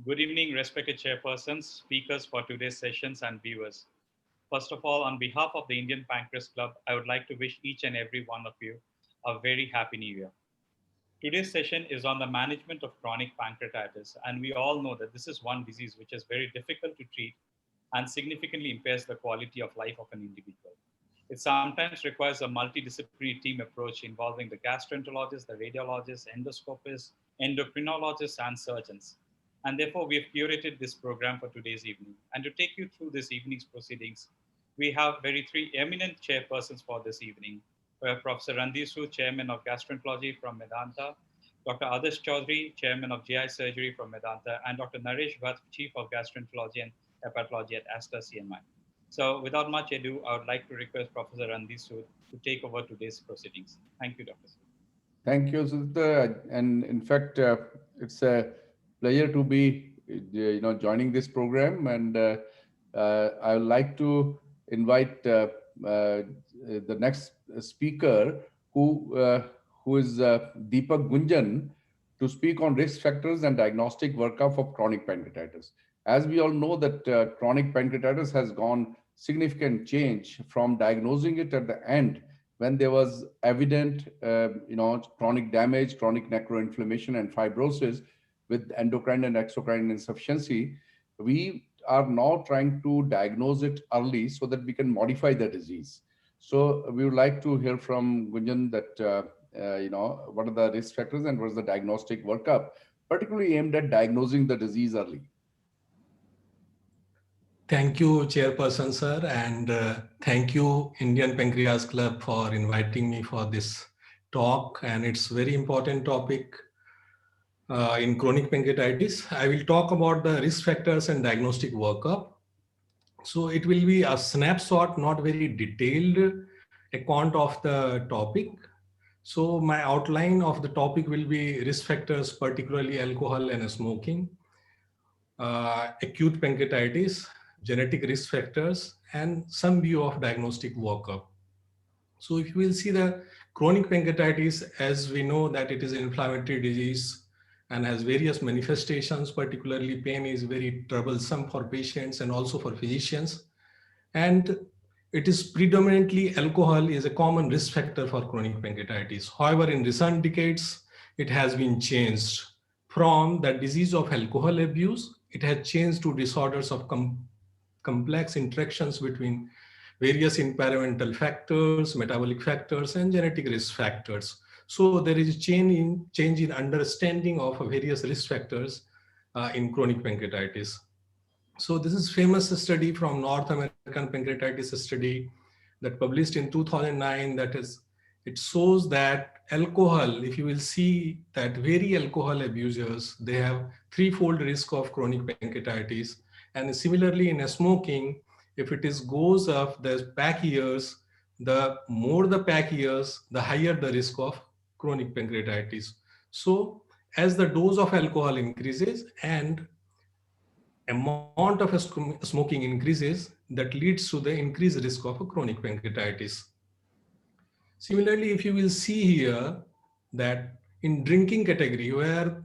Good evening, respected chairpersons, speakers for today's sessions, and viewers. First of all, on behalf of the Indian Pancreas Club, I would like to wish each and every one of you a very happy new year. Today's session is on the management of chronic pancreatitis, and we all know that this is one disease which is very difficult to treat and significantly impairs the quality of life of an individual. It sometimes requires a multidisciplinary team approach involving the gastroenterologists, the radiologists, endoscopists, endocrinologists, and surgeons. And therefore, we have curated this program for today's evening. And to take you through this evening's proceedings, we have very three eminent chairpersons for this evening. We have Professor Randir Sood, Chairman of Gastroenterology from Medanta, Dr. Adarsh Chaudhary, Chairman of GI Surgery from Medanta, and Dr. Naresh Bhatt, Chief of Gastroenterology and Hepatology at Aster CMI. So without much ado, I would like to request Professor Randir Sood to take over today's proceedings. Thank you, Dr. Sood. Thank you, Sudhita. And in fact, it's a pleasure to be, joining this program. And I would like to invite the next speaker, who is Deepak Gunjan, to speak on risk factors and diagnostic workup of chronic pancreatitis. As we all know that chronic pancreatitis has gone significant change from diagnosing it at the end when there was evident, chronic damage, chronic necroinflammation, and fibrosis with endocrine and exocrine insufficiency. We are now trying to diagnose it early so that we can modify the disease. So we would like to hear from Gunjan that, what are the risk factors and what is the diagnostic workup, particularly aimed at diagnosing the disease early. Thank you, Chairperson, sir, and thank you, Indian Pancreas Club, for inviting me for this talk. And it's very important topic in chronic pancreatitis. I will talk about the risk factors and diagnostic workup. So it will be a snapshot, not very detailed account of the topic. So my outline of the topic will be risk factors, particularly alcohol and smoking, acute pancreatitis, genetic risk factors, and some view of diagnostic workup. So if you will see the chronic pancreatitis, as we know that it is an inflammatory disease and has various manifestations, particularly pain is very troublesome for patients and also for physicians. And it is predominantly alcohol is a common risk factor for chronic pancreatitis. However, in recent decades, it has been changed from the disease of alcohol abuse. It has changed to disorders of complex interactions between various environmental factors, metabolic factors, and genetic risk factors. So there is a change in understanding of various risk factors in chronic pancreatitis. So this is famous study from North American pancreatitis study that published in 2009. It shows that alcohol, if you will see that very alcohol abusers, they have threefold risk of chronic pancreatitis. And similarly in smoking, if it goes up the pack years, the more the pack years, the higher the risk of chronic pancreatitis. So as the dose of alcohol increases and amount of smoking increases, that leads to the increased risk of a chronic pancreatitis. Similarly, if you will see here that in drinking category where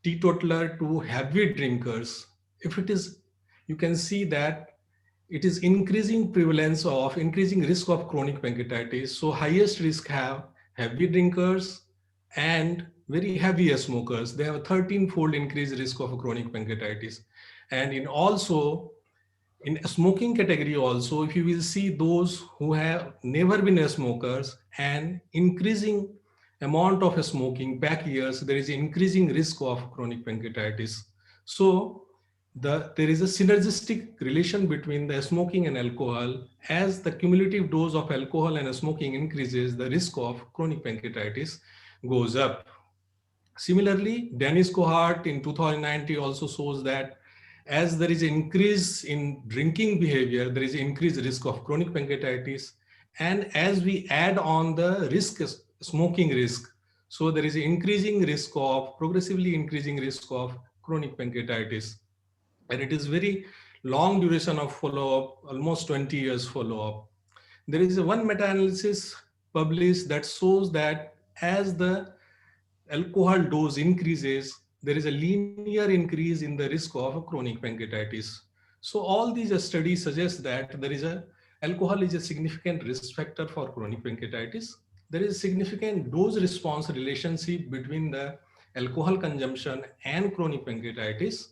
teetotaler to heavy drinkers, if it is, you can see that it is increasing prevalence of increasing risk of chronic pancreatitis. So highest risk have heavy drinkers and very heavy smokers. They have a 13-fold increased risk of chronic pancreatitis. And in smoking category also, if you will see those who have never been smokers and increasing amount of smoking back years, there is increasing risk of chronic pancreatitis. So there is a synergistic relation between the smoking and alcohol. As the cumulative dose of alcohol and smoking increases, the risk of chronic pancreatitis goes up. Similarly, Danish cohort in 2019 also shows that as there is an increase in drinking behavior, there is increased risk of chronic pancreatitis. And as we add on the smoking risk, so there is progressively increasing risk of chronic pancreatitis. And it is very long duration of follow-up, almost 20 years follow-up. There is one meta-analysis published that shows that as the alcohol dose increases, there is a linear increase in the risk of chronic pancreatitis. So all these studies suggest that there is a alcohol is a significant risk factor for chronic pancreatitis. There is significant dose response relationship between the alcohol consumption and chronic pancreatitis.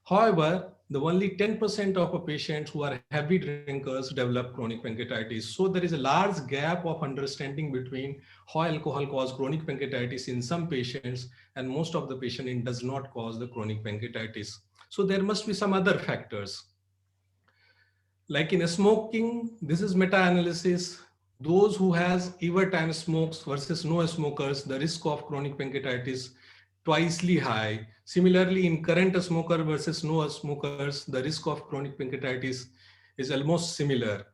However, the only 10% of patients who are heavy drinkers develop chronic pancreatitis. So there is a large gap of understanding between how alcohol causes chronic pancreatitis in some patients and most of the patient it does not cause the chronic pancreatitis. So there must be some other factors. Like in smoking, this is meta-analysis. Those who has ever time smokes versus no smokers, the risk of chronic pancreatitis twicely high. Similarly, in current smoker versus no smokers, the risk of chronic pancreatitis is almost similar.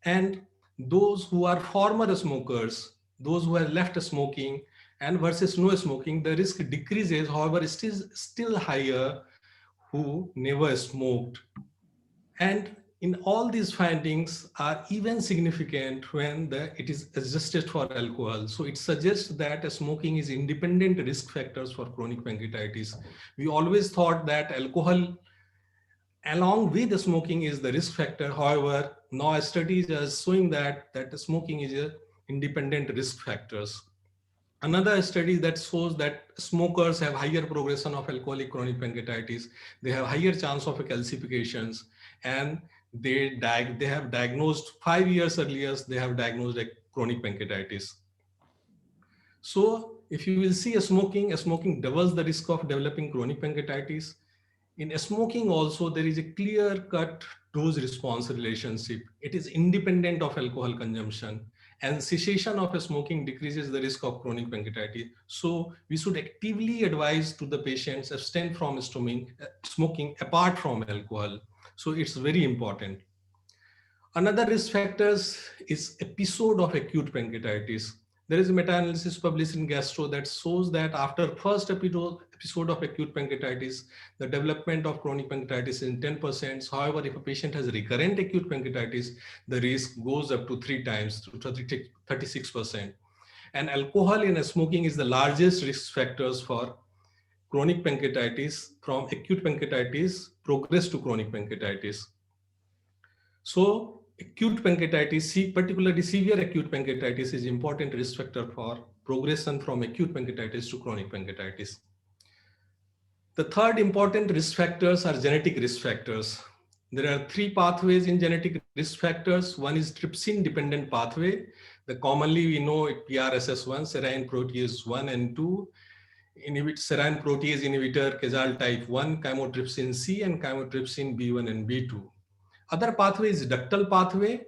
And those who are former smokers, those who have left smoking and versus no smoking, the risk decreases. However, it is still higher who never smoked. And in all these findings are even significant when it is adjusted for alcohol. So it suggests that smoking is independent risk factors for chronic pancreatitis. We always thought that alcohol along with the smoking is the risk factor. However, now studies are showing that smoking is a independent risk factors. Another study that shows that smokers have higher progression of alcoholic chronic pancreatitis. They have higher chance of calcifications, and they have diagnosed 5 years earlier. They have diagnosed a chronic pancreatitis. So if you will see smoking doubles the risk of developing chronic pancreatitis. In smoking also, there is a clear-cut dose-response relationship. It is independent of alcohol consumption, and cessation of smoking decreases the risk of chronic pancreatitis. So we should actively advise to the patients abstain from smoking apart from alcohol. So it's very important. Another risk factors is episode of acute pancreatitis. There is a meta-analysis published in Gastro that shows that after first episode of acute pancreatitis, the development of chronic pancreatitis is in 10%. However, if a patient has recurrent acute pancreatitis, the risk goes up to 3 times to 36%. And alcohol in smoking is the largest risk factors for chronic pancreatitis from acute pancreatitis progress to chronic pancreatitis. So acute pancreatitis, particularly severe acute pancreatitis, is important risk factor for progression from acute pancreatitis to chronic pancreatitis. The third important risk factors are genetic risk factors. There are 3 pathways in genetic risk factors. One is trypsin-dependent pathway. The commonly we know it PRSS1, serine protease 1 and 2, serine protease inhibitor, Casal type 1, chymotrypsin C, and chymotrypsin B1 and B2. Other pathway is ductal pathway.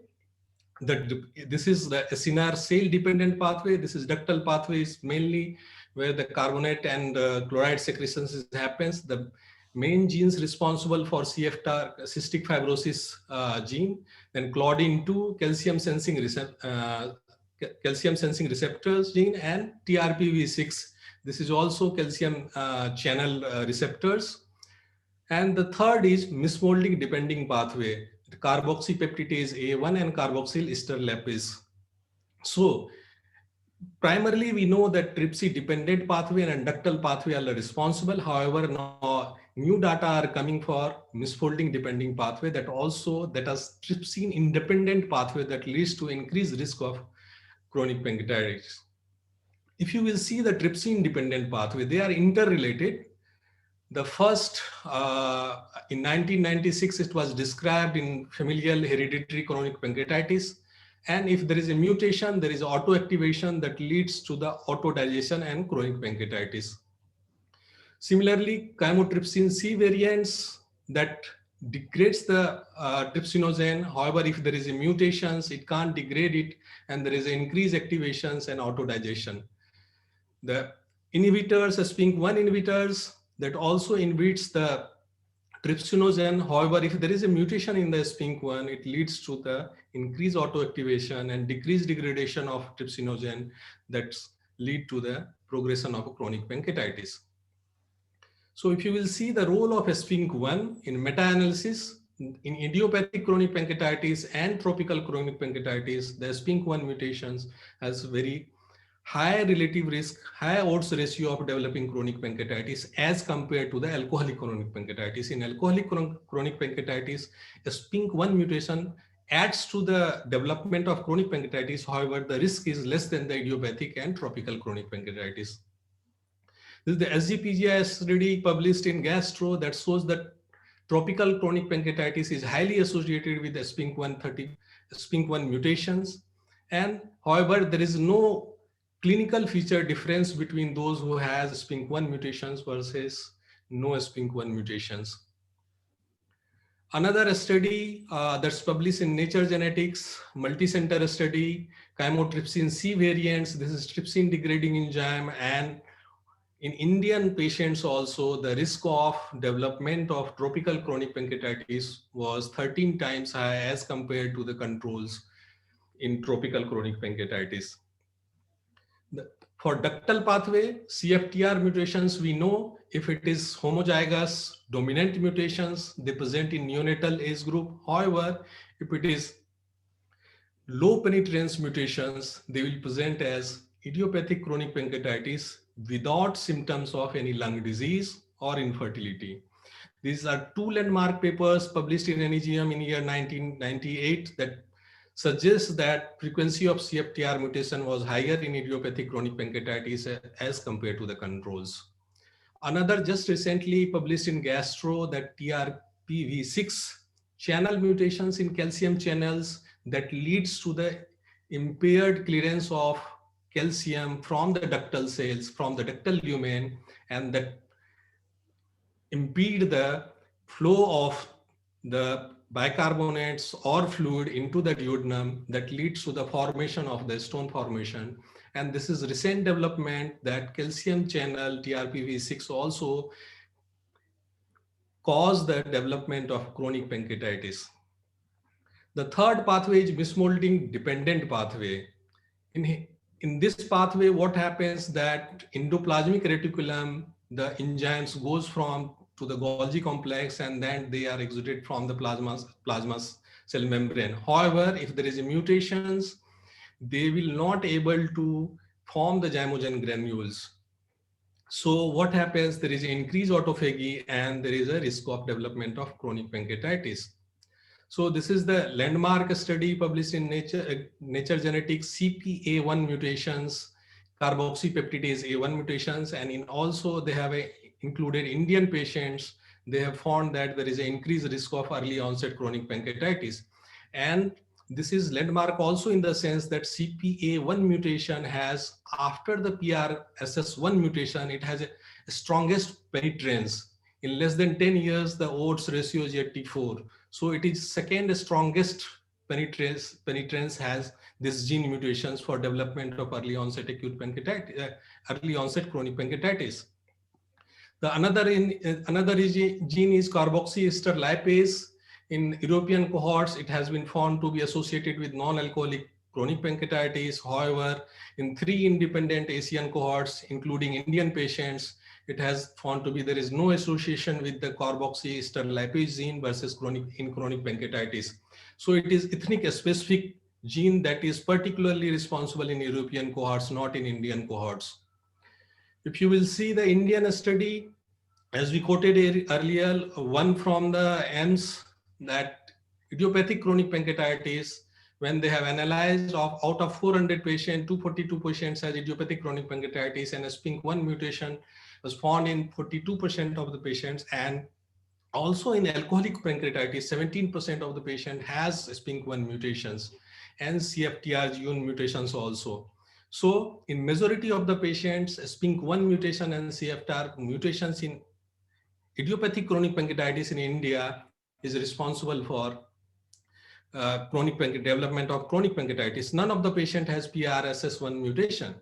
This is the acinar cell dependent pathway. This is ductal pathway is mainly where the carbonate and chloride secretions happens. The main genes responsible for CFTR, cystic fibrosis gene, then claudin 2, calcium sensing receptors gene, and TRPV6. This is also calcium channel receptors. And the third is misfolding depending pathway, carboxypeptidase A1 and carboxyl ester lipase. So primarily we know that trypsin dependent pathway and ductal pathway are responsible. However, now new data are coming for misfolding depending pathway that has trypsin independent pathway that leads to increased risk of chronic pancreatitis. If you will see the trypsin dependent pathway, they are interrelated. The first, in 1996, it was described in familial hereditary chronic pancreatitis. And if there is a mutation, there is autoactivation that leads to the autodigestion and chronic pancreatitis. Similarly, chymotrypsin C variants that degrades the trypsinogen. However, if there is a mutations, it can't degrade it, and there is increased activations and autodigestion. The inhibitors, SPINK1 inhibitors, that also inhibits the trypsinogen. However, if there is a mutation in the SPINK1, it leads to the increased autoactivation and decreased degradation of trypsinogen that lead to the progression of chronic pancreatitis. So if you will see the role of SPINK1 in meta-analysis, in idiopathic chronic pancreatitis and tropical chronic pancreatitis, the SPINK1 mutations has very high relative risk, high odds ratio of developing chronic pancreatitis as compared to the alcoholic chronic pancreatitis. In alcoholic chronic pancreatitis, a SPINK1 mutation adds to the development of chronic pancreatitis. However, the risk is less than the idiopathic and tropical chronic pancreatitis. This is the SGPGI study published in Gastro that shows that tropical chronic pancreatitis is highly associated with the SPINK1 mutations. And however, there is no clinical feature difference between those who has SPINK1 mutations versus no SPINK1 mutations. Another study that's published in Nature Genetics, multi-center study, chymotrypsin C variants. This is trypsin degrading enzyme, and in Indian patients also, the risk of development of tropical chronic pancreatitis was 13 times high as compared to the controls in tropical chronic pancreatitis. For ductal pathway, CFTR mutations, we know if it is homozygous dominant mutations, they present in neonatal age group. However, if it is low penetrance mutations, they will present as idiopathic chronic pancreatitis without symptoms of any lung disease or infertility. These are two landmark papers published in NEGM in year 1998 that suggests that frequency of CFTR mutation was higher in idiopathic chronic pancreatitis as compared to the controls. Another just recently published in Gastro that TRPV6 channel mutations in calcium channels that leads to the impaired clearance of calcium from the ductal cells, from the ductal lumen, and that impede the flow of the bicarbonates or fluid into the duodenum that leads to the formation of the stone formation. And this is recent development that calcium channel TRPV6 also cause the development of chronic pancreatitis. The third pathway is mismolding dependent pathway. In this pathway, what happens that endoplasmic reticulum, the enzymes goes from to the Golgi complex and then they are exuded from the plasma cell membrane. However, if there is a mutations, they will not able to form the zymogen granules. So what happens, there is increased autophagy and there is a risk of development of chronic pancreatitis. So this is the landmark study published in Nature Genetics, CPA1 mutations, carboxypeptidase A1 mutations, and in also they have included Indian patients. They have found that there is an increased risk of early onset chronic pancreatitis. And this is landmark also in the sense that CPA1 mutation has, after the PRSS1 mutation, it has a strongest penetrance. In less than 10 years, the odds ratio is 84. So it is second strongest penetrance has this gene mutations for development of early onset acute pancreatitis, early onset chronic pancreatitis. The another gene is carboxyester lipase. In European cohorts, it has been found to be associated with non-alcoholic chronic pancreatitis. However, in 3 independent Asian cohorts, including Indian patients, it has found to be there is no association with the carboxyester lipase gene versus chronic pancreatitis. So it is ethnic specific gene that is particularly responsible in European cohorts, not in Indian cohorts. If you will see the Indian study, as we quoted earlier, one from the AIMS, that idiopathic chronic pancreatitis, when they have analyzed out of 400 patients, 242 patients has idiopathic chronic pancreatitis, and a SPINK1 mutation was found in 42% of the patients. And also in alcoholic pancreatitis, 17% of the patient has SPINK1 mutations and CFTR gene mutations also. So in majority of the patients, SPINK1 mutation and CFTR mutations in idiopathic chronic pancreatitis in India is responsible for development of chronic pancreatitis. None of the patient has PRSS1 mutation.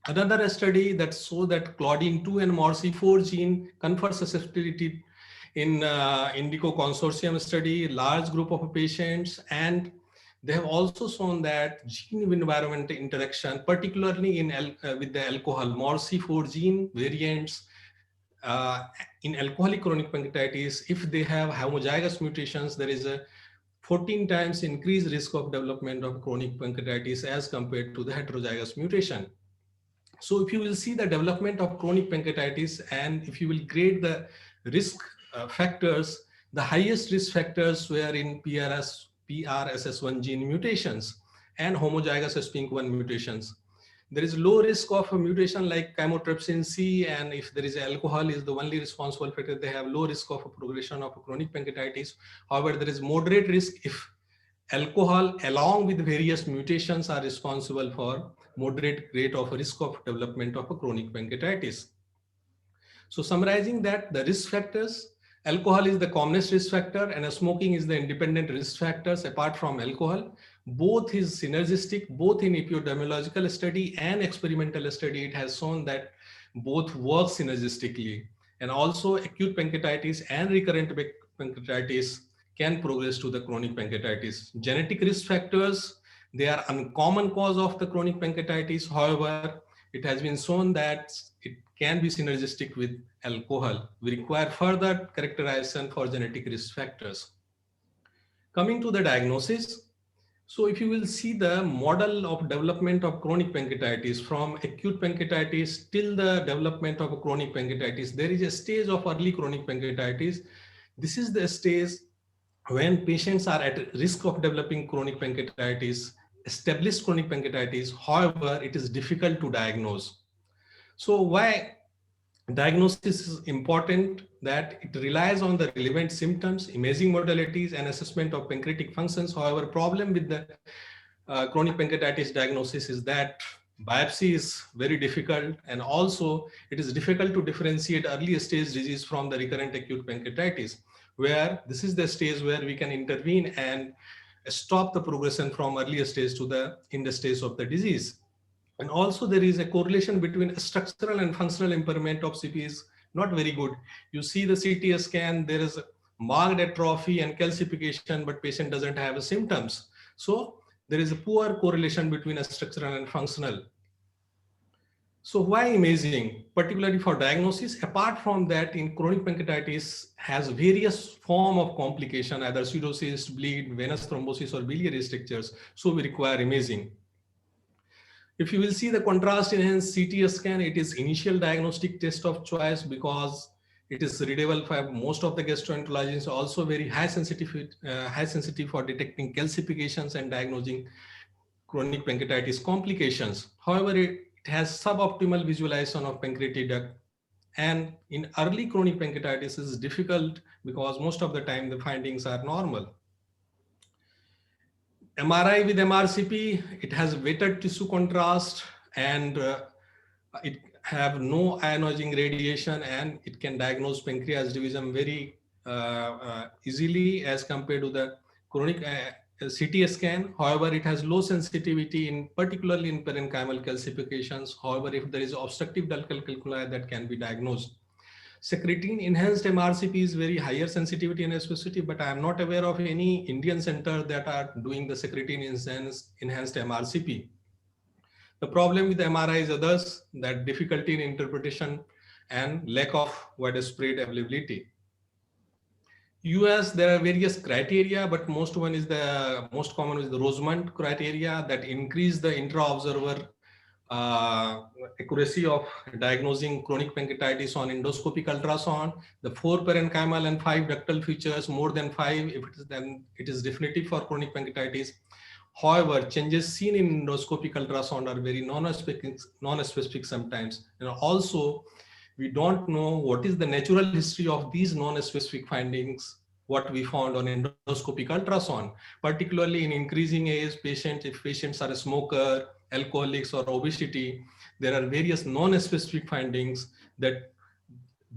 Another study that showed that Claudin-2 and MORC4 gene confer susceptibility in Indico Consortium study, large group of patients, and they have also shown that gene environment interaction, particularly in with the alcohol, MORC4 gene variants in alcoholic chronic pancreatitis, if they have homozygous mutations, there is a 14 times increased risk of development of chronic pancreatitis as compared to the heterozygous mutation. So if you will see the development of chronic pancreatitis, and if you will grade the risk factors, the highest risk factors were in PRSS1 gene mutations and homozygous SPINK1 mutations. There is low risk of a mutation like chymotrypsin C, and if there is alcohol is the only responsible factor, they have low risk of a progression of a chronic pancreatitis. However, there is moderate risk if alcohol along with various mutations are responsible for moderate rate of risk of development of a chronic pancreatitis. So summarizing that, the risk factors, alcohol is the commonest risk factor and smoking is the independent risk factors apart from alcohol. Both is synergistic, both in epidemiological study and experimental study, it has shown that both work synergistically. And also acute pancreatitis and recurrent pancreatitis can progress to the chronic pancreatitis. Genetic risk factors, they are uncommon cause of the chronic pancreatitis. However, it has been shown that it can be synergistic with alcohol. We require further characterization for genetic risk factors. Coming to the diagnosis, so if you will see the model of development of chronic pancreatitis from acute pancreatitis till the development of a chronic pancreatitis, there is a stage of early chronic pancreatitis. This is the stage when patients are at risk of developing chronic pancreatitis, established chronic pancreatitis. However, it is difficult to diagnose. So why diagnosis is important? That it relies on the relevant symptoms, imaging modalities, and assessment of pancreatic functions. However, problem with the chronic pancreatitis diagnosis is that biopsy is very difficult, and also it is difficult to differentiate early stage disease from the recurrent acute pancreatitis, where this is the stage where we can intervene and stop the progression from early stage to the end stage of the disease. And also there is a correlation between structural and functional impairment of CP is not very good. You see the CT scan, there is marked atrophy and calcification, but patient doesn't have symptoms. So there is a poor correlation between a structural and functional. So why imaging, particularly for diagnosis? Apart from that, in chronic pancreatitis has various form of complication, either pseudocyst, bleed, venous thrombosis, or biliary strictures. So we require imaging. If you will see the contrast enhanced CT scan, it is initial diagnostic test of choice because it is readable for most of the gastroenterologists, also very high sensitive for detecting calcifications and diagnosing chronic pancreatitis complications. However, it has suboptimal visualization of pancreatic duct, and in early chronic pancreatitis is difficult because most of the time the findings are normal. MRI with MRCP, it has weighted tissue contrast, and it have no ionizing radiation, and it can diagnose pancreas division very easily as compared to the chronic CT scan. However, it has low sensitivity in particularly in parenchymal calcifications. However, if there is obstructive ductal calculi, that can be diagnosed. Secretin enhanced MRCP is very higher sensitivity and specificity, but I am not aware of any Indian center that are doing the secretin enhanced MRCP. The problem with the MRI is others, that difficulty in interpretation and lack of widespread availability. US, there are various criteria, but most common is the Rosemont criteria that increase the intra-observer accuracy of diagnosing chronic pancreatitis on endoscopic ultrasound. The 4 parenchymal and 5 ductal features, more than 5, if it is, then it is definitive for chronic pancreatitis. However, changes seen in endoscopic ultrasound are very non-specific sometimes. And also, we don't know what is the natural history of these non-specific findings, what we found on endoscopic ultrasound, particularly in increasing age patients, if patients are a smoker, alcoholics, or obesity. There are various non-specific findings that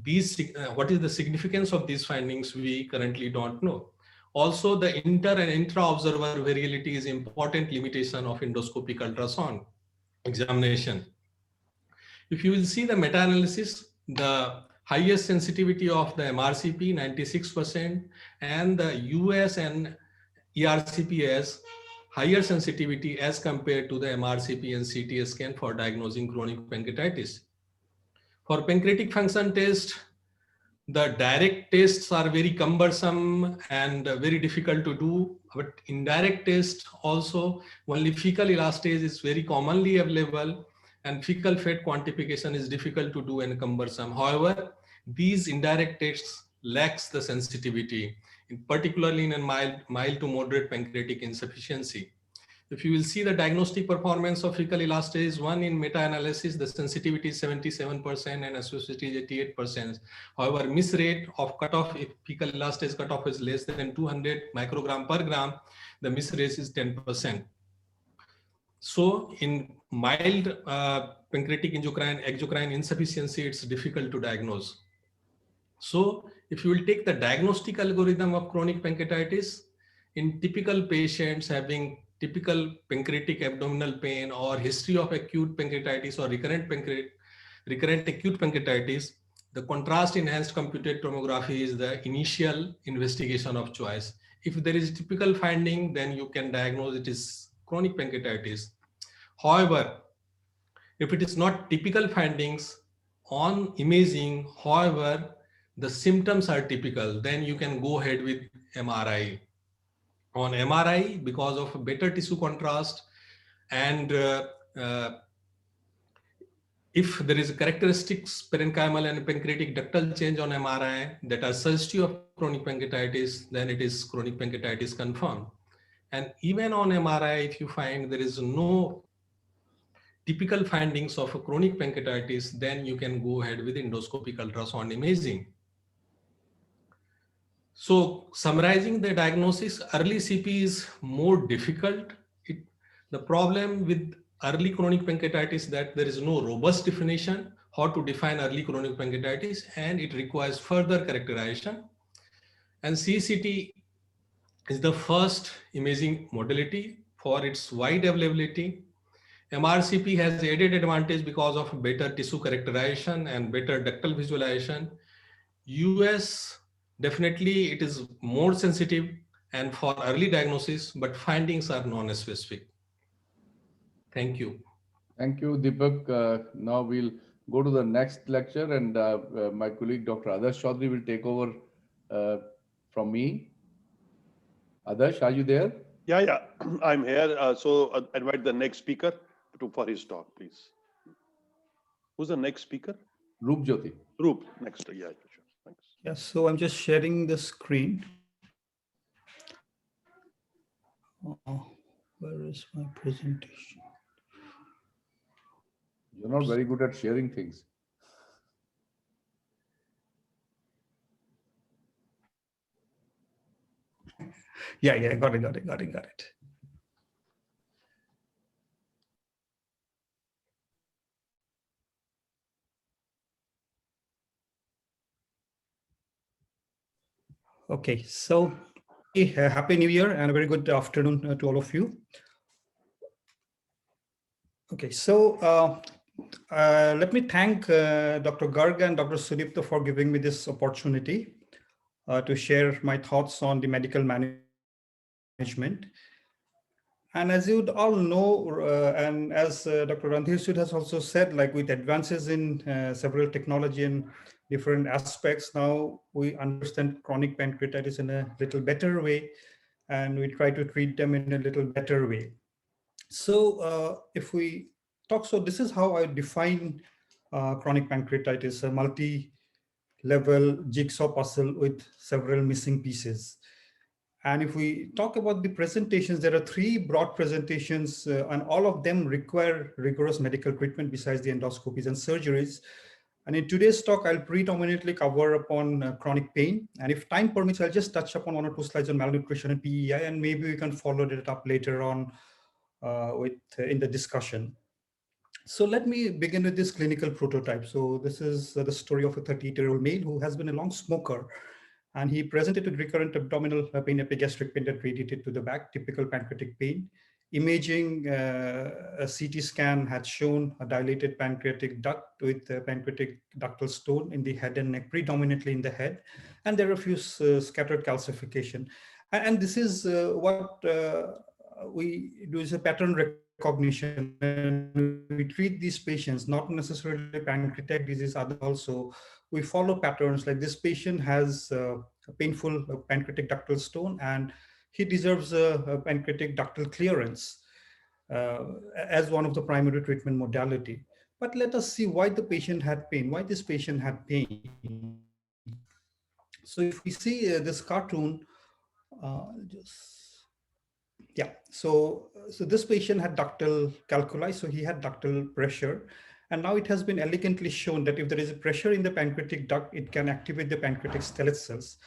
these, what is the significance of these findings, we currently don't know. Also, the inter and intra-observer variability is important limitation of endoscopic ultrasound examination. If you will see the meta-analysis, the highest sensitivity of the MRCP, 96%, and the US and ERCP has higher sensitivity as compared to the MRCP and CT scan for diagnosing chronic pancreatitis. For pancreatic function test, the direct tests are very cumbersome and very difficult to do, but indirect test also, only fecal elastase is very commonly available, and fecal fat quantification is difficult to do and cumbersome. However, these indirect tests lacks the sensitivity, particularly in a mild to moderate pancreatic insufficiency. If you will see the diagnostic performance of fecal elastase 1 in meta-analysis, the sensitivity is 77% and specificity is 88%. However, miss rate of cutoff, if fecal elastase cutoff is less than 200 microgram per gram, the miss rate is 10%. So in mild pancreatic exocrine insufficiency, it's difficult to diagnose. So if you will take the diagnostic algorithm of chronic pancreatitis, in typical patients having typical pancreatic abdominal pain or history of acute pancreatitis or recurrent acute pancreatitis, the contrast enhanced computed tomography is the initial investigation of choice. If there is typical finding, then you can diagnose it is chronic pancreatitis. However, if it is not typical findings on imaging, however, the symptoms are typical, then you can go ahead with MRI. On MRI, because of better tissue contrast and if there is a characteristics parenchymal and pancreatic ductal change on MRI that are suggestive of chronic pancreatitis, then it is chronic pancreatitis confirmed. And even on MRI, if you find there is no typical findings of a chronic pancreatitis, then you can go ahead with endoscopic ultrasound imaging. So summarizing the diagnosis, early CP is more difficult. The problem with early chronic pancreatitis that there is no robust definition how to define early chronic pancreatitis, and it requires further characterization. And CCT is the first imaging modality for its wide availability. MRCP has added advantage because of better tissue characterization and better ductal visualization. US, definitely it is more sensitive and for early diagnosis, but findings are non-specific. Thank you. Thank you, Deepak. Now we'll go to the next lecture, and my colleague Dr. Adarsh Chaudhary will take over from me. Adarsh, are you there? Yeah, I'm here. So invite the next speaker for his talk, please. Who's the next speaker? Roop Jyoti. Roop, next. Yeah, sure. Thanks. Yeah, so I'm just sharing the screen. Where is my presentation? You're not very good at sharing things. Yeah, got it. Okay, so Happy New Year and a very good afternoon to all of you. Okay, so let me thank Dr. Garg and Dr. Sudipta for giving me this opportunity to share my thoughts on the medical management. And as you'd all know, and as Dr. Randhir Sud has also said, like with advances in several technology and different aspects, now we understand chronic pancreatitis in a little better way, and we try to treat them in a little better way. So if we talk, so this is how I define chronic pancreatitis, a multi-level jigsaw puzzle with several missing pieces. And if we talk about the presentations, there are three broad presentations, and all of them require rigorous medical treatment besides the endoscopies and surgeries. And in today's talk, I'll predominantly cover upon chronic pain. And if time permits, I'll just touch upon one or two slides on malnutrition and PEI, and maybe we can follow that up later on in the discussion. So let me begin with this clinical prototype. So this is the story of a 38-year-old male who has been a long smoker. And he presented with recurrent abdominal pain, epigastric pain that radiated to the back, typical pancreatic pain. Imaging, a CT scan had shown a dilated pancreatic duct with a pancreatic ductal stone in the head and neck, predominantly in the head. And there are a few scattered calcification. And this is what we do is a pattern recognition. And we treat these patients, not necessarily pancreatic disease, other also. We follow patterns like this patient has a painful pancreatic ductal stone and he deserves a pancreatic ductal clearance as one of the primary treatment modality. But let us see why the patient had pain, why this patient had pain. So if we see this cartoon, just yeah, so this patient had ductal calculi, so he had ductal pressure, and now it has been elegantly shown that if there is a pressure in the pancreatic duct, it can activate the pancreatic stellate cells.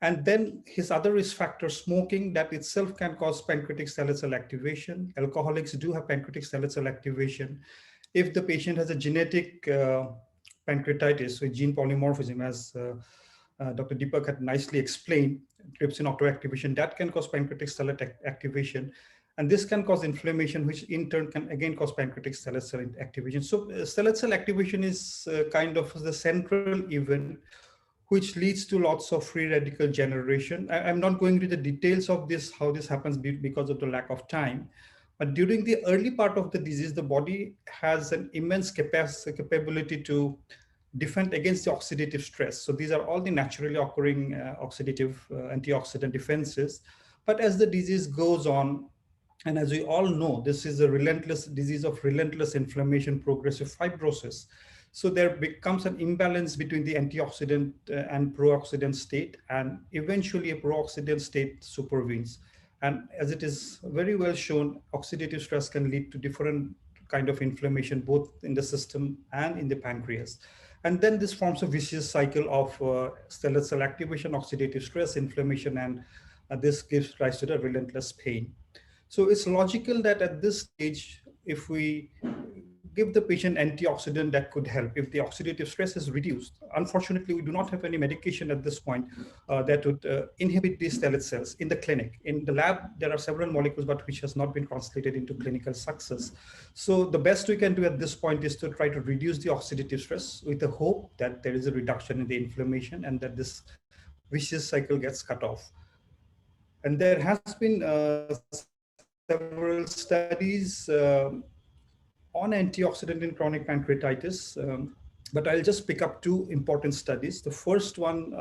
And then his other risk factor, smoking, that itself can cause pancreatic stellate cell activation. Alcoholics do have pancreatic stellate cell activation. If the patient has a genetic pancreatitis, so gene polymorphism, as Dr. Deepak had nicely explained, trypsin autoactivation, that can cause pancreatic stellate activation. And this can cause inflammation, which in turn can again cause pancreatic stellate cell activation. So stellate cell activation is kind of the central event which leads to lots of free radical generation. I'm not going into the details of this, how this happens because of the lack of time. But during the early part of the disease, the body has an immense capability to defend against the oxidative stress. So these are all the naturally occurring oxidative antioxidant defenses. But as the disease goes on, and as we all know, this is a relentless disease of relentless inflammation, progressive fibrosis. So there becomes an imbalance between the antioxidant and pro-oxidant state, and eventually a pro-oxidant state supervenes. And as it is very well shown, oxidative stress can lead to different kind of inflammation, both in the system and in the pancreas. And then this forms a vicious cycle of stellate cell activation, oxidative stress, inflammation, and this gives rise to the relentless pain. So it's logical that at this stage, if we give the patient antioxidant, that could help if the oxidative stress is reduced. Unfortunately, we do not have any medication at this point that would inhibit these stellate cells in the clinic. In the lab, there are several molecules, but which has not been translated into clinical success. So the best we can do at this point is to try to reduce the oxidative stress with the hope that there is a reduction in the inflammation and that this vicious cycle gets cut off. And there has been several studies on antioxidant in chronic pancreatitis. But I'll just pick up two important studies. The first one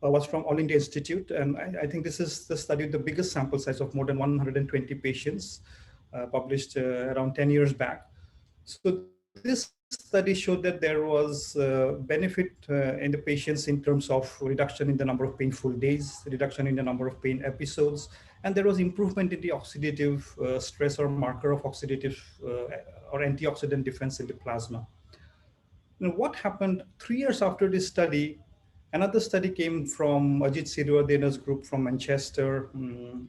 was from All India Institute, and I think this is the study with the biggest sample size of more than 120 patients, published around 10 years back. So this study showed that there was benefit in the patients in terms of reduction in the number of painful days, reduction in the number of pain episodes, and there was improvement in the oxidative stress or marker of oxidative or antioxidant defense in the plasma. Now, what happened 3 years after this study? Another study came from Ajit Sirivardena's group from Manchester,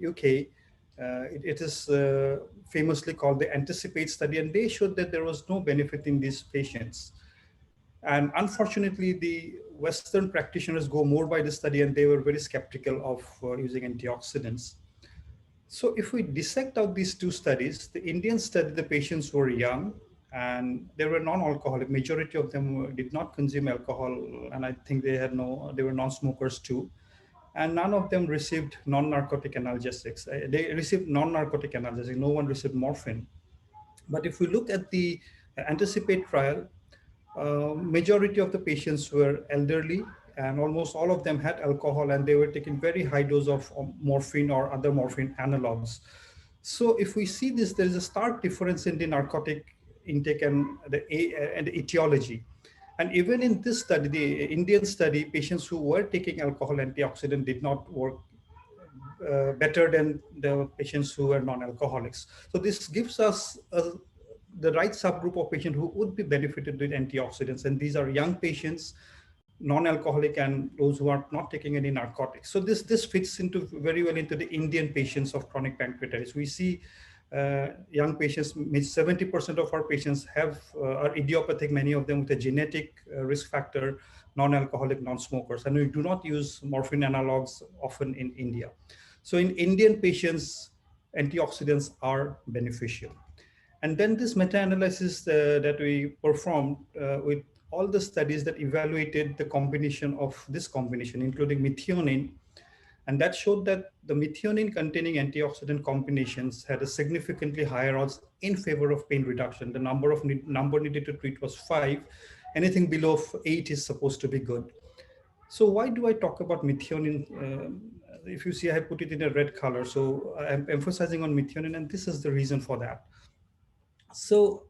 UK. It is famously called the Anticipate study, and they showed that there was no benefit in these patients. And unfortunately, the Western practitioners go more by the study, and they were very skeptical of using antioxidants. So if we dissect out these two studies, the Indian study, the patients were young and they were non-alcoholic. Majority of them did not consume alcohol, and I think they were non-smokers too. And none of them received non-narcotic analgesics. They received non-narcotic analgesics. No one received morphine. But if we look at the Anticipate trial, majority of the patients were elderly, and almost all of them had alcohol, and they were taking very high dose of morphine or other morphine analogs. So if we see this, there is a stark difference in the narcotic intake and the etiology. And even in this study, the Indian study, patients who were taking alcohol antioxidant did not work better than the patients who are non-alcoholics. So this gives us the right subgroup of patients who would be benefited with antioxidants. And these are young patients, non-alcoholic, and those who are not taking any narcotics. So this fits into very well into the Indian patients of chronic pancreatitis. We see young patients, 70% of our patients are idiopathic, many of them with a genetic risk factor, non-alcoholic, non-smokers. And we do not use morphine analogs often in India. So in Indian patients, antioxidants are beneficial. And then this meta-analysis that we performed with all the studies that evaluated the combination of this combination, including methionine, and that showed that the methionine containing antioxidant combinations had a significantly higher odds in favor of pain reduction. The number needed to treat was 5. Anything below 8 is supposed to be good. So why do I talk about methionine? If you see, I have put it in a red color. So I'm emphasizing on methionine, and this is the reason for that. So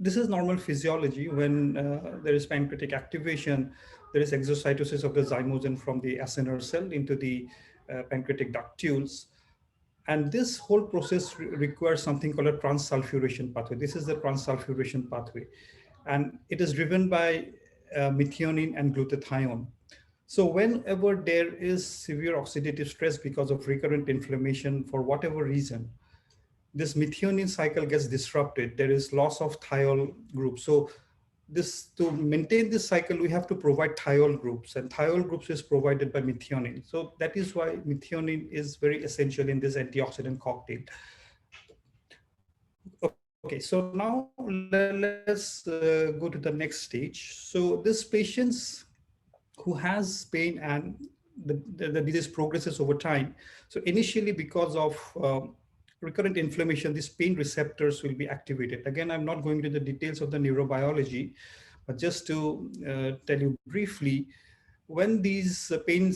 this is normal physiology. When there is pancreatic activation, there is exocytosis of the zymogen from the acinar cell into the pancreatic ductules. And this whole process requires something called a transsulfuration pathway. This is the transsulfuration pathway. And it is driven by methionine and glutathione. So whenever there is severe oxidative stress because of recurrent inflammation for whatever reason, this methionine cycle gets disrupted. There is loss of thiol group. So this, to maintain this cycle, we have to provide thiol groups, and thiol groups is provided by methionine. So that is why methionine is very essential in this antioxidant cocktail. Okay, so now let's go to the next stage. So this patients who has pain and the disease progresses over time. So initially, because of recurrent inflammation, these pain receptors will be activated. Again, I'm not going to the details of the neurobiology, but just to tell you briefly, when these pain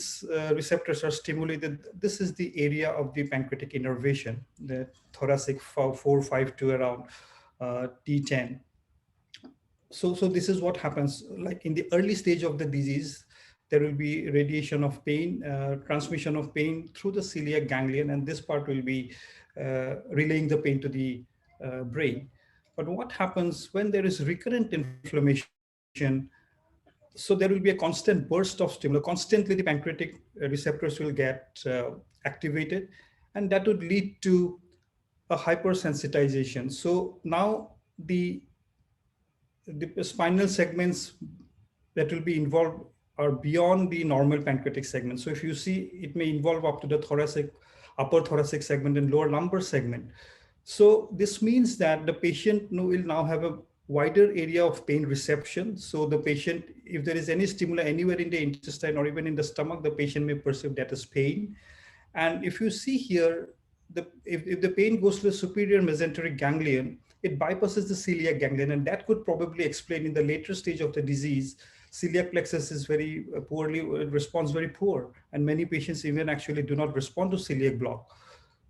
receptors are stimulated, this is the area of the pancreatic innervation, the thoracic 4, 5 to around T10. So this is what happens. Like in the early stage of the disease, there will be radiation of pain, transmission of pain through the celiac ganglion, and this part will be relaying the pain to the brain. But what happens when there is recurrent inflammation? So there will be a constant burst of stimulus. Constantly, the pancreatic receptors will get activated, and that would lead to a hypersensitization. So now the spinal segments that will be involved are beyond the normal pancreatic segment. So if you see, it may involve up to the thoracic, upper thoracic segment and lower lumbar segment. So this means that the patient will now have a wider area of pain reception. So the patient, if there is any stimuli anywhere in the intestine or even in the stomach, the patient may perceive that as pain. And if you see here, if the pain goes to the superior mesenteric ganglion, it bypasses the celiac ganglion, and that could probably explain in the later stage of the disease, celiac plexus is very poorly, responds very poor, and many patients even actually do not respond to celiac block.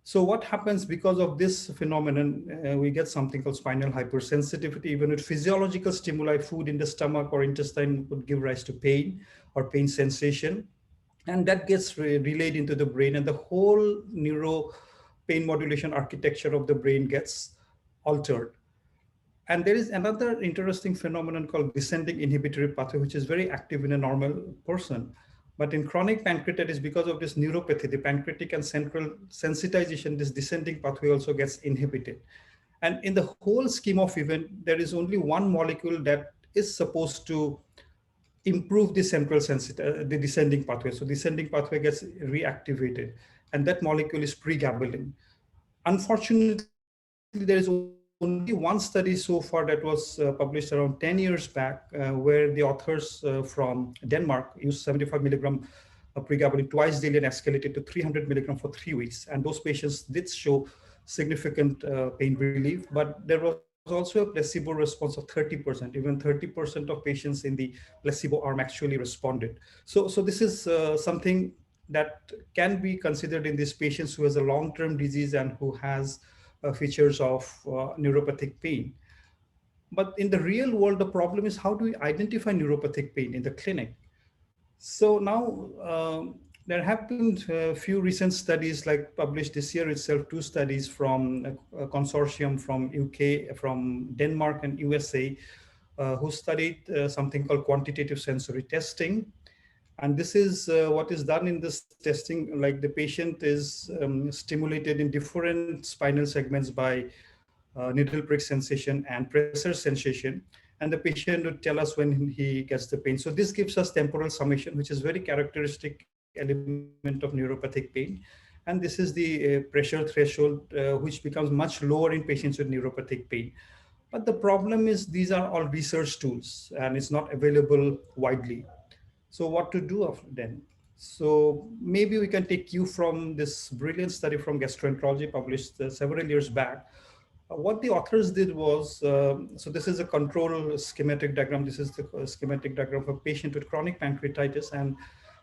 So what happens because of this phenomenon, we get something called spinal hypersensitivity. Even with physiological stimuli, food in the stomach or intestine would give rise to pain or pain sensation. And that gets relayed into the brain, and the whole neuro pain modulation architecture of the brain gets altered. And there is another interesting phenomenon called descending inhibitory pathway, which is very active in a normal person. But in chronic pancreatitis, because of this neuropathy, the pancreatic and central sensitization, this descending pathway also gets inhibited. And in the whole scheme of event, there is only one molecule that is supposed to improve the central the descending pathway. So descending pathway gets reactivated, and that molecule is pregabalin. Unfortunately, there is only one study so far that was published around 10 years back, where the authors from Denmark used 75 milligram pregabalin twice daily and escalated to 300 milligram for 3 weeks. And those patients did show significant pain relief, but there was also a placebo response of 30%. Even 30% of patients in the placebo arm actually responded. So this is something that can be considered in these patients who has a long-term disease and who has features of neuropathic pain. But in the real world, the problem is how do we identify neuropathic pain in the clinic? So now there have been a few recent studies, like published this year itself, 2 studies from a consortium from UK, from Denmark and USA, who studied something called quantitative sensory testing. And this is what is done in this testing. Like the patient is stimulated in different spinal segments by needle prick sensation and pressure sensation. And the patient would tell us when he gets the pain. So this gives us temporal summation, which is very characteristic element of neuropathic pain. And this is the pressure threshold, which becomes much lower in patients with neuropathic pain. But the problem is these are all research tools and it's not available widely. So what to do then? So maybe we can take you from this brilliant study from gastroenterology published several years back. What the authors did was, so this is a control schematic diagram. This is the schematic diagram of a patient with chronic pancreatitis, and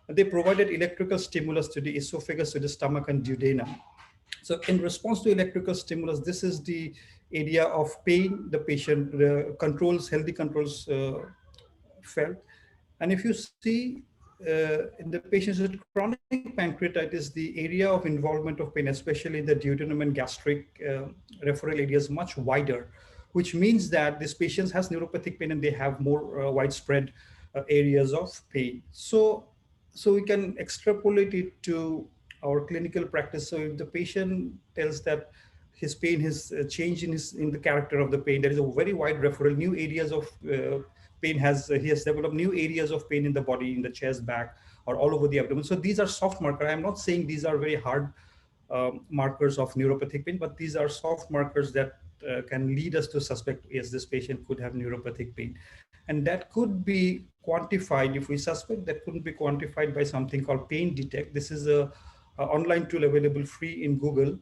they provided electrical stimulus to the esophagus, to the stomach and duodenum. So in response to electrical stimulus, this is the area of pain the patient controls, healthy controls felt. And if you see in the patients with chronic pancreatitis, the area of involvement of pain, especially in the duodenum and gastric referral area, is much wider, which means that these patients has neuropathic pain and they have more widespread areas of pain. So we can extrapolate it to our clinical practice. So if the patient tells that his pain has changed in the character of the pain, there is a very wide referral, new areas of pain he has developed new areas of pain in the body, in the chest, back, or all over the abdomen. So these are soft markers. I'm not saying these are very hard markers of neuropathic pain, but these are soft markers that can lead us to suspect, yes, this patient could have neuropathic pain. And that could be quantified, if we suspect, that couldn't be quantified by something called Pain Detect. This is a online tool available free in Google.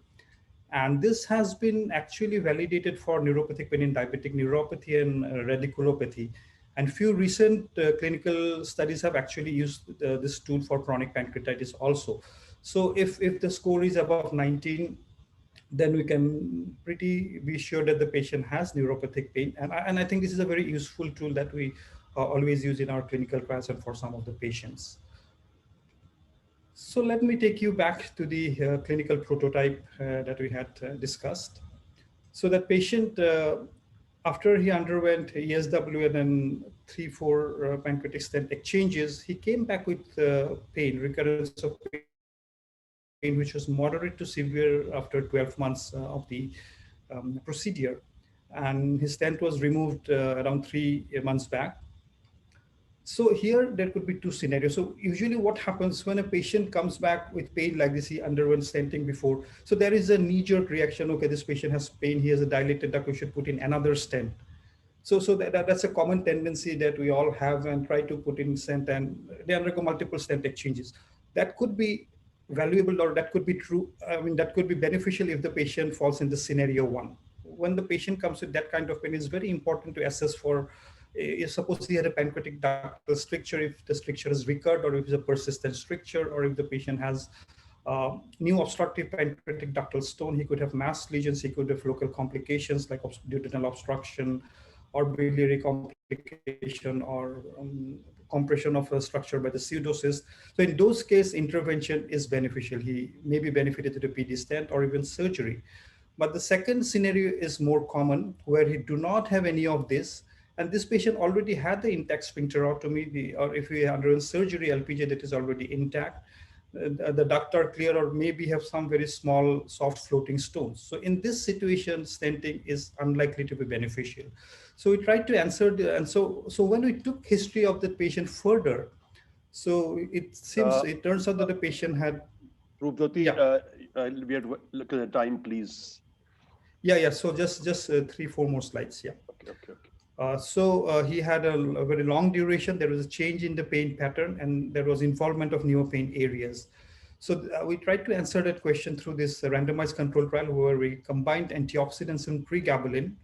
And this has been actually validated for neuropathic pain in diabetic neuropathy and radiculopathy. And few recent clinical studies have actually used this tool for chronic pancreatitis also. So if the score is above 19, then we can pretty be sure that the patient has neuropathic pain. And I think this is a very useful tool that we always use in our clinical trials and for some of the patients. So let me take you back to the clinical prototype that we had discussed. So that patient, after he underwent ESW and then 3-4 pancreatic stent exchanges, he came back with pain, recurrence of pain, which was moderate to severe after 12 months of the procedure. And his stent was removed around 3 months back. So here there could be two scenarios. So usually what happens when a patient comes back with pain like this, he underwent stenting before. So there is a knee-jerk reaction. Okay, this patient has pain. He has a dilated duct. We should put in another stent. So that's a common tendency that we all have and try to put in stent, and they undergo multiple stent exchanges. That could be valuable, or that could be true. I mean, that could be beneficial if the patient falls in the scenario one. When the patient comes with that kind of pain, it's very important to assess for, suppose he had a pancreatic ductal stricture, if the stricture is recurred or if it's a persistent stricture, or if the patient has new obstructive pancreatic ductal stone, he could have mass lesions, he could have local complications like duodenal obstruction or biliary complication or compression of a structure by the pseudocyst. So in those cases, intervention is beneficial. He may be benefited to the PD stent or even surgery. But the second scenario is more common, where he do not have any of this, and this patient already had the intact sphincterotomy, or if we underwent surgery, LPJ that is already intact, the duct are clear, or maybe have some very small soft floating stones. So in this situation, stenting is unlikely to be beneficial. So we tried to answer and so when we took history of the patient further, so it turns out that the patient had. Rupjyoti, Yeah. we have to look at the time, please. Yeah. So just 3-4 more slides. Yeah. Okay. So he had a very long duration. There was a change in the pain pattern, and there was involvement of newer pain areas. So we tried to answer that question through this randomized control trial, where we combined antioxidants and pregabalin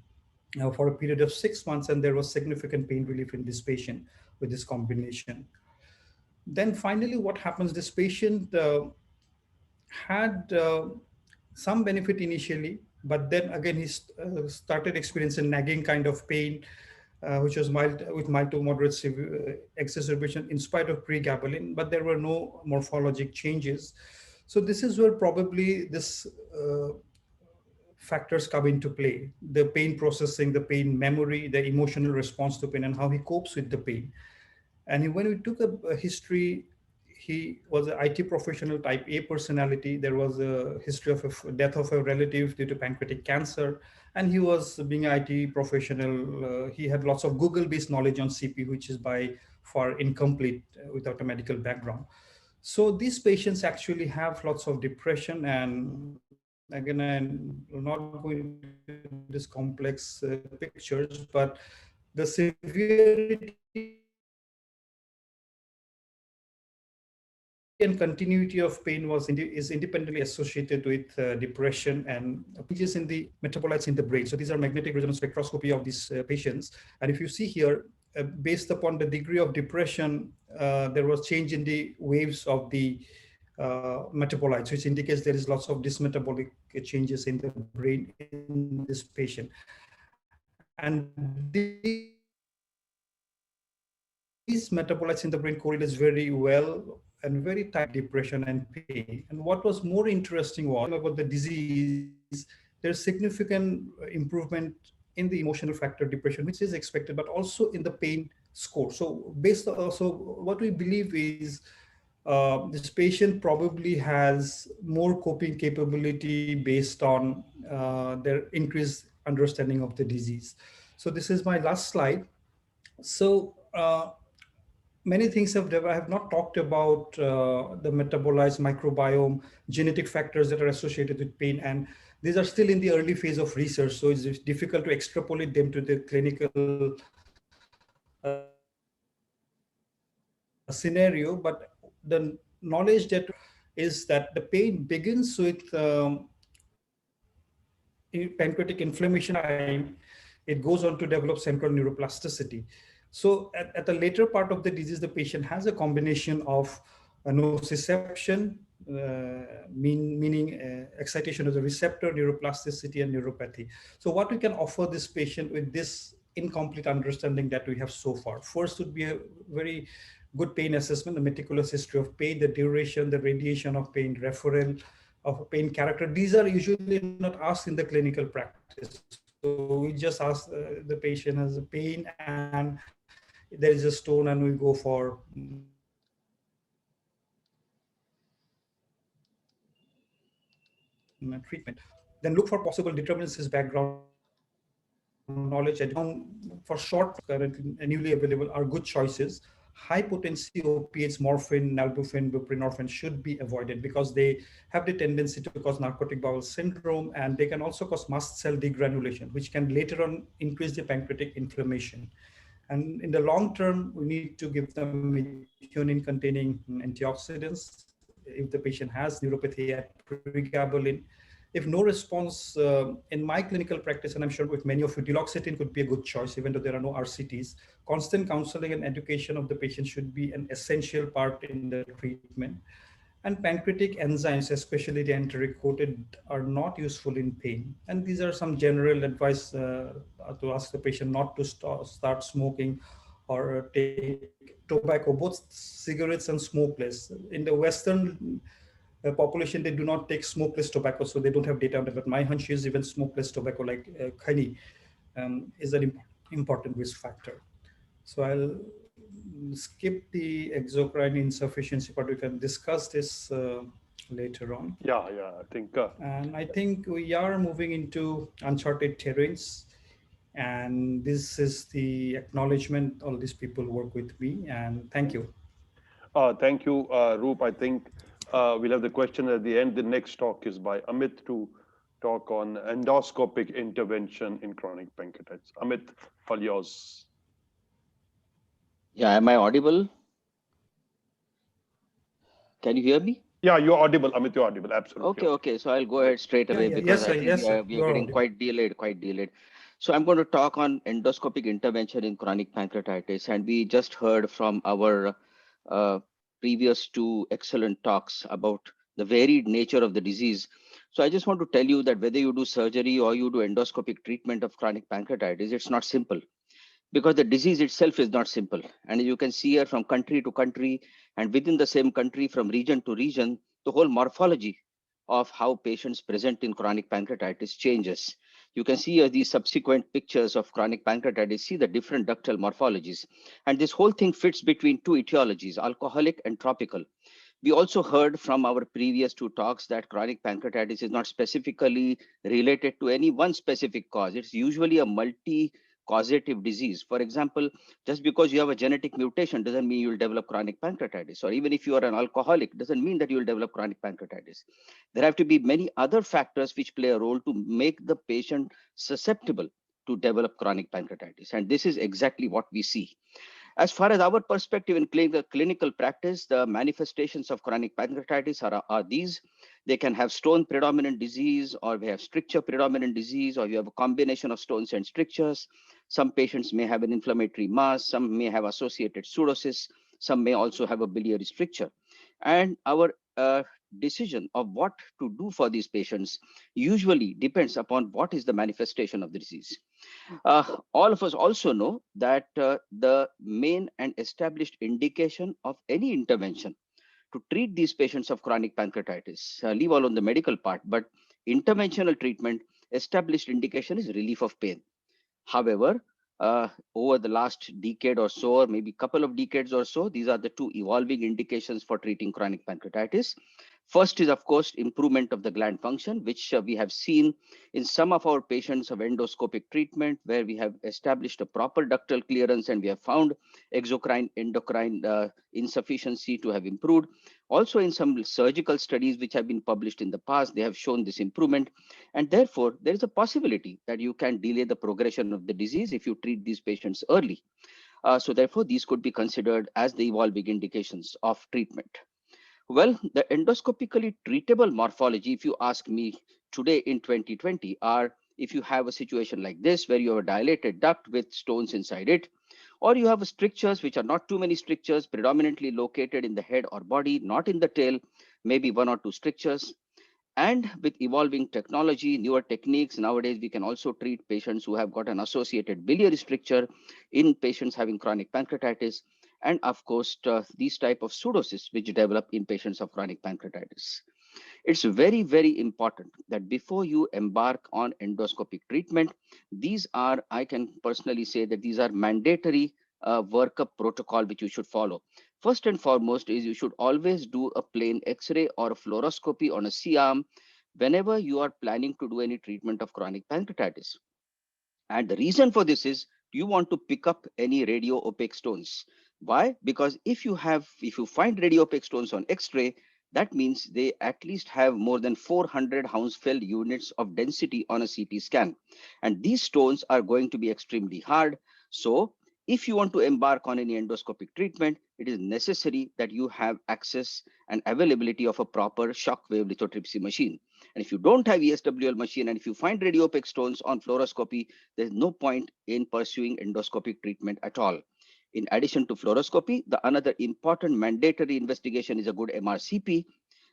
for a period of 6 months, and there was significant pain relief in this patient with this combination. Then finally, what happens? This patient had some benefit initially, but then again he started experiencing nagging kind of pain, which was mild to moderate severe exacerbation in spite of pregabalin, but there were no morphologic changes. So this is where probably this factors come into play: the pain processing, the pain memory, the emotional response to pain, and how he copes with the pain. And when we took a history, he was an IT professional, type A personality. There was a history of a death of a relative due to pancreatic cancer. And he was, being an IT professional, he had lots of Google-based knowledge on CP, which is by far incomplete without a medical background. So these patients actually have lots of depression. And again, I'm not going into this complex pictures, but the severity and continuity of pain is independently associated with depression and changes in the metabolites in the brain. So these are magnetic resonance spectroscopy of these patients. And if you see here, based upon the degree of depression, there was change in the waves of the metabolites, which indicates there is lots of dysmetabolic changes in the brain in this patient. And these metabolites in the brain correlates very well and very tightly with depression and pain. And what was more interesting was when we talk about the disease, there's significant improvement in the emotional factor depression, which is expected, but also in the pain score. So what we believe is this patient probably has more coping capability based on their increased understanding of the disease. So this is my last slide. So many things I have not talked about the metabolized microbiome, genetic factors that are associated with pain, and these are still in the early phase of research. So it's difficult to extrapolate them to the clinical scenario. But the knowledge that is that the pain begins with pancreatic inflammation time, it goes on to develop central neuroplasticity. So at the later part of the disease, the patient has a combination of nociception, meaning excitation of the receptor, neuroplasticity, and neuropathy. So what we can offer this patient with this incomplete understanding that we have so far. First would be a very good pain assessment, the meticulous history of pain, the duration, the radiation of pain, referral of pain character. These are usually not asked in the clinical practice. So we just ask the patient has a pain and there is a stone and we go for treatment. Then look for possible disturbances in his background knowledge, education. For short currently newly available are good choices. High potency opiates, morphine, nalbuphine, buprenorphine should be avoided because they have the tendency to cause narcotic bowel syndrome, and they can also cause mast cell degranulation, which can later on increase the pancreatic inflammation. And in the long term, we need to give them methionine containing antioxidants. If the patient has neuropathy, add pregabalin. If no response, in my clinical practice, and I'm sure with many of you, duloxetine could be a good choice, even though there are no RCTs. Constant counseling and education of the patient should be an essential part in the treatment. And pancreatic enzymes, especially the enteric-coated, are not useful in pain. And these are some general advice to ask the patient not to start smoking or take tobacco, both cigarettes and smokeless. In the Western population, they do not take smokeless tobacco, so they don't have data on that. But my hunch is even smokeless tobacco like khani is an important risk factor. So I'll skip the exocrine insufficiency part. We can discuss this later on. Yeah, yeah. I think. And I think we are moving into uncharted terrains. And this is the acknowledgement. All these people work with me. And thank you. Thank you, Roop. I think we'll have the question at the end. The next talk is by Amit to talk on endoscopic intervention in chronic pancreatitis. Amit, all yours. Yeah, am I audible? Can you hear me? Yeah, you're audible, Amit. You're audible. Absolutely. Okay. So I'll go ahead straight away because I think we are getting quite delayed. So I'm going to talk on endoscopic intervention in chronic pancreatitis. And we just heard from our previous two excellent talks about the varied nature of the disease. So I just want to tell you that whether you do surgery or you do endoscopic treatment of chronic pancreatitis, it's not simple, because the disease itself is not simple. And you can see here from country to country and within the same country from region to region, the whole morphology of how patients present in chronic pancreatitis changes. You can see here these subsequent pictures of chronic pancreatitis, see the different ductal morphologies. And this whole thing fits between two etiologies, alcoholic and tropical. We also heard from our previous two talks that chronic pancreatitis is not specifically related to any one specific cause. It's usually a multi-causative disease. For example, just because you have a genetic mutation doesn't mean you'll develop chronic pancreatitis. Or even if you are an alcoholic, doesn't mean that you'll develop chronic pancreatitis. There have to be many other factors which play a role to make the patient susceptible to develop chronic pancreatitis. And this is exactly what we see. As far as our perspective in clinical practice, the manifestations of chronic pancreatitis are these. They can have stone predominant disease, or we have stricture predominant disease, or you have a combination of stones and strictures. Some patients may have an inflammatory mass, some may have associated pseudocysts, some may also have a biliary stricture. And our decision of what to do for these patients usually depends upon what is the manifestation of the disease. All of us also know that the main and established indication of any intervention to treat these patients of chronic pancreatitis, leave alone the medical part, but interventional treatment, established indication is relief of pain. However, over the last decade or so, or maybe couple of decades or so, these are the two evolving indications for treating chronic pancreatitis. First is, of course, improvement of the gland function, which we have seen in some of our patients of endoscopic treatment, where we have established a proper ductal clearance and we have found exocrine endocrine insufficiency to have improved. Also, in some surgical studies which have been published in the past, they have shown this improvement. And therefore, there is a possibility that you can delay the progression of the disease if you treat these patients early. So therefore, these could be considered as the evolving indications of treatment. Well, the endoscopically treatable morphology, if you ask me today in 2020, are if you have a situation like this, where you have a dilated duct with stones inside it, or you have strictures, which are not too many strictures, predominantly located in the head or body, not in the tail, maybe one or two strictures. And with evolving technology, newer techniques, nowadays we can also treat patients who have got an associated biliary stricture in patients having chronic pancreatitis. And of course, these type of pseudocysts which develop in patients of chronic pancreatitis. It's very, very important that before you embark on endoscopic treatment, these are, I can personally say that these are mandatory workup protocol which you should follow. First and foremost is you should always do a plain X-ray or a fluoroscopy on a C-arm whenever you are planning to do any treatment of chronic pancreatitis. And the reason for this is you want to pick up any radio opaque stones. Why? Because if you find radio opaque stones on X-ray, that means they at least have more than 400 Hounsfield units of density on a CT scan. And these stones are going to be extremely hard. So if you want to embark on any endoscopic treatment, it is necessary that you have access and availability of a proper shockwave lithotripsy machine. And if you don't have ESWL machine, and if you find radiopaque stones on fluoroscopy, there's no point in pursuing endoscopic treatment at all. In addition to fluoroscopy, the another important mandatory investigation is a good MRCP,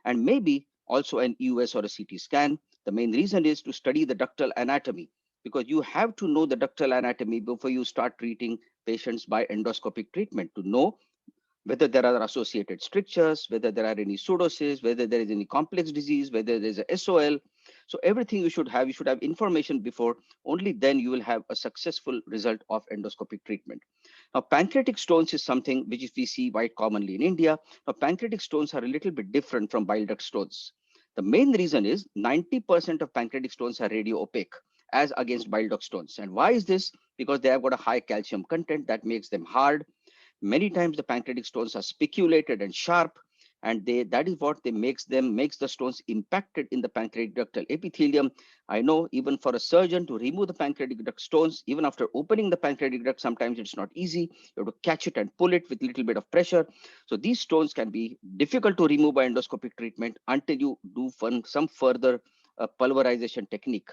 and maybe also an EUS or a CT scan. The main reason is to study the ductal anatomy, because you have to know the ductal anatomy before you start treating patients by endoscopic treatment, to know whether there are associated strictures, whether there are any pseudocysts, whether there is any complex disease, whether there is a SOL. So everything you should have information before, only then you will have a successful result of endoscopic treatment. Now, pancreatic stones is something which we see quite commonly in India. Now, pancreatic stones are a little bit different from bile duct stones. The main reason is 90% of pancreatic stones are radio opaque as against bile duct stones. And why is this? Because they have got a high calcium content that makes them hard. Many times the pancreatic stones are spiculated and sharp, and that is what makes the stones impacted in the pancreatic ductal epithelium. I know even for a surgeon to remove the pancreatic duct stones, even after opening the pancreatic duct, sometimes it's not easy. You have to catch it and pull it with a little bit of pressure. So these stones can be difficult to remove by endoscopic treatment until you do some further pulverization technique.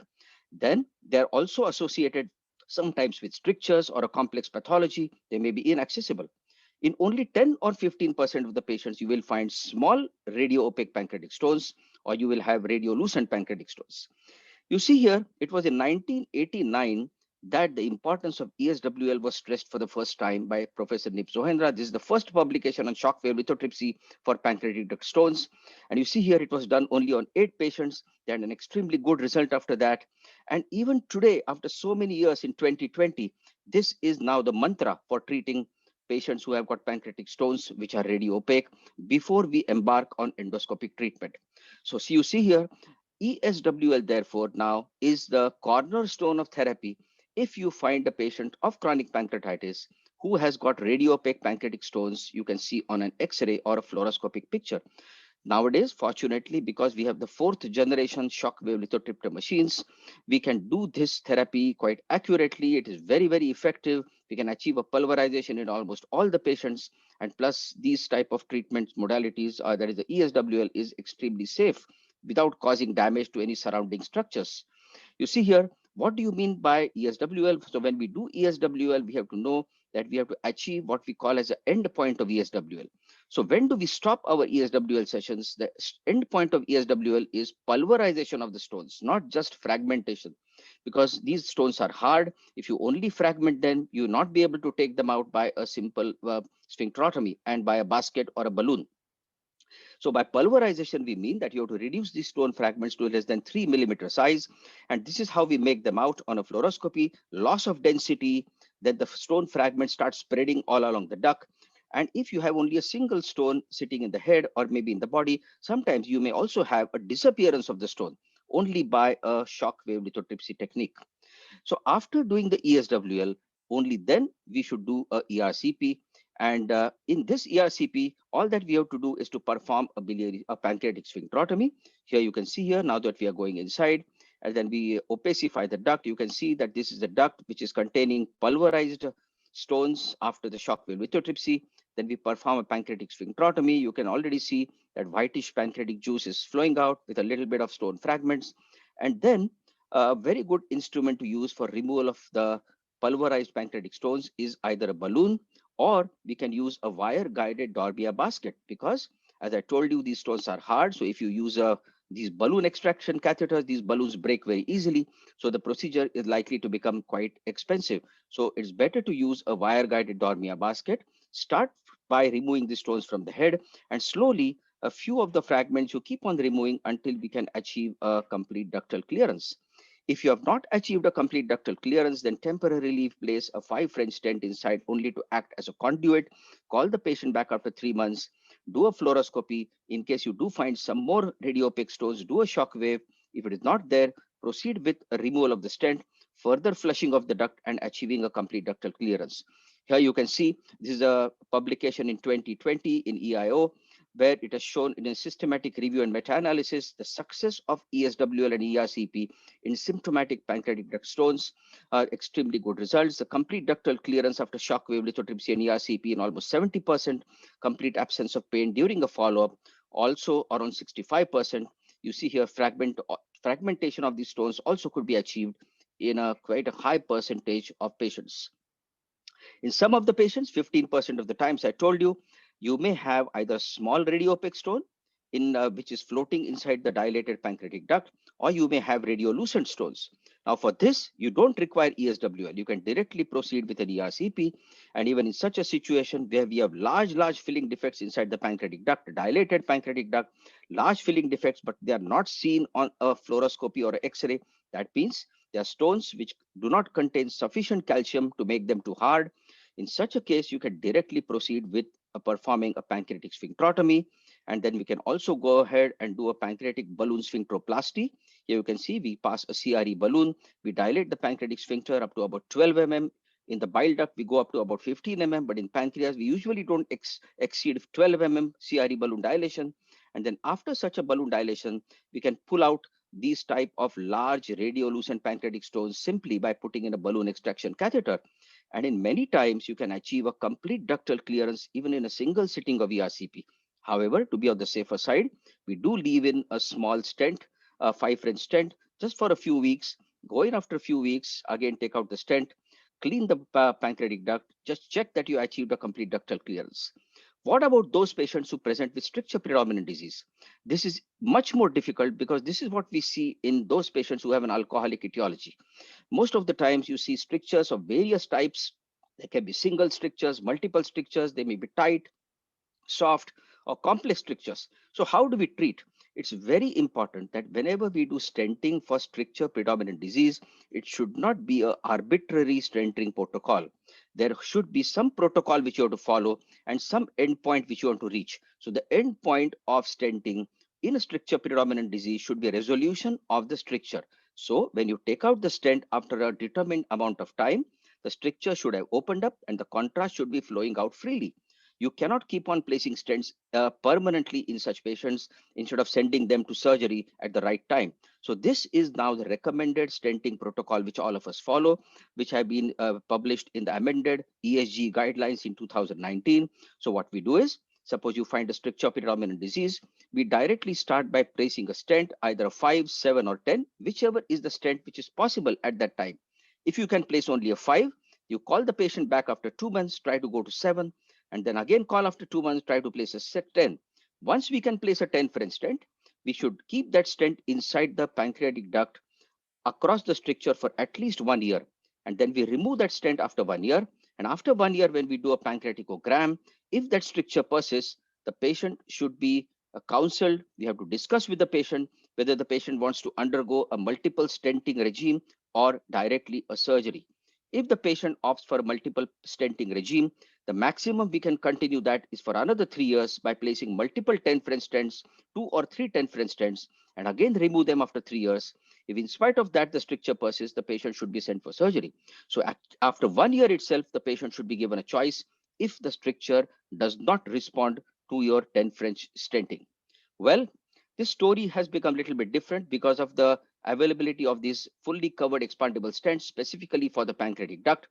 Then they're also associated sometimes with strictures or a complex pathology. They may be inaccessible. In only 10 or 15% of the patients, you will find small radio-opaque pancreatic stones, or you will have radiolucent pancreatic stones. You see here, it was in 1989 that the importance of ESWL was stressed for the first time by Professor Nip Zohendra. This is the first publication on shockwave lithotripsy for pancreatic duct stones. And you see here, it was done only on 8 patients. They had an extremely good result after that. And even today, after so many years in 2020, this is now the mantra for treating patients who have got pancreatic stones, which are radio opaque, before we embark on endoscopic treatment. So you see here, ESWL therefore now is the cornerstone of therapy if you find a patient of chronic pancreatitis who has got radio opaque pancreatic stones. You can see on an X-ray or a fluoroscopic picture. Nowadays, fortunately, because we have the 4th generation shockwave lithotripsy machines, we can do this therapy quite accurately. It is very, very effective. We can achieve a pulverization in almost all the patients. And plus, these type of treatment modalities, that is the ESWL, is extremely safe without causing damage to any surrounding structures. You see here, what do you mean by ESWL? So when we do ESWL, we have to know that we have to achieve what we call as an end point of ESWL. So when do we stop our ESWL sessions? The end point of ESWL is pulverization of the stones, not just fragmentation, because these stones are hard. If you only fragment them, you will not be able to take them out by a simple sphincterotomy and by a basket or a balloon. So by pulverization, we mean that you have to reduce these stone fragments to less than 3 millimeter size. And this is how we make them out on a fluoroscopy. Loss of density, then the stone fragments start spreading all along the duct. And if you have only a single stone sitting in the head or maybe in the body, sometimes you may also have a disappearance of the stone only by a shock wave lithotripsy technique. So after doing the ESWL, only then we should do a ERCP. And in this ERCP, all that we have to do is to perform a pancreatic sphincterotomy. Here you can see here, now that we are going inside, and then we opacify the duct. You can see that this is the duct which is containing pulverized stones after the shock wave lithotripsy. Then we perform a pancreatic sphincterotomy. You can already see that whitish pancreatic juice is flowing out with a little bit of stone fragments. And then a very good instrument to use for removal of the pulverized pancreatic stones is either a balloon, or we can use a wire guided Dorbia basket, because as I told you, these stones are hard. So if you use these balloon extraction catheters, these balloons break very easily. So the procedure is likely to become quite expensive. So it's better to use a wire guided Dormia basket. Start by removing the stones from the head, and slowly a few of the fragments you keep on removing until we can achieve a complete ductal clearance. If you have not achieved a complete ductal clearance, then temporarily place a 5 French stent inside only to act as a conduit. Call the patient back after 3 months. Do a fluoroscopy. In case you do find some more radiopaque stones, do a shock wave. If it is not there, proceed with a removal of the stent, further flushing of the duct, and achieving a complete ductal clearance. Here you can see this is a publication in 2020 in EIO, where it has shown in a systematic review and meta-analysis the success of ESWL and ERCP in symptomatic pancreatic duct stones. Extremely good results. The complete ductal clearance after shock wave lithotripsy and ERCP in almost 70%, complete absence of pain during a follow-up, also around 65%. You see here fragmentation of these stones also could be achieved in quite a high percentage of patients. In some of the patients, 15% of the times I told you, you may have either small radiopaque stone which is floating inside the dilated pancreatic duct, or you may have radiolucent stones. Now for this, you don't require ESWL. You can directly proceed with an ERCP. And even in such a situation where we have large filling defects inside the pancreatic duct, dilated pancreatic duct, large filling defects, but they are not seen on a fluoroscopy or X-ray, that means they are stones which do not contain sufficient calcium to make them too hard. In such a case, you can directly proceed with performing a pancreatic sphincterotomy. And then we can also go ahead and do a pancreatic balloon sphincteroplasty. Here you can see we pass a CRE balloon. We dilate the pancreatic sphincter up to about 12 mm. In the bile duct, we go up to about 15 mm. But in pancreas, we usually don't exceed 12 mm CRE balloon dilation. And then after such a balloon dilation, we can pull out these type of large radiolucent pancreatic stones simply by putting in a balloon extraction catheter. And in many times, you can achieve a complete ductal clearance even in a single sitting of ERCP. However, to be on the safer side, we do leave in a small stent, a 5 French stent, just for a few weeks. Go in after a few weeks, again take out the stent, clean the pancreatic duct, just check that you achieved a complete ductal clearance. What about those patients who present with stricture predominant disease? This is much more difficult because this is what we see in those patients who have an alcoholic etiology. Most of the times you see strictures of various types. They can be single strictures, multiple strictures, they may be tight, soft, or complex strictures. So how do we treat? It's very important that whenever we do stenting for stricture predominant disease, it should not be an arbitrary stenting protocol. There should be some protocol which you have to follow and some endpoint which you want to reach. So the endpoint of stenting in a stricture predominant disease should be a resolution of the stricture. So when you take out the stent after a determined amount of time, the stricture should have opened up and the contrast should be flowing out freely. You cannot keep on placing stents permanently in such patients instead of sending them to surgery at the right time. So this is now the recommended stenting protocol which all of us follow, which have been published in the amended ESG guidelines in 2019. So what we do is, suppose you find a stricture predominant disease, we directly start by placing a stent, either a 5, 7, or 10, whichever is the stent which is possible at that time. If you can place only a 5, you call the patient back after 2 months, try to go to 7. and then again call after 2 months, try to place a set 10. Once we can place a 10 French stent, we should keep that stent inside the pancreatic duct across the stricture for at least 1 year. And then we remove that stent after 1 year. And after 1 year, when we do a pancreaticogram, if that stricture persists, the patient should be counseled. We have to discuss with the patient whether the patient wants to undergo a multiple stenting regime or directly a surgery. If the patient opts for a multiple stenting regime, the maximum we can continue that is for another 3 years by placing multiple 10 French stents, 2 or 3 10 French stents, and again remove them after 3 years. If in spite of that, the stricture persists, the patient should be sent for surgery. So after 1 year itself, the patient should be given a choice if the stricture does not respond to your 10 French stenting. Well, this story has become a little bit different because of the availability of these fully covered expandable stents specifically for the pancreatic duct.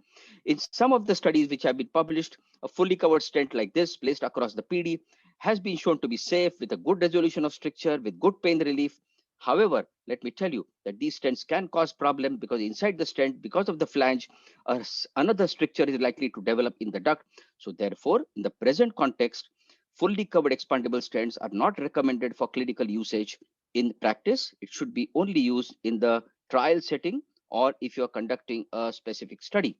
In some of the studies which have been published, a fully covered stent like this placed across the PD has been shown to be safe with a good resolution of stricture, with good pain relief. However, let me tell you that these stents can cause problem because inside the stent, because of the flange, another stricture is likely to develop in the duct. So therefore, in the present context, fully covered expandable stents are not recommended for clinical usage. In practice, it should be only used in the trial setting or if you're conducting a specific study.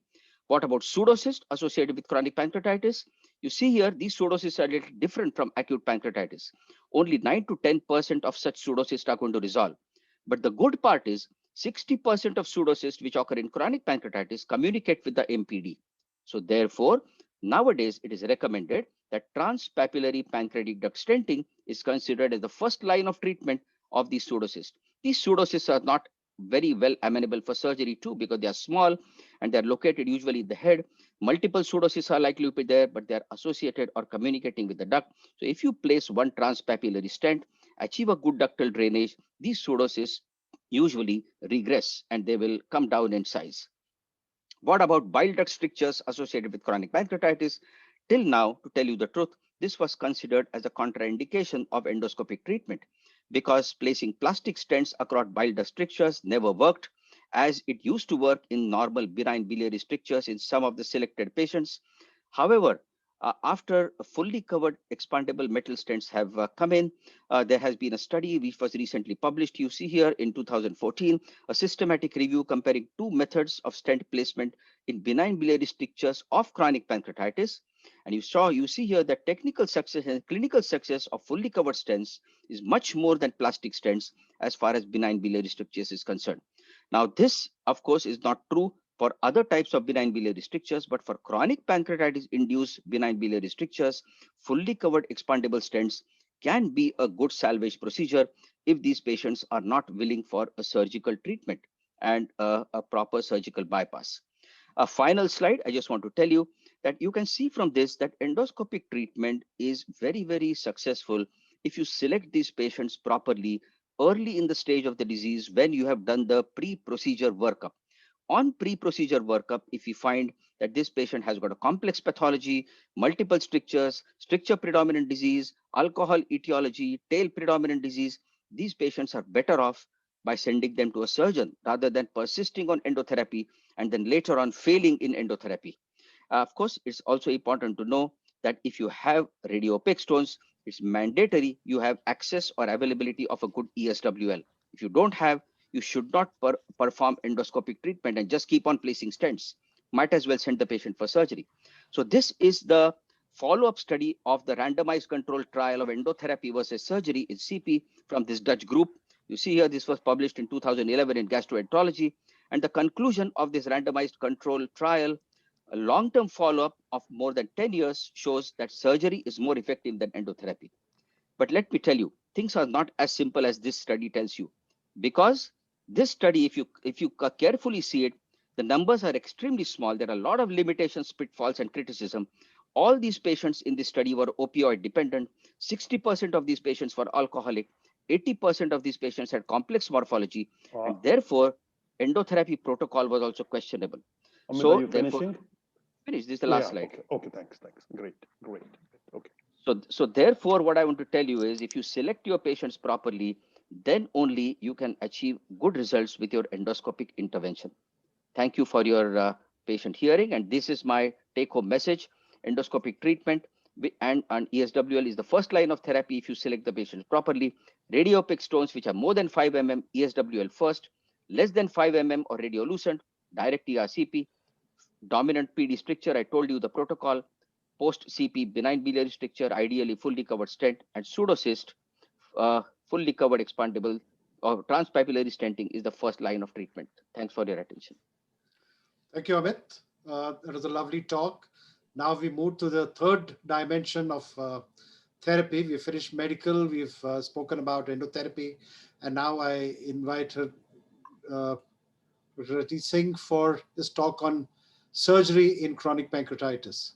What about pseudocysts associated with chronic pancreatitis? You see here, these pseudocysts are a little different from acute pancreatitis. Only 9 to 10% of such pseudocysts are going to resolve. But the good part is 60% of pseudocysts which occur in chronic pancreatitis communicate with the MPD. So therefore, nowadays it is recommended that transpapillary pancreatic duct stenting is considered as the first line of treatment of these pseudocysts. These pseudocysts are not very well amenable for surgery too because they are small and they're located usually in the head. Multiple pseudocysts are likely to be there, but they're associated or communicating with the duct. So if you place one transpapillary stent, achieve a good ductal drainage, these pseudocysts usually regress and they will come down in size. What about bile duct strictures associated with chronic pancreatitis? Till now, to tell you the truth, this was considered as a contraindication of endoscopic treatment because placing plastic stents across bile duct strictures never worked as it used to work in normal benign biliary strictures in some of the selected patients. However, after fully covered expandable metal stents have come in, there has been a study which was recently published. You see here in 2014, a systematic review comparing two methods of stent placement in benign biliary strictures of chronic pancreatitis. And you see here that technical success and clinical success of fully covered stents is much more than plastic stents as far as benign biliary strictures is concerned. Now, this, of course, is not true for other types of benign biliary strictures, but for chronic pancreatitis-induced benign biliary strictures, fully covered expandable stents can be a good salvage procedure if these patients are not willing for a surgical treatment and a proper surgical bypass. A final slide, I just want to tell you that you can see from this that endoscopic treatment is very, very successful if you select these patients properly early in the stage of the disease when you have done the pre-procedure workup. On pre-procedure workup, if we find that this patient has got a complex pathology, multiple strictures, stricture predominant disease, alcohol etiology, tail predominant disease, these patients are better off by sending them to a surgeon rather than persisting on endotherapy and then later on failing in endotherapy. Of course, it's also important to know that if you have radiopaque stones, it's mandatory you have access or availability of a good ESWL. If you don't have, you should not perform endoscopic treatment and just keep on placing stents. Might as well send the patient for surgery. So this is the follow-up study of the randomized controlled trial of endotherapy versus surgery in CP from this Dutch group. You see here, this was published in 2011 in Gastroenterology. And the conclusion of this randomized controlled trial, a long-term follow-up of more than 10 years, shows that surgery is more effective than endotherapy. But let me tell you, things are not as simple as this study tells you. Because this study, if you carefully see it, the numbers are extremely small. There are a lot of limitations, pitfalls, and criticism. All these patients in this study were opioid dependent. 60% of these patients were alcoholic. 80% of these patients had complex morphology. And therefore, endotherapy protocol was also questionable. Amit, So are you therefore, finishing? finish. This is the last slide. Okay, thanks. Great. Okay. So therefore, what I want to tell you is if you select your patients properly, then only you can achieve good results with your endoscopic intervention. Thank you for your patient hearing. And this is my take-home message. endoscopic treatment, and ESWL is the first line of therapy if you select the patients properly. Radiopaque stones which are more than 5 mm, ESWL first, less than 5 mm or radiolucent, direct ERCP, dominant PD stricture, I told you the protocol, post-CP, benign biliary stricture, ideally fully covered stent, and pseudocyst, fully covered expandable or transpapillary stenting is the first line of treatment. Thanks for your attention. Thank you, Amit. That was a lovely talk. Now we move to the third dimension of therapy. We finished medical, we've spoken about endotherapy, and now I invite Rati Singh for this talk on surgery in chronic pancreatitis.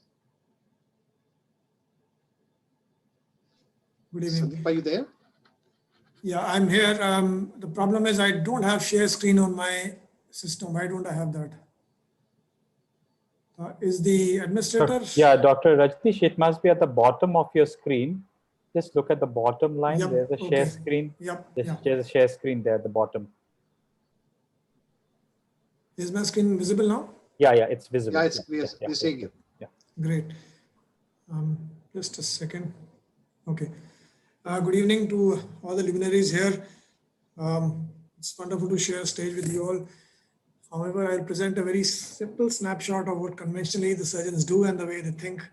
Good evening. Sandeep, are you there? Yeah, I'm here. The problem is I don't have share screen on my system. Why don't I have that? Is the administrator? Yeah, Dr. Rajnish, it must be at the bottom of your screen. Just look at the bottom line. Yep, There's a share screen. Yep, There's a share screen there at the bottom. Is my screen visible now? Yeah, it's visible. Yeah, we're seeing you. Yeah. Great. Just a second. Okay. Good evening to all the luminaries here. It's wonderful to share stage with you all. However, I'll present a very simple snapshot of what conventionally the surgeons do and the way they think.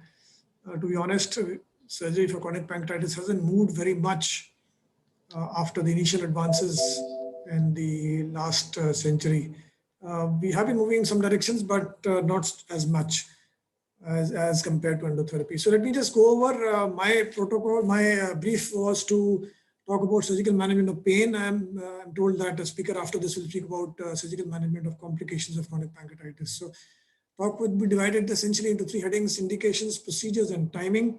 To be honest, surgery for chronic pancreatitis hasn't moved very much after the initial advances in the last century. We have been moving in some directions, but not as much as compared to endotherapy. So let me just go over my protocol. My brief was to talk about surgical management of pain. I'm told that the speaker after this will speak about surgical management of complications of chronic pancreatitis. So talk would be divided essentially into three headings: indications, procedures, and timing.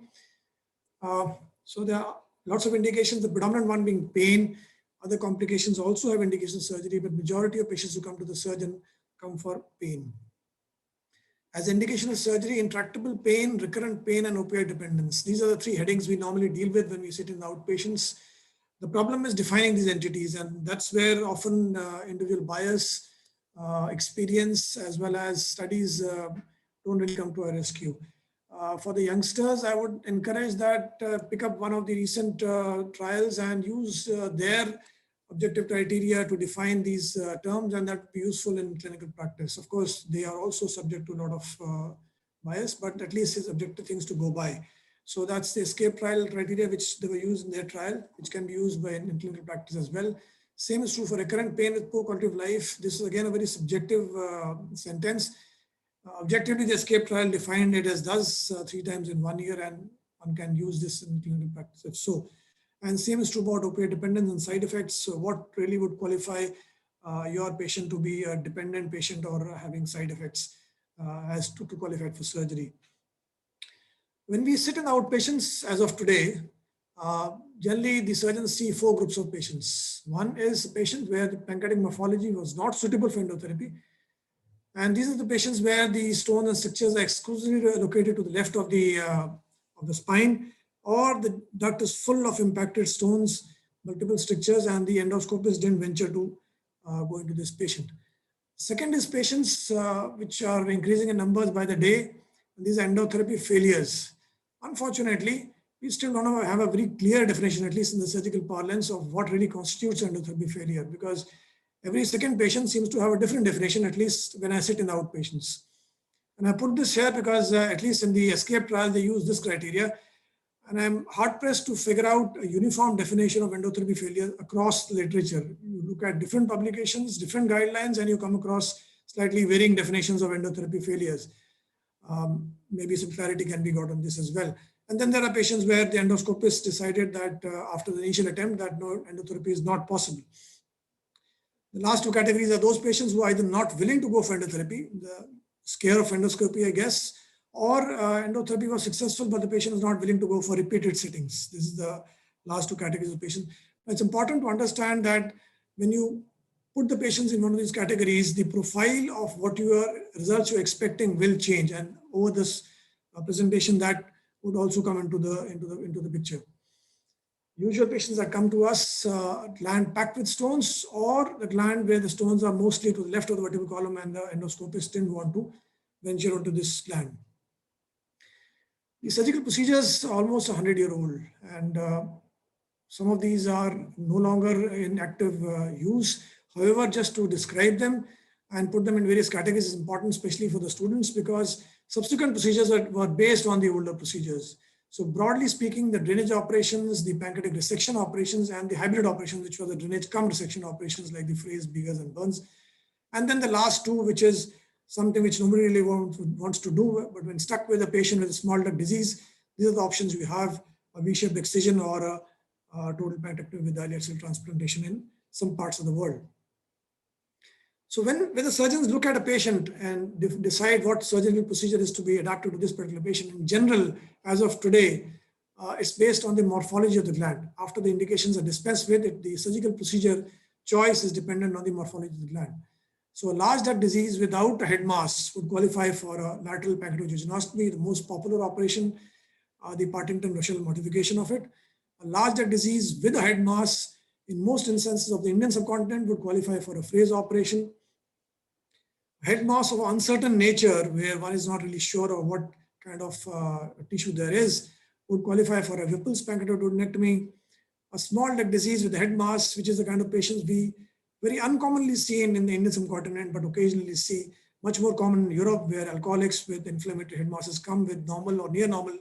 So there are lots of indications, the predominant one being pain. Other complications also have indications of surgery, but majority of patients who come to the surgeon come for pain. As indication of surgery, intractable pain, recurrent pain, and opioid dependence. These are the three headings we normally deal with when we sit in the outpatients. The problem is defining these entities, and that's where often individual bias, experience, as well as studies don't really come to our rescue. For the youngsters, I would encourage that pick up one of the recent trials and use their objective criteria to define these terms, and that would be useful in clinical practice. Of course, they are also subject to a lot of bias, but at least it's objective things to go by. So that's the escape trial criteria which they were used in their trial, which can be used in clinical practice as well. Same is true for recurrent pain with poor quality of life. This is again a very subjective sentence. Objectively, the escape trial defined it as does 3 times in 1 year, and one can use this in clinical practice if so. And same is true about opioid dependence and side effects. So what really would qualify your patient to be a dependent patient or having side effects as to qualify for surgery. When we sit in the outpatients as of today, generally the surgeons see 4 groups of patients. One is patients where the pancreatic morphology was not suitable for endotherapy. And these are the patients where the stones and strictures are exclusively located to the left of the spine, or the duct is full of impacted stones, multiple strictures, and the endoscopist didn't venture to go into this patient. Second is patients which are increasing in numbers by the day. These are endotherapy failures. Unfortunately, we still don't have a very clear definition, at least in the surgical parlance, of what really constitutes endotherapy failure, because every second patient seems to have a different definition, at least when I sit in the outpatients. And I put this here because at least in the escape trial, they use this criteria. And I'm hard pressed to figure out a uniform definition of endotherapy failure across the literature. You look at different publications, different guidelines, and you come across slightly varying definitions of endotherapy failures. Maybe some clarity can be got on this as well. And then there are patients where the endoscopist decided that after the initial attempt that no, endotherapy is not possible. The last 2 categories are those patients who are either not willing to go for endotherapy, the scare of endoscopy, I guess, or endotherapy was successful, but the patient is not willing to go for repeated sittings. This is the last 2 categories of patients. It's important to understand that when you put the patients in one of these categories, the profile of what results you're expecting will change. And over this presentation, that would also come into the picture. Usual patients that come to us, gland packed with stones, or the gland where the stones are mostly to the left of the vertebral column and the endoscopist didn't want to venture onto this gland. The surgical procedures are almost 100-year-old, and some of these are no longer in active use. However, just to describe them and put them in various categories is important, especially for the students, because subsequent procedures were based on the older procedures. So broadly speaking, the drainage operations, the pancreatic resection operations, and the hybrid operations, which were the drainage cum resection operations like the Frays, Biggers, and Burns. And then the last two, which is something which nobody really wants to do, but when stuck with a patient with a small duct disease, these are the options we have: a V-shaped excision or a total pancreatectomy with ileal cell transplantation in some parts of the world. So when the surgeons look at a patient and decide what surgical procedure is to be adapted to this particular patient, in general, as of today, it's based on the morphology of the gland. After the indications are dispensed with, the surgical procedure choice is dependent on the morphology of the gland. So a large duct disease without a head mass would qualify for a lateral pancreatitis, the most popular operation, the Partington-Russell modification of it. A large duct disease with a head mass in most instances of the Indian subcontinent would qualify for a Frays operation. Head mass of uncertain nature, where one is not really sure of what kind of tissue there is, would qualify for a Whipple's pancreatitis. A small duct disease with head mass, which is the kind of patients we very uncommonly seen in the Indian subcontinent, but occasionally see, much more common in Europe, where alcoholics with inflammatory head masses come with normal or near normal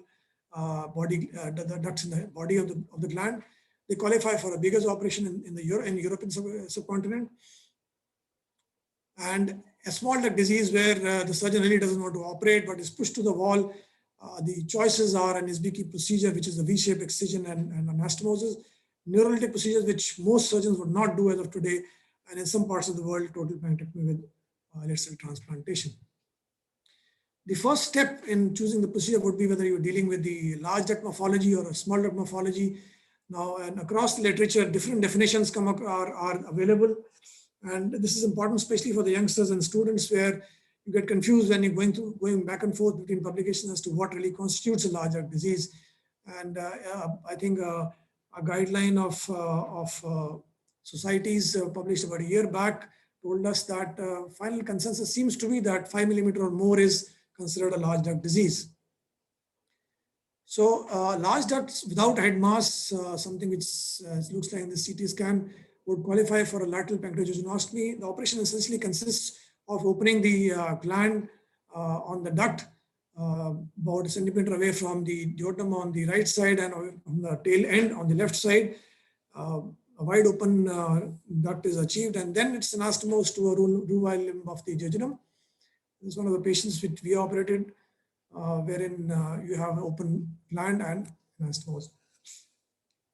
the ducts in the body of the gland. They qualify for a Biggers operation in the European subcontinent. And a small duct disease where the surgeon really doesn't want to operate, but is pushed to the wall. The choices are an Isbiki procedure, which is a V-shaped excision and anastomosis, neurolytic procedures, which most surgeons would not do as of today, and in some parts of the world, total pancreatectomy with ileal cell transplantation. The first step in choosing the procedure would be whether you're dealing with the large duct morphology or a small duct morphology. Now, and across the literature, different definitions are available. And this is important, especially for the youngsters and students, where you get confused when you're going back and forth between publications as to what really constitutes a large duct disease. And I think a guideline of societies published about a year back told us that final consensus seems to be that 5 millimeter or more is considered a large duct disease. So large ducts without head mass, something which looks like in the CT scan, would qualify for a lateral pancreatitis. The operation essentially consists of opening the gland on the duct about a centimeter away from the duodenum on the right side and on the tail end on the left side. A wide open duct is achieved, and then it's anastomosed to a ruvile limb of the jejunum. This is one of the patients which we operated, wherein you have an open gland and anastomosed.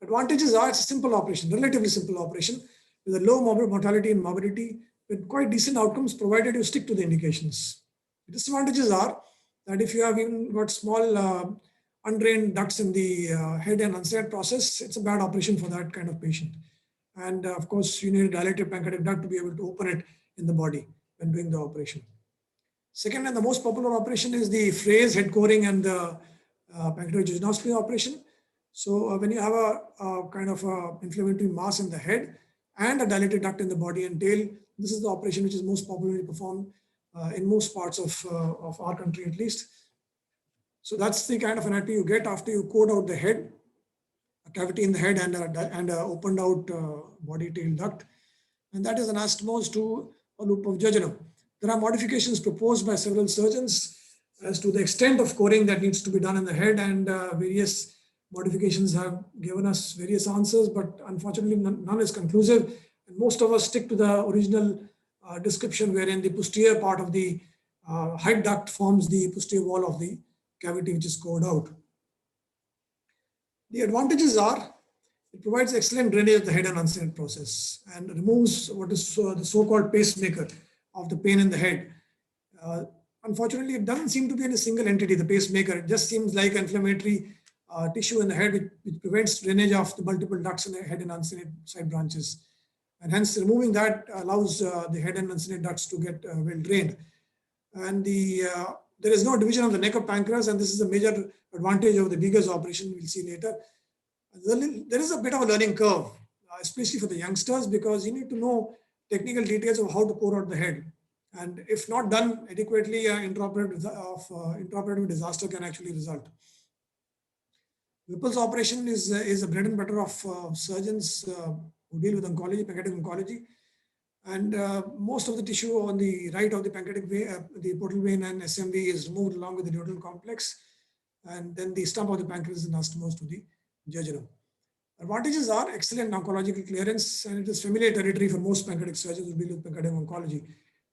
Advantages are it's a simple operation, relatively simple operation, with a low mortality and morbidity, with quite decent outcomes, provided you stick to the indications. The disadvantages are that if you have even got small undrained ducts in the head and unstable process, it's a bad operation for that kind of patient. And of course, you need a dilated pancreatic duct to be able to open it in the body when doing the operation. Second, and the most popular operation is the Frays head coring and the pancreatitis operation. So when you have a kind of inflammatory mass in the head and a dilated duct in the body and tail, this is the operation which is most popularly performed in most parts of our country at least. So that's the kind of anatomy you get after you coat out the head, a cavity in the head and a opened out body tail duct. And that is anastomosed to a loop of jejunum. There are modifications proposed by several surgeons as to the extent of coring that needs to be done in the head, and various modifications have given us various answers, but unfortunately none is conclusive. And most of us stick to the original description, wherein the posterior part of the head duct forms the posterior wall of the cavity which is cored out. The advantages are it provides excellent drainage of the head and unstable process and removes what is the so-called pacemaker of the pain in the head. Unfortunately, it doesn't seem to be in a single entity, the pacemaker. It just seems like inflammatory tissue in the head, which prevents drainage of the multiple ducts in the head and unstable side branches. And hence, removing that allows the head and unstable ducts to get well drained. And there is no division of the neck of pancreas, and this is a major advantage of the Biggers operation we'll see later. There is a bit of a learning curve, especially for the youngsters, because you need to know technical details of how to core out the head. And if not done adequately, intraoperative disaster can actually result. Whipple's operation is a bread and butter of surgeons who deal with oncology, pancreatic oncology. And most of the tissue on the right of the pancreatic vein, the portal vein and SMV is removed along with the duodenal complex. And then the stump of the pancreas is anastomosed to the jejunum. Advantages are excellent oncological clearance, and it is familiar territory for most pancreatic surgeons who deal with pancreatic oncology.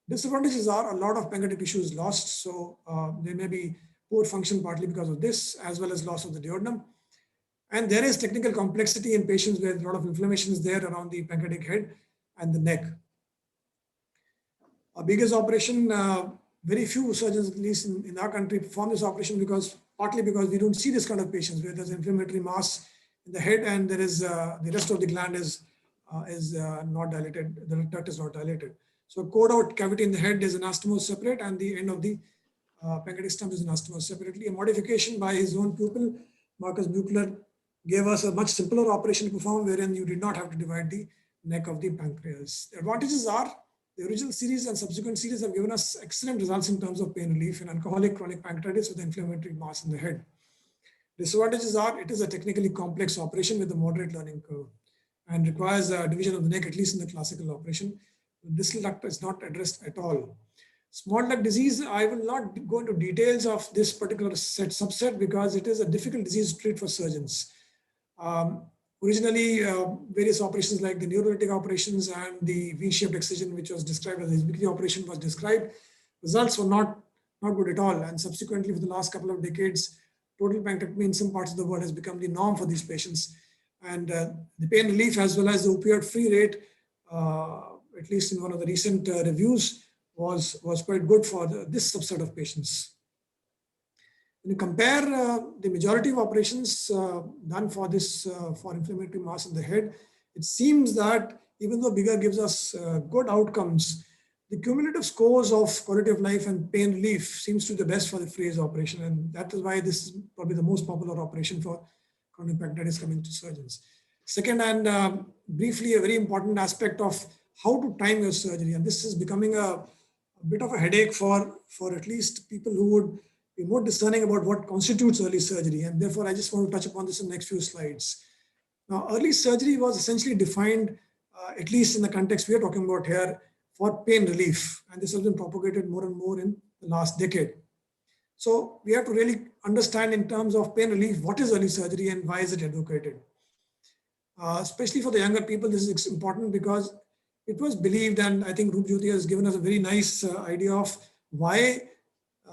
Disadvantages are a lot of pancreatic tissue is lost, so there may be poor function partly because of this, as well as loss of the duodenum. And there is technical complexity in patients where a lot of inflammation is there around the pancreatic head and the neck. Our biggest operation, very few surgeons, at least in our country, perform this operation partly because we don't see this kind of patients where there's inflammatory mass in the head and there is the rest of the gland is not dilated, the duct is not dilated. So chord-out cavity in the head is anastomosed separate and the end of the pancreatic stump is anastomosed separately. A modification by his own pupil, Marcus Buchler, gave us a much simpler operation to perform wherein you did not have to divide the neck of the pancreas. The advantages are the original series and subsequent series have given us excellent results in terms of pain relief in alcoholic chronic pancreatitis with inflammatory mass in the head. Disadvantages are it is a technically complex operation with a moderate learning curve and requires a division of the neck, at least in the classical operation. Distal duct is not addressed at all. Small duct disease, I will not go into details of this particular subset because it is a difficult disease to treat for surgeons. Originally, various operations like the neurolytic operations and the V-shaped excision, which was described as the Hibiki operation, was described. Results were not good at all. And subsequently, for the last couple of decades, total pancreatectomy in some parts of the world has become the norm for these patients. And the pain relief as well as the opioid-free rate, at least in one of the recent reviews, was quite good for this subset of patients. When you compare the majority of operations done for this, for inflammatory mass in the head, it seems that even though bigger gives us good outcomes, the cumulative scores of quality of life and pain relief seems to be the best for the Fraser operation. And that is why this is probably the most popular operation for chronic pancreatitis coming to surgeons. Second, and briefly, a very important aspect of how to time your surgery. And this is becoming a bit of a headache for at least people who would be more discerning about what constitutes early surgery. And therefore, I just want to touch upon this in the next few slides. Now, early surgery was essentially defined, at least in the context we are talking about here, for pain relief. And this has been propagated more and more in the last decade. So we have to really understand in terms of pain relief, what is early surgery and why is it advocated? Especially for the younger people, this is important because it was believed, and I think Roop Jyoti has given us a very nice idea of why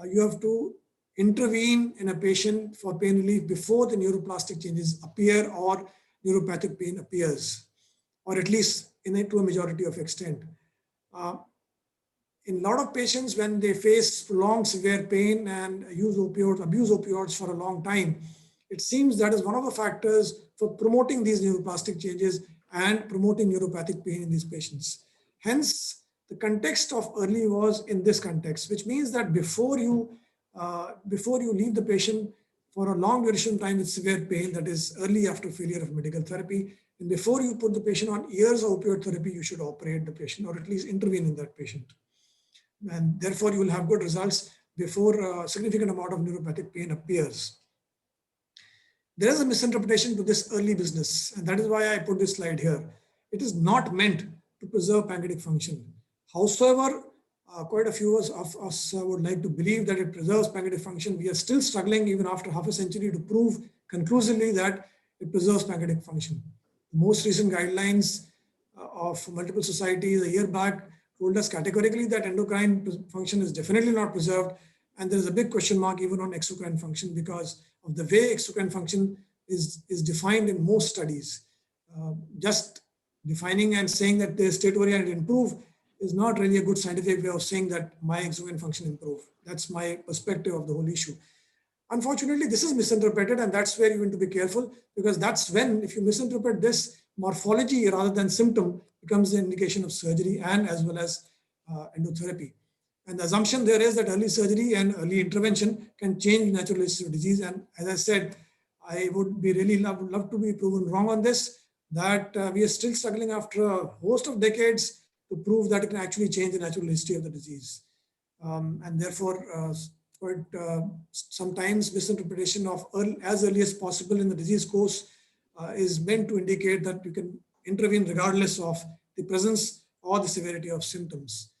you have to intervene in a patient for pain relief before the neuroplastic changes appear or neuropathic pain appears, or at least to a majority of extent. In a lot of patients, when they face prolonged severe pain and abuse opioids for a long time, it seems that is one of the factors for promoting these neuroplastic changes and promoting neuropathic pain in these patients. Hence, the context of early was in this context, which means that before you leave the patient for a long duration of time with severe pain, that is early after failure of medical therapy, and before you put the patient on years of opioid therapy, you should operate the patient or at least intervene in that patient. And therefore, you will have good results before a significant amount of neuropathic pain appears. There is a misinterpretation to this early business, and that is why I put this slide here. It is not meant to preserve pancreatic function. Howsoever, quite a few of us would like to believe that it preserves pancreatic function. We are still struggling even after half a century to prove conclusively that it preserves pancreatic function. The most recent guidelines of multiple societies a year back told us categorically that endocrine function is definitely not preserved. And there is a big question mark even on exocrine function because of the way exocrine function is defined in most studies. Just defining and saying that the state-oriented improve is not really a good scientific way of saying that my exocrine function improve. That's my perspective of the whole issue. Unfortunately, this is misinterpreted, and that's where you need to be careful, because that's when, if you misinterpret this, morphology rather than symptom becomes the indication of surgery and as well as endotherapy. And the assumption there is that early surgery and early intervention can change natural history of disease. And as I said, I would be really love to be proven wrong on this, that we are still struggling after a host of decades to prove that it can actually change the natural history of the disease. And therefore, quite sometimes misinterpretation of as early as possible in the disease course is meant to indicate that you can intervene regardless of the presence or the severity of symptoms.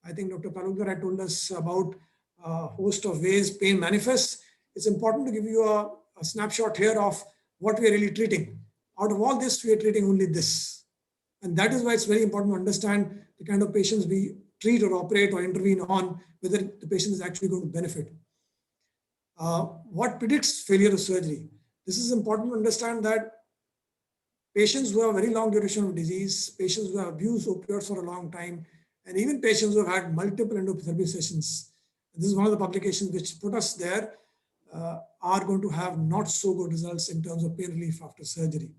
I think Dr. Palukdar had told us about a host of ways pain manifests. It's important to give you a snapshot here of what we are really treating. Out of all this, we are treating only this. And that is why it's very important to understand the kind of patients we treat or operate or intervene on, whether the patient is actually going to benefit. What predicts failure of surgery? This is important to understand that patients who have very long duration of disease, patients who have abused opioids for a long time, and even patients who have had multiple endotherapy sessions, this is one of the publications which put us there, are going to have not so good results in terms of pain relief after surgery.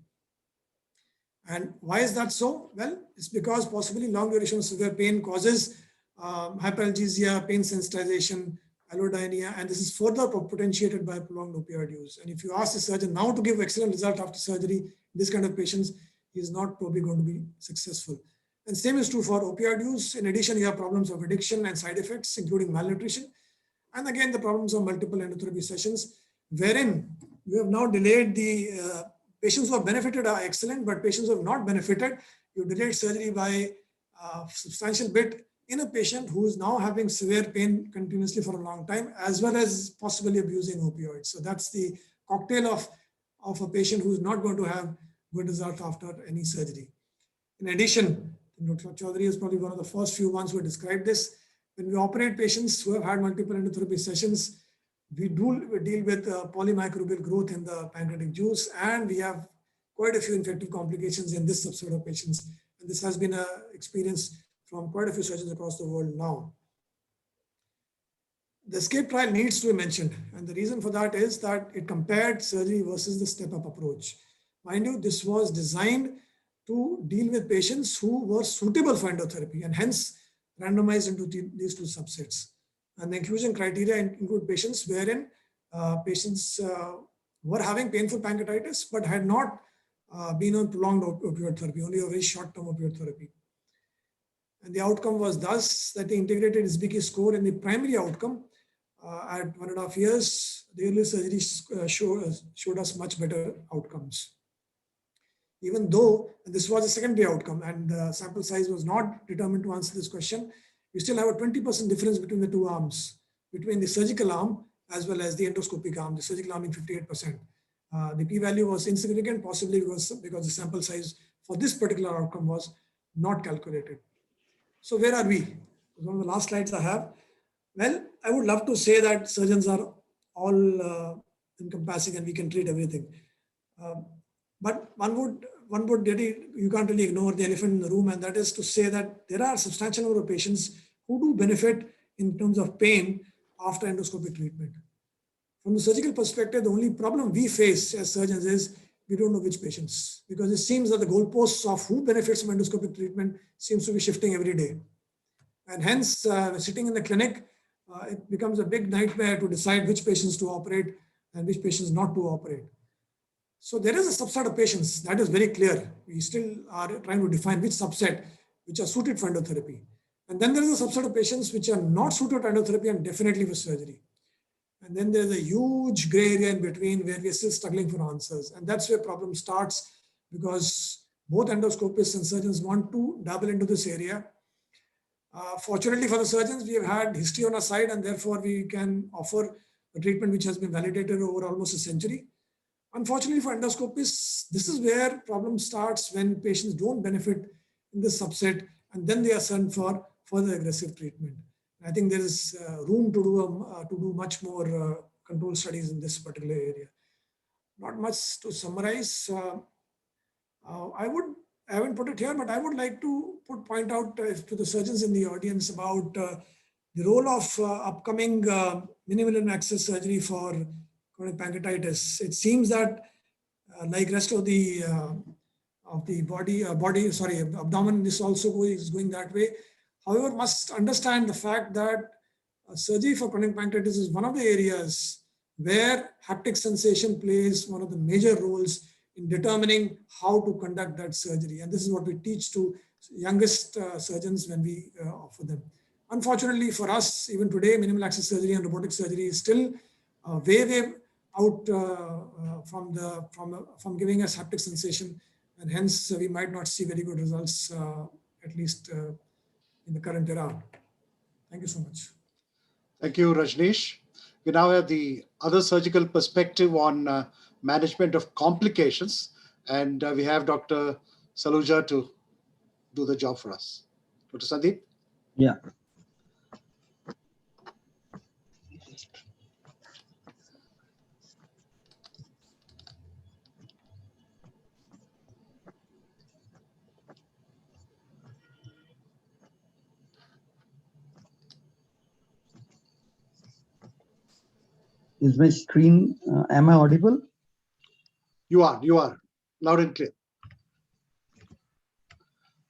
And why is that so? Well, it's because possibly long duration of severe pain causes hyperalgesia, pain sensitization, allodynia, and this is further potentiated by prolonged opioid use. And if you ask the surgeon now to give excellent result after surgery, this kind of patients, he is not probably going to be successful. And same is true for opioid use. In addition, you have problems of addiction and side effects, including malnutrition. And again, the problems of multiple endotherapy sessions, wherein we have now delayed the patients who have benefited are excellent, but patients who have not benefited, you delayed surgery by a substantial bit in a patient who is now having severe pain continuously for a long time, as well as possibly abusing opioids. So that's the cocktail of a patient who is not going to have good result after any surgery. In addition, Dr. Chaudhary is probably one of the first few ones who described this. When we operate patients who have had multiple endotherapy sessions, we deal with polymicrobial growth in the pancreatic juice, and we have quite a few infective complications in this subset of patients. And this has been an experience from quite a few surgeons across the world now. The ESCAPE trial needs to be mentioned, and the reason for that is that it compared surgery versus the step-up approach. Mind you, this was designed to deal with patients who were suitable for endotherapy and hence randomized into these two subsets. And the inclusion criteria include patients wherein patients were having painful pancreatitis but had not been on prolonged opioid therapy, only a very short-term opioid therapy. And the outcome was thus that the integrated SBK score in the primary outcome at 1.5 years, the early surgery showed us much better outcomes. Even though this was a secondary outcome and the sample size was not determined to answer this question, we still have a 20% difference between the two arms, between the surgical arm as well as the endoscopic arm, the surgical arm being 58%. The p-value was insignificant, possibly because the sample size for this particular outcome was not calculated. So where are we? One of the last slides I have. Well, I would love to say that surgeons are all encompassing and we can treat everything. But one would really, you can't really ignore the elephant in the room, and that is to say that there are a substantial number of patients who do benefit in terms of pain after endoscopic treatment. From the surgical perspective, the only problem we face as surgeons is we don't know which patients, because it seems that the goalposts of who benefits from endoscopic treatment seems to be shifting every day. And hence, sitting in the clinic, it becomes a big nightmare to decide which patients to operate and which patients not to operate. So there is a subset of patients that is very clear. We still are trying to define which subset which are suited for endotherapy. And then there is a subset of patients which are not suited for endotherapy and definitely for surgery. And then there's a huge gray area in between where we are still struggling for answers. And that's where problem starts, because both endoscopists and surgeons want to dabble into this area. Fortunately for the surgeons, we have had history on our side, and therefore we can offer a treatment which has been validated over almost a century. Unfortunately for endoscopists, this is where problem starts when patients don't benefit in this subset, and then they are sent for further aggressive treatment. I think there is room to do much more control studies in this particular area. Not much to summarize. I haven't put it here, but I would like to point out to the surgeons in the audience about the role of upcoming minimal access surgery for chronic pancreatitis. It seems that like rest of the abdomen is also going that way. However, must understand the fact that surgery for chronic pancreatitis is one of the areas where haptic sensation plays one of the major roles in determining how to conduct that surgery. And this is what we teach to youngest surgeons when we offer them. unfortunately for us, even today, minimal access surgery and robotic surgery is still way out from giving us haptic sensation, and hence we might not see very good results, at least in the current era. Thank you so much. Thank you, Rajneesh. We now have the other surgical perspective on management of complications, and we have Dr. Saluja to do the job for us. Dr. Sandeep? Yeah. Is my screen, am I audible? You are loud and clear.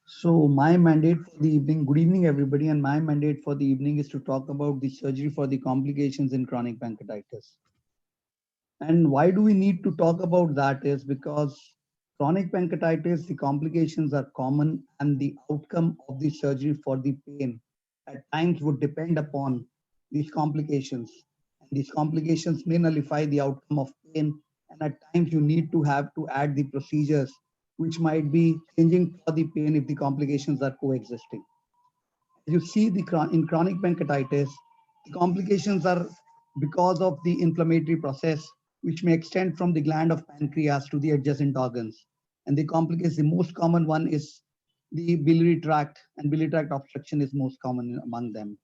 So my mandate for the evening, good evening everybody, and my mandate for the evening is to talk about the surgery for the complications in chronic pancreatitis. And why do we need to talk about that is because chronic pancreatitis, the complications are common, and the outcome of the surgery for the pain at times would depend upon these complications. And these complications may nullify the outcome of pain, and at times you need to have to add the procedures which might be changing for the pain if the complications are coexisting. You see in chronic pancreatitis, the complications are because of the inflammatory process, which may extend from the gland of pancreas to the adjacent organs. And the complications, the most common one is the biliary tract, and biliary tract obstruction is most common among them,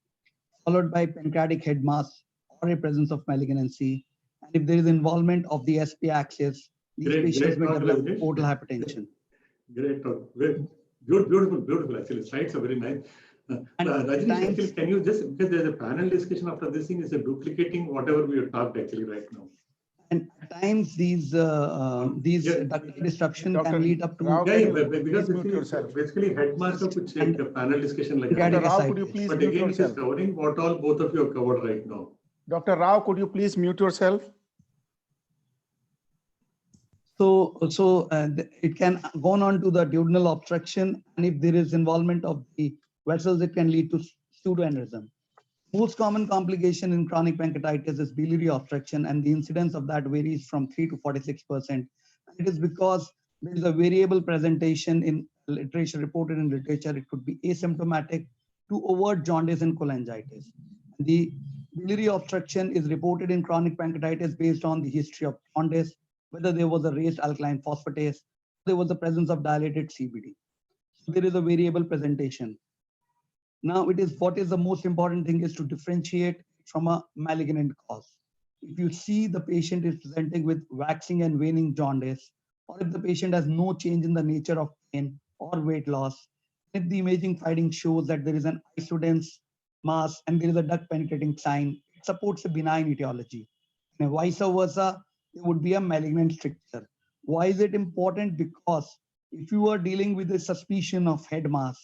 followed by pancreatic head mass or a presence of malignancy. And if there is involvement of the SP axis, these patients may develop portal hypertension. Great talk. Beautiful. Actually, slides are very nice. Rajneesh, actually, can you just, because there's a panel discussion after this thing, is duplicating whatever we have talked actually right now. And at times these ductal disruption can lead up to because basically headmaster could take a panel discussion like Dr. Rao, could you please but mute again yourself? it is covering what all both of you have covered right now. Dr. Rao, could you please mute yourself? So it can go on to the duodenal obstruction, and if there is involvement of the vessels, it can lead to pseudoaneurysm. Most common complication in chronic pancreatitis is biliary obstruction, and the incidence of that varies from 3 to 46%. It is because there is a variable presentation in literature, reported in literature. It could be asymptomatic to overt jaundice and cholangitis. The biliary obstruction is reported in chronic pancreatitis based on the history of jaundice, whether there was a raised alkaline phosphatase, there was the presence of dilated CBD. So there is a variable presentation. Now what is the most important thing is to differentiate from a malignant cause. If you see the patient is presenting with waxing and waning jaundice, or if the patient has no change in the nature of pain or weight loss, if the imaging finding shows that there is an isodense mass and there is a duct penetrating sign, it supports a benign etiology. And vice versa, there would be a malignant stricture. Why is it important? Because if you are dealing with a suspicion of head mass,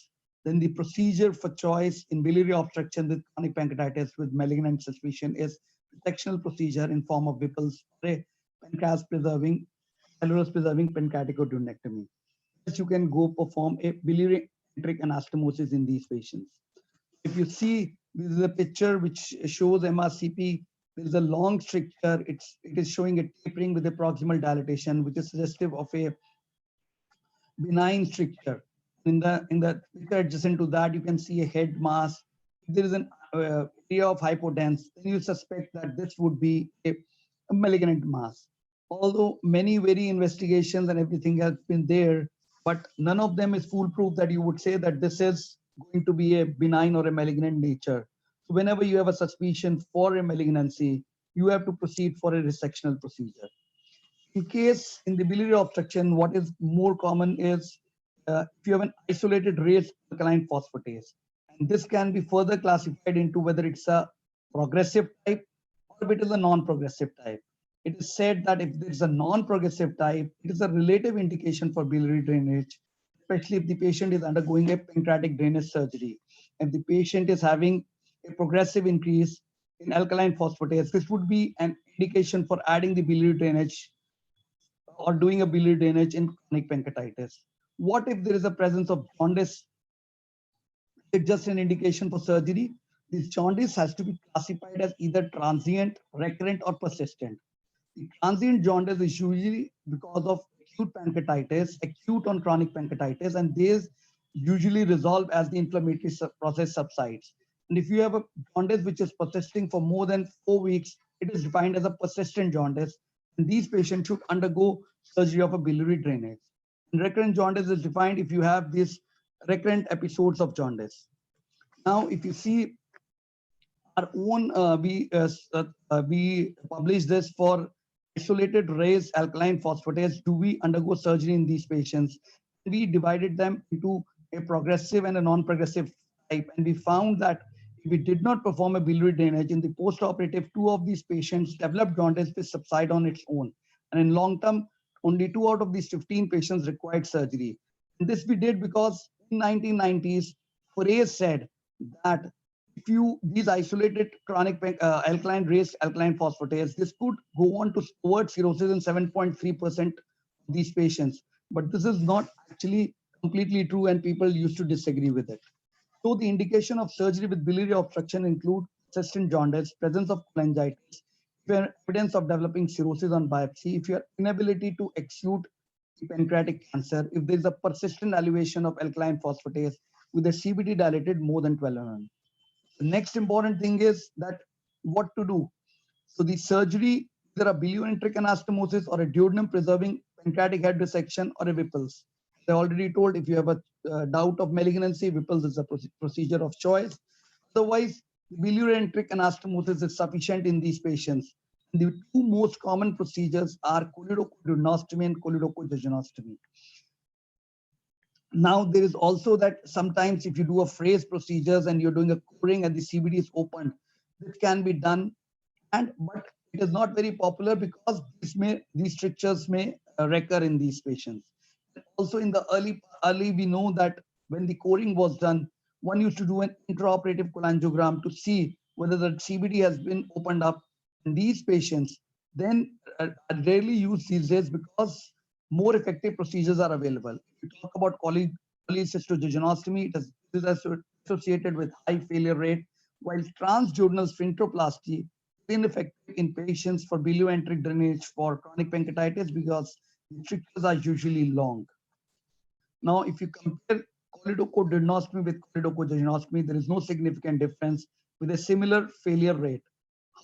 then the procedure for choice in biliary obstruction with chronic pancreatitis with malignant suspicion is sectional procedure in form of Whipple's or a pancreas-preserving, cellulose-preserving pancreaticoduodenectomy. Yes, you can go perform a biliary enteric anastomosis in these patients. If you see, this is a picture which shows MRCP. There is a long stricture. It is showing a tapering with a proximal dilatation, which is suggestive of a benign stricture. In the picture adjacent to that, you can see a head mass. If there is an area of hypodense, then you suspect that this would be a malignant mass. Although many investigations and everything has been there, but none of them is foolproof that you would say that this is going to be a benign or a malignant nature. So whenever you have a suspicion for a malignancy, you have to proceed for a resectional procedure. In case in the biliary obstruction, what is more common is if you have an isolated raised alkaline phosphatase, and this can be further classified into whether it's a progressive type or if it is a non-progressive type. It is said that if there is a non-progressive type, it is a relative indication for biliary drainage, especially if the patient is undergoing a pancreatic drainage surgery. If the patient is having a progressive increase in alkaline phosphatase, this would be an indication for adding the biliary drainage or doing a biliary drainage in chronic pancreatitis. What if there is a presence of jaundice? It's just an indication for surgery. This jaundice has to be classified as either transient, recurrent, or persistent. The transient jaundice is usually because of acute pancreatitis, acute on chronic pancreatitis, and these usually resolve as the inflammatory process subsides. And if you have a jaundice which is persisting for more than 4 weeks, it is defined as a persistent jaundice, and these patients should undergo surgery of a biliary drainage. And recurrent jaundice is defined if you have these recurrent episodes of jaundice. Now, if you see our own, we published this for isolated raised alkaline phosphatase. Do we undergo surgery in these patients? We divided them into a progressive and a non-progressive type, and we found that if we did not perform a biliary drainage in the post-operative, 2 of these patients developed jaundice which subside on its own, and in long term, only 2 out of these 15 patients required surgery. And this we did because in 1990s, Fourier said that if you these isolated chronic alkaline raised alkaline phosphatase, this could go on to towards cirrhosis in 7.3% of these patients. But this is not actually completely true, and people used to disagree with it. So the indication of surgery with biliary obstruction include persistent jaundice, presence of cholangitis, evidence of developing cirrhosis on biopsy, if your inability to exude pancreatic cancer, if there is a persistent elevation of alkaline phosphatase with a CBD dilated more than 12 mm. The next important thing is that what to do. So the surgery, either a bilioenteric anastomosis or a duodenum preserving pancreatic head resection or a Whipple's. I already told if you have a doubt of malignancy, Whipple's is a procedure of choice. Otherwise, bilioenteric anastomosis is sufficient in these patients. The 2 most common procedures are choledochoduodenostomy and choledochojejunostomy. Now, there is also that sometimes if you do a phrase procedures and you're doing a coring and the CBD is opened, this can be done, but it is not very popular because these strictures may recur in these patients. Also, in the early, we know that when the coring was done, one used to do an intraoperative cholangiogram to see whether the CBD has been opened up. In these patients, then are rarely used these days because more effective procedures are available. If you talk about cholecystogenostomy, it is associated with high failure rate, while transduodenal sphincteroplasty is ineffective in patients for bilioenteric drainage for chronic pancreatitis because the strictures are usually long. Now, if you compare choledochoduodenostomy with choledochojejunostomy, there is no significant difference with a similar failure rate.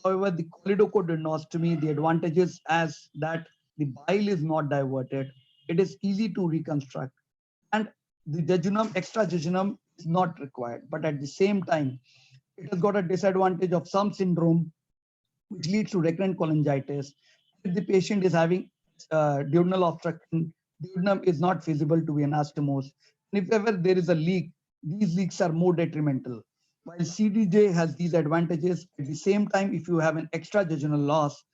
However, the choledochoduodenostomy, the advantage is as that the bile is not diverted, it is easy to reconstruct, and the jejunum, extra jejunum is not required. But at the same time, it has got a disadvantage of some syndrome which leads to recurrent cholangitis. If the patient is having duodenal obstruction, duodenum is not feasible to be anastomosed. And if ever there is a leak, these leaks are more detrimental. While CDJ has these advantages, at the same time, if you have an extra jejunal loss,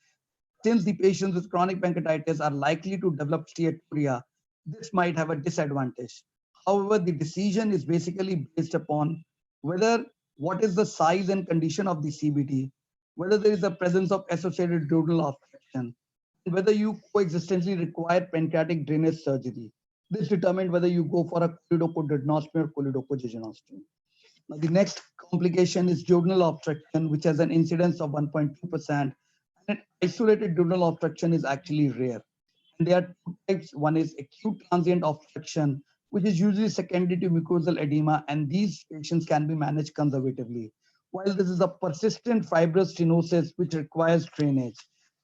since the patients with chronic pancreatitis are likely to develop steatorrhea, this might have a disadvantage. However, the decision is basically based upon whether what is the size and condition of the CBD, whether there is a presence of associated duodenal obstruction, and whether you coexistently require pancreatic drainage surgery. This determines whether you go for a choledochoduodenostomy or choledochojejunostomy. Now, the next complication is duodenal obstruction, which has an incidence of 1.2%. And isolated duodenal obstruction is actually rare. And there are 2 types. One is acute transient obstruction, which is usually secondary to mucosal edema, and these patients can be managed conservatively. While this is a persistent fibrous stenosis, which requires drainage.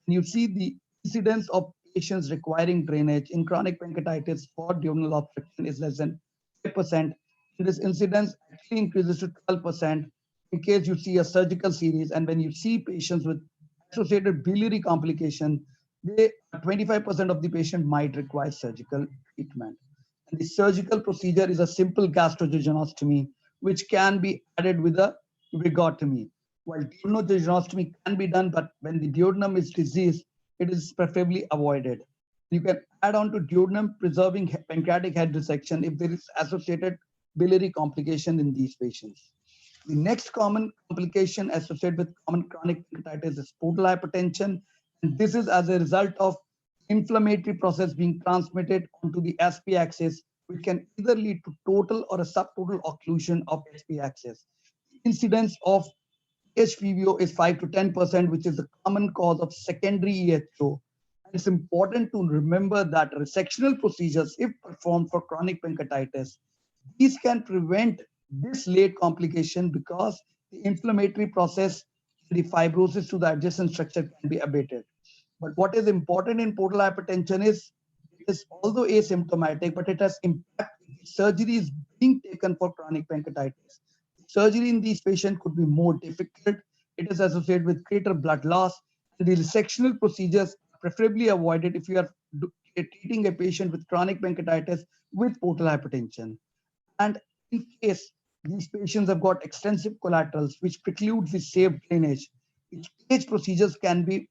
And you see the incidence of patients requiring drainage in chronic pancreatitis for duodenal obstruction is less than 5%. And this incidence actually increases to 12% in case you see a surgical series. And when you see patients with associated biliary complication, 25% of the patient might require surgical treatment. And the surgical procedure is a simple gastrojejunostomy, which can be added with a vagotomy. While duodenojejjunostomy can be done, but when the duodenum is diseased, it is preferably avoided. You can add on to duodenum preserving pancreatic head resection if there is associated biliary complication in these patients. The next common complication associated with common chronic pancreatitis is portal hypertension. And this is as a result of inflammatory process being transmitted onto the SP axis, which can either lead to total or a subtotal occlusion of SP axis. incidence of HPVO is 5 to 10%, which is the common cause of secondary EHO. It's important to remember that resectional procedures, if performed for chronic pancreatitis, these can prevent this late complication because the inflammatory process, the fibrosis to the adjacent structure can be abated. But what is important in portal hypertension is, it is although asymptomatic, but it has impact. Surgery is being taken for chronic pancreatitis. Surgery in these patients could be more difficult. It is associated with greater blood loss. And the resectional procedures are preferably avoided if you are treating a patient with chronic pancreatitis with portal hypertension. And in case these patients have got extensive collaterals which precludes the safe drainage, stage procedures can be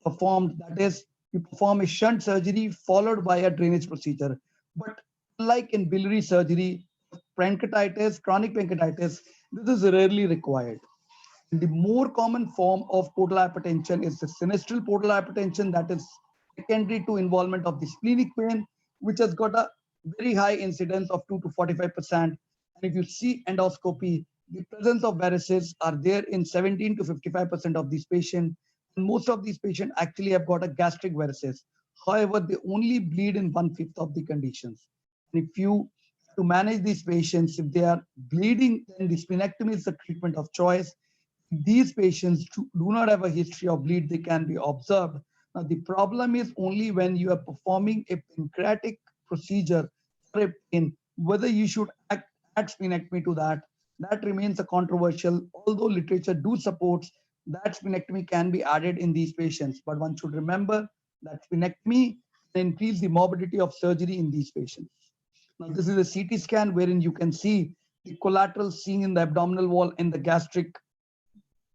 performed. That is, you perform a shunt surgery followed by a drainage procedure. But unlike in biliary surgery, pancreatitis, chronic pancreatitis, this is rarely required. The more common form of portal hypertension is the sinistral portal hypertension, that is secondary to involvement of the splenic vein, which has got a very high incidence of 2 to 45%. And if you see endoscopy, the presence of varices are there in 17 to 55% of these patients. And most of these patients actually have got a gastric varices. However, they only bleed in 1/5 of the conditions. And if you to manage these patients, if they are bleeding, then the splenectomy is the treatment of choice. These patients do not have a history of bleed, they can be observed. Now, the problem is only when you are performing a pancreatic procedure for a pain, whether you should add splenectomy to that. That remains a controversial, although literature do support that splenectomy can be added in these patients. But one should remember that splenectomy can increase the morbidity of surgery in these patients. Now, this is a CT scan wherein you can see the collaterals seen in the abdominal wall and the gastric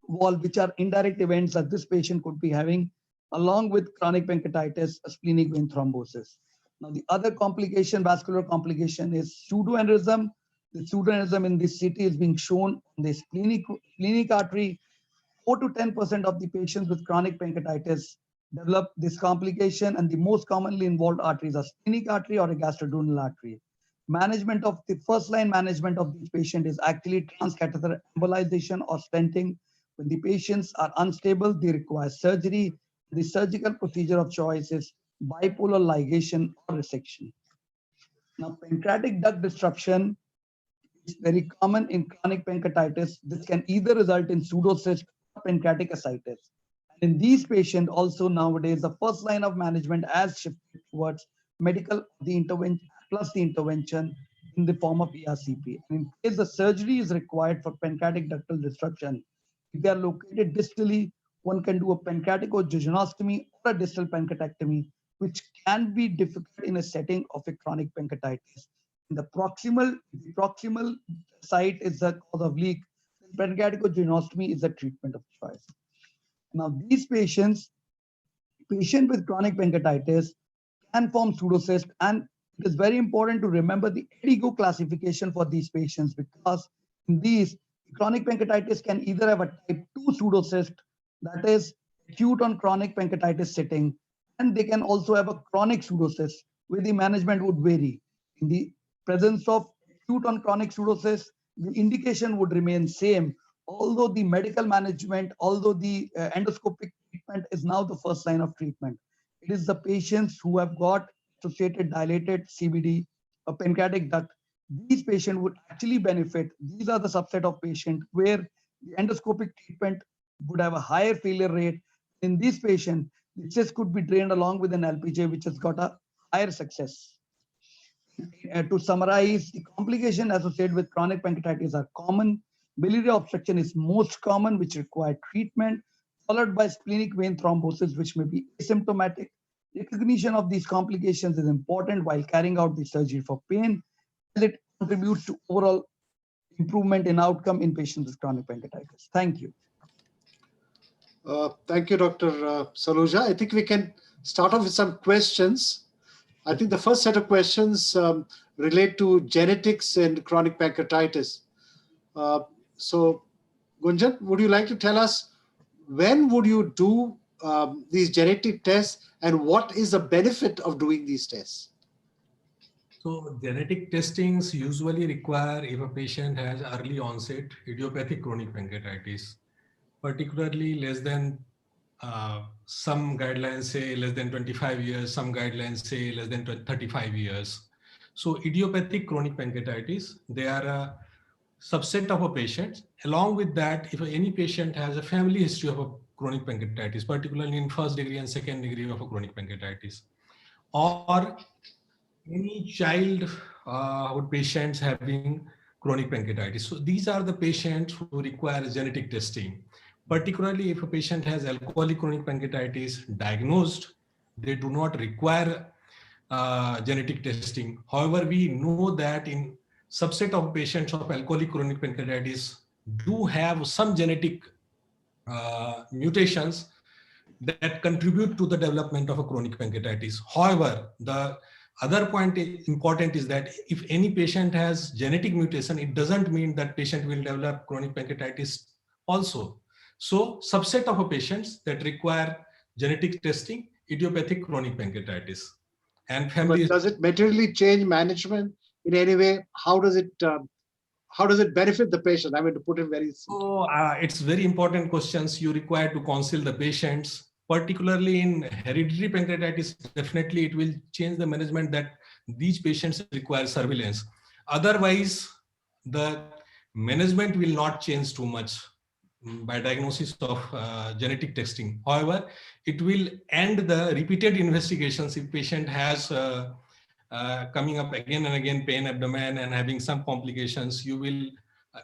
wall, which are indirect events that this patient could be having, along with chronic pancreatitis, splenic vein thrombosis. Now, the other complication, vascular complication, is pseudoaneurysm. The pseudoaneurysm in this CT is being shown on the splenic artery. 4 to 10% of the patients with chronic pancreatitis develop this complication, and the most commonly involved arteries are splenic artery or a gastroduodenal artery. Management of the first line management of this patient is actually transcatheter embolization or stenting. When the patients are unstable, they require surgery. The surgical procedure of choice is bipolar ligation or resection. Now, pancreatic duct disruption is very common in chronic pancreatitis. This can either result in pseudocyst or pancreatic ascites. And in these patients, also nowadays, the first line of management has shifted towards medical intervention plus the intervention in the form of ERCP. And in case the surgery is required for pancreatic ductal disruption, if they are located distally, one can do a pancreaticojejunostomy or a distal pancreatectomy, which can be difficult in a setting of a chronic pancreatitis. And the proximal site is the cause of leak. Pancreaticojejunostomy is the treatment of choice. Now, these patients with chronic pancreatitis can form pseudocyst, and it is very important to remember the EDIGO classification for these patients, because in these, chronic pancreatitis can either have a type 2 pseudocyst, that is acute on chronic pancreatitis setting, and they can also have a chronic pseudocyst where the management would vary. In the presence of acute on chronic pseudocyst, the indication would remain same, although the medical management, although the endoscopic treatment is now the first line of treatment. It is the patients who have got associated dilated CBD or pancreatic duct. These patients would actually benefit. These are the subset of patients where the endoscopic treatment would have a higher failure rate. In these patients, the cyst could be drained along with an LPJ, which has got a higher success. To summarize, the complications associated with chronic pancreatitis are common. Biliary obstruction is most common, which require treatment, followed by splenic vein thrombosis, which may be asymptomatic. Recognition of these complications is important while carrying out the surgery for pain, as it contributes to overall improvement in outcome in patients with chronic pancreatitis. Thank you. Thank you, Dr. Saluja. I think we can start off with some questions. I think the first set of questions relate to genetics and chronic pancreatitis. So, Gunjan, would you like to tell us when would you do these genetic tests and what is the benefit of doing these tests? So genetic testings usually require if a patient has early onset idiopathic chronic pancreatitis, particularly less than some guidelines say less than 25 years, some guidelines say less than 35 years. So idiopathic chronic pancreatitis, they are a subset of a patient. Along with that, if any patient has a family history of a chronic pancreatitis, particularly in first degree and second degree of a chronic pancreatitis, or any child with patients having chronic pancreatitis. So these are the patients who require genetic testing. Particularly if a patient has alcoholic chronic pancreatitis diagnosed, they do not require genetic testing. However, we know that in subset of patients of alcoholic chronic pancreatitis do have some genetic mutations that contribute to the development of a chronic pancreatitis. However, the other point important is that if any patient has genetic mutation, it doesn't mean that patient will develop chronic pancreatitis also. So subset of a patients that require genetic testing, idiopathic chronic pancreatitis. And family. But does it materially change management in any way? How does it benefit the patient? I mean, to put it very simply. So it's very important questions you require to counsel the patients, particularly in hereditary pancreatitis. Definitely it will change the management that these patients require surveillance. Otherwise, the management will not change too much by diagnosis of genetic testing. However, it will end the repeated investigations if patient has coming up again and again pain abdomen and having some complications. You will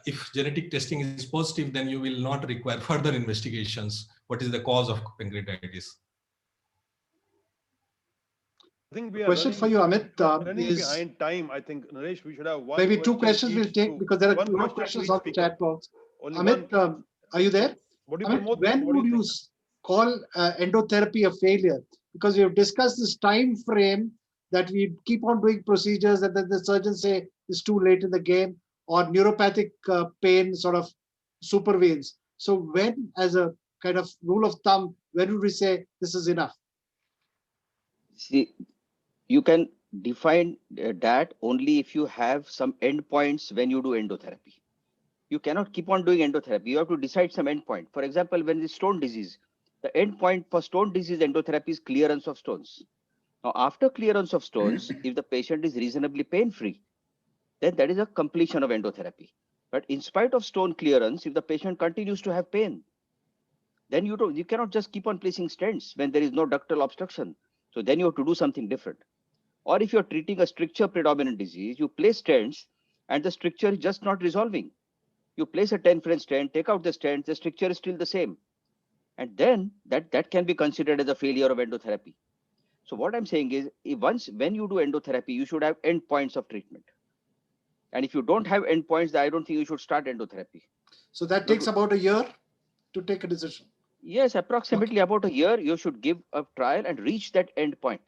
if genetic testing is positive, then you will not require further investigations. What is the cause of pancreatitis? I think we are question for you, Amit. Running behind time. I think, Naresh, we should have one. Maybe two questions we'll take because there are two questions on the chat box. Amit, are you there? Amit, when would you call endotherapy a failure? Because we have discussed this time frame that we keep on doing procedures and then the surgeons say it's too late in the game, or neuropathic pain sort of supervenes. So when, as a kind of rule of thumb, when would we say this is enough? See, you can define that only if you have some endpoints when you do endotherapy. You cannot keep on doing endotherapy. You have to decide some endpoint. For example, when it's stone disease, the endpoint for stone disease endotherapy is clearance of stones. Now, after clearance of stones, if the patient is reasonably pain-free, then that is a completion of endotherapy. But in spite of stone clearance, if the patient continues to have pain, then you cannot just keep on placing stents when there is no ductal obstruction. So then you have to do something different. Or if you're treating a stricture predominant disease, you place stents and the stricture is just not resolving. You place a 10 French stent, take out the stent, the stricture is still the same. And then that can be considered as a failure of endotherapy. So what I'm saying is, when you do endotherapy, you should have endpoints of treatment. And if you don't have endpoints, I don't think you should start endotherapy. So that takes about a year to take a decision? Yes, approximately about a year, you should give a trial and reach that endpoint.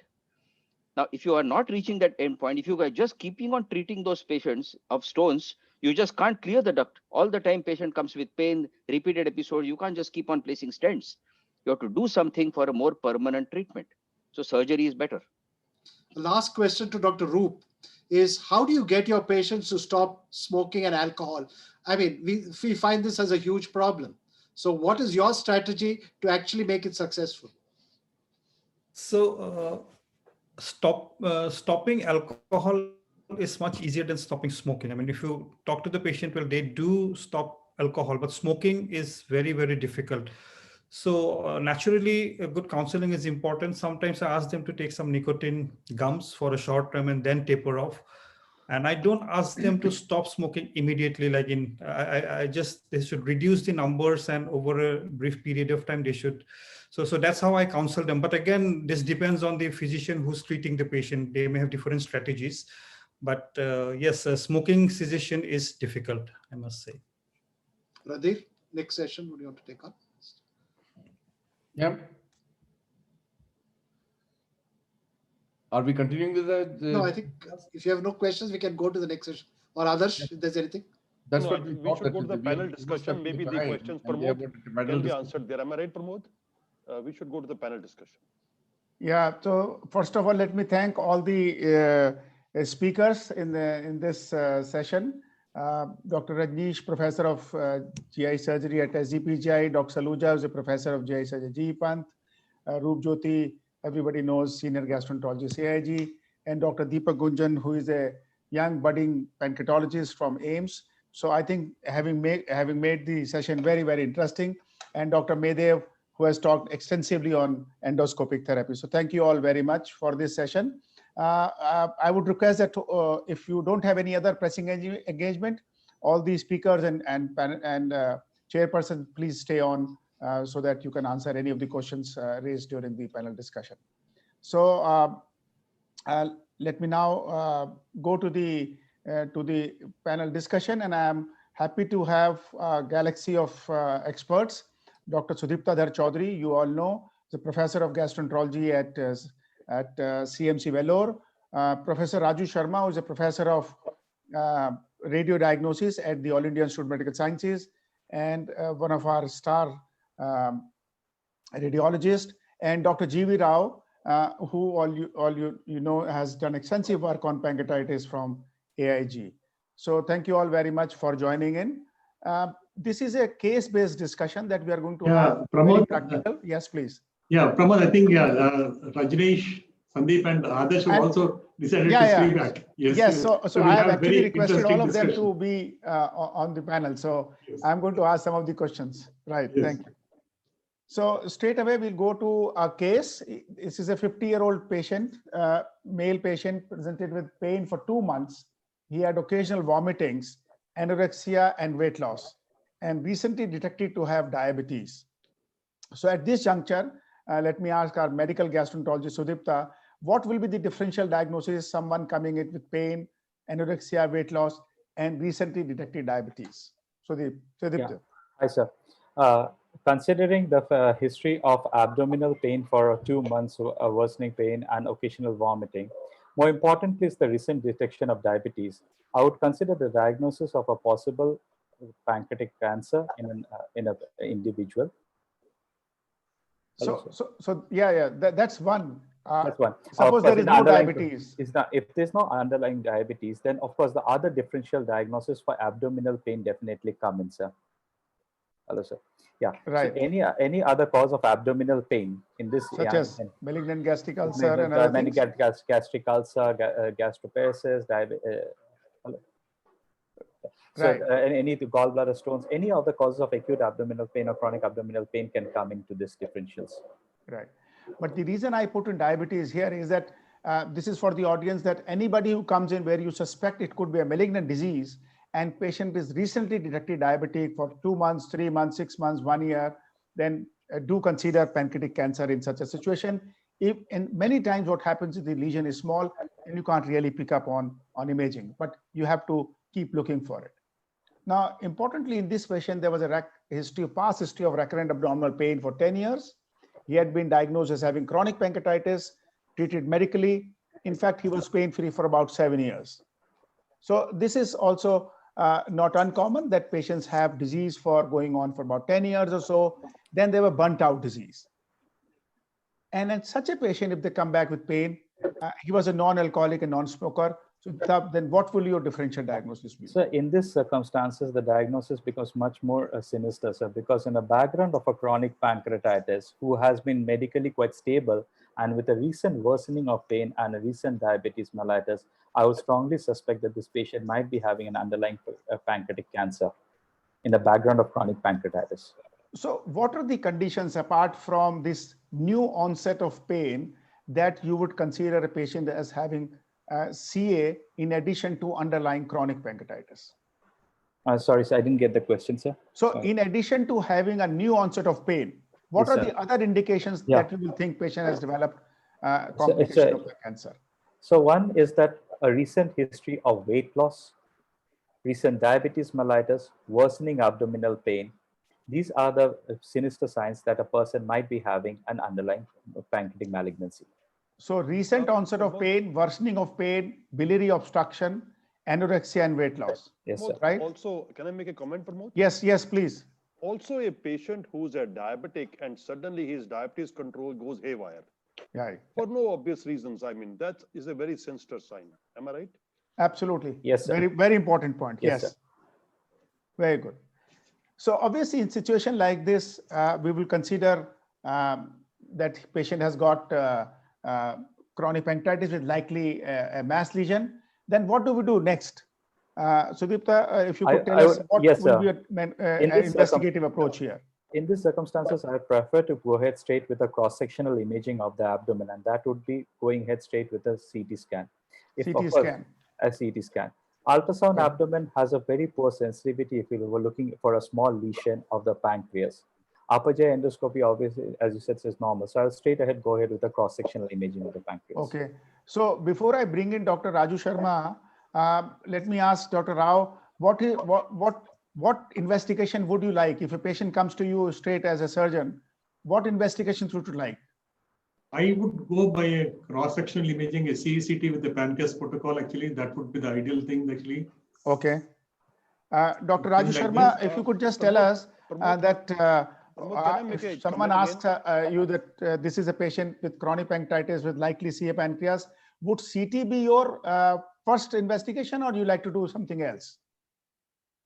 Now, if you are not reaching that endpoint, if you are just keeping on treating those patients of stones, you just can't clear the duct. All the time patient comes with pain, repeated episodes, you can't just keep on placing stents. You have to do something for a more permanent treatment. So surgery is better. The last question to Dr. Roop is, how do you get your patients to stop smoking and alcohol? I mean, we find this as a huge problem. So what is your strategy to actually make it successful? So stopping alcohol is much easier than stopping smoking. I mean, if you talk to the patient, well, they do stop alcohol, but smoking is very, very difficult. So naturally, a good counseling is important. Sometimes I ask them to take some nicotine gums for a short term and then taper off. And I don't ask them to stop smoking immediately. Like they should reduce the numbers, and over a brief period of time, they should. So that's how I counsel them. But again, this depends on the physician who's treating the patient. They may have different strategies. But yes, smoking cessation is difficult, I must say. Radhir, next session, would you want to take on? Yeah. Are we continuing with the? No, I think if you have no questions, we can go to the next session. Or others, if there's anything. That's what we should go to the panel discussion. Maybe the questions, Pramod, can be answered there. Am I right, Pramod? We should go to the panel discussion. Yeah. So first of all, let me thank all the speakers in this session. Dr. Rajneesh, professor of GI surgery at SGPGI. Dr. Saluja, who's a professor of GI surgery, GE Pant. Roop Jyoti, everybody knows, senior gastroenterologist, AIG. And Dr. Deepak Gunjan, who is a young budding pancreatologist from AIMS. So I think having made the session very, very interesting, and Dr. Maydev, who has talked extensively on endoscopic therapy. So thank you all very much for this session. I would request that if you don't have any other pressing engagement, all the speakers and chairperson, please stay on so that you can answer any of the questions raised during the panel discussion. So let me now go to the panel discussion, and I am happy to have a galaxy of experts. Dr. Sudipta Dhar Chaudhary, you all know, is a professor of gastroenterology at CMC Vellore. Professor Raju Sharma, who is a professor of radio diagnosis at the All India Institute of Medical Sciences, and one of our star radiologists, and Dr. G.V. Rao, who all you know has done extensive work on pancreatitis from AIG. So thank you all very much for joining in. This is a case-based discussion that we are going to have. Pramod, practical. Yes, please. Yeah, Pramod, I think Rajneesh, Sandeep, and others have also decided to stay back. Yes. So I have actually requested all of them to be on the panel. So yes, I'm going to ask some of the questions. Right. Yes. Thank you. So straight away, we'll go to a case. This is a 50-year-old patient, male patient, presented with pain for 2 months. He had occasional vomitings, anorexia, and weight loss, and recently detected to have diabetes. So at this juncture, let me ask our medical gastroenterologist, Sudipta, what will be the differential diagnosis, someone coming in with pain, anorexia, weight loss, and recently detected diabetes? Sudipta. Yeah. Hi, sir. Considering the history of abdominal pain for 2 months, worsening pain and occasional vomiting, more importantly is the recent detection of diabetes, I would consider the diagnosis of a possible pancreatic cancer in an individual. So yeah, that's one. That's one. Suppose there is no diabetes. If there's no underlying diabetes, then of course the other differential diagnosis for abdominal pain definitely come in, sir. Hello, sir. Yeah. Right. So any other cause of abdominal pain in this, such as malignant gastric ulcer and other things? Gastric ulcer, gastroparesis, diabetes. So right. Any gallbladder stones, any other causes of acute abdominal pain or chronic abdominal pain can come into this differentials. Right. But the reason I put in diabetes here is that this is for the audience, that anybody who comes in where you suspect it could be a malignant disease and patient is recently detected diabetic for 2 months, 3 months, 6 months, 1 year, then do consider pancreatic cancer in such a situation. And many times what happens is the lesion is small and you can't really pick up on imaging, but you have to keep looking for it. Now, importantly, in this patient, there was a past history of recurrent abdominal pain for 10 years. He had been diagnosed as having chronic pancreatitis, treated medically. In fact, he was pain-free for about 7 years. So this is also not uncommon that patients have disease for going on for about 10 years or so. Then they were burnt out disease. And in such a patient, if they come back with pain, he was a non-alcoholic and non-smoker. So then what will your differential diagnosis be? So in these circumstances, the diagnosis becomes much more sinister, sir, because in the background of a chronic pancreatitis who has been medically quite stable and with a recent worsening of pain and a recent diabetes mellitus, I would strongly suspect that this patient might be having an underlying pancreatic cancer in the background of chronic pancreatitis. So what are the conditions apart from this new onset of pain that you would consider a patient as having CA in addition to underlying chronic pancreatitis? Sorry, sir, I didn't get the question, sir. So in addition to having a new onset of pain, what are the other indications that you will think patient has developed complication of the cancer? So one is that a recent history of weight loss, recent diabetes mellitus, worsening abdominal pain. These are the sinister signs that a person might be having an underlying pancreatic malignancy. So recent onset of pain, worsening of pain, biliary obstruction, anorexia, and weight loss. Yes, sir. Right? Also, can I make a comment, Pramod? Yes, please. Also, a patient who's a diabetic and suddenly his diabetes control goes haywire. Yeah. For no obvious reasons. I mean, that is a very sinister sign. Am I right? Absolutely. Yes, sir. Very, very important point. Yes, Yes. sir. Very good. So obviously in situation like this, we will consider that patient has got chronic pancreatitis with likely a mass lesion. Then what do we do next? Sudipta, if you could tell us what yes, will be in an this investigative approach here. In these circumstances, I prefer to go ahead straight with a cross-sectional imaging of the abdomen, and that would be going ahead straight with a CT scan. If CT of course, scan. a CT scan. Ultrasound Okay. abdomen has a very poor sensitivity if you were looking for a small lesion of the pancreas. Upper GI endoscopy, obviously, as you said, is normal. So I'll straight ahead go ahead with a cross-sectional imaging of the pancreas. Okay. So before I bring in Dr. Raju Sharma, let me ask Dr. Rao, what investigation would you like if a patient comes to you straight as a surgeon? What investigations would you like? I would go by a cross-sectional imaging, a CECT with the pancreas protocol. Actually, that would be the ideal thing. Actually. Okay. Dr. Raju Sharma, if you could just tell us that if someone asks you that this is a patient with chronic pancreatitis with likely CA pancreas, would CT be your first investigation, or do you like to do something else?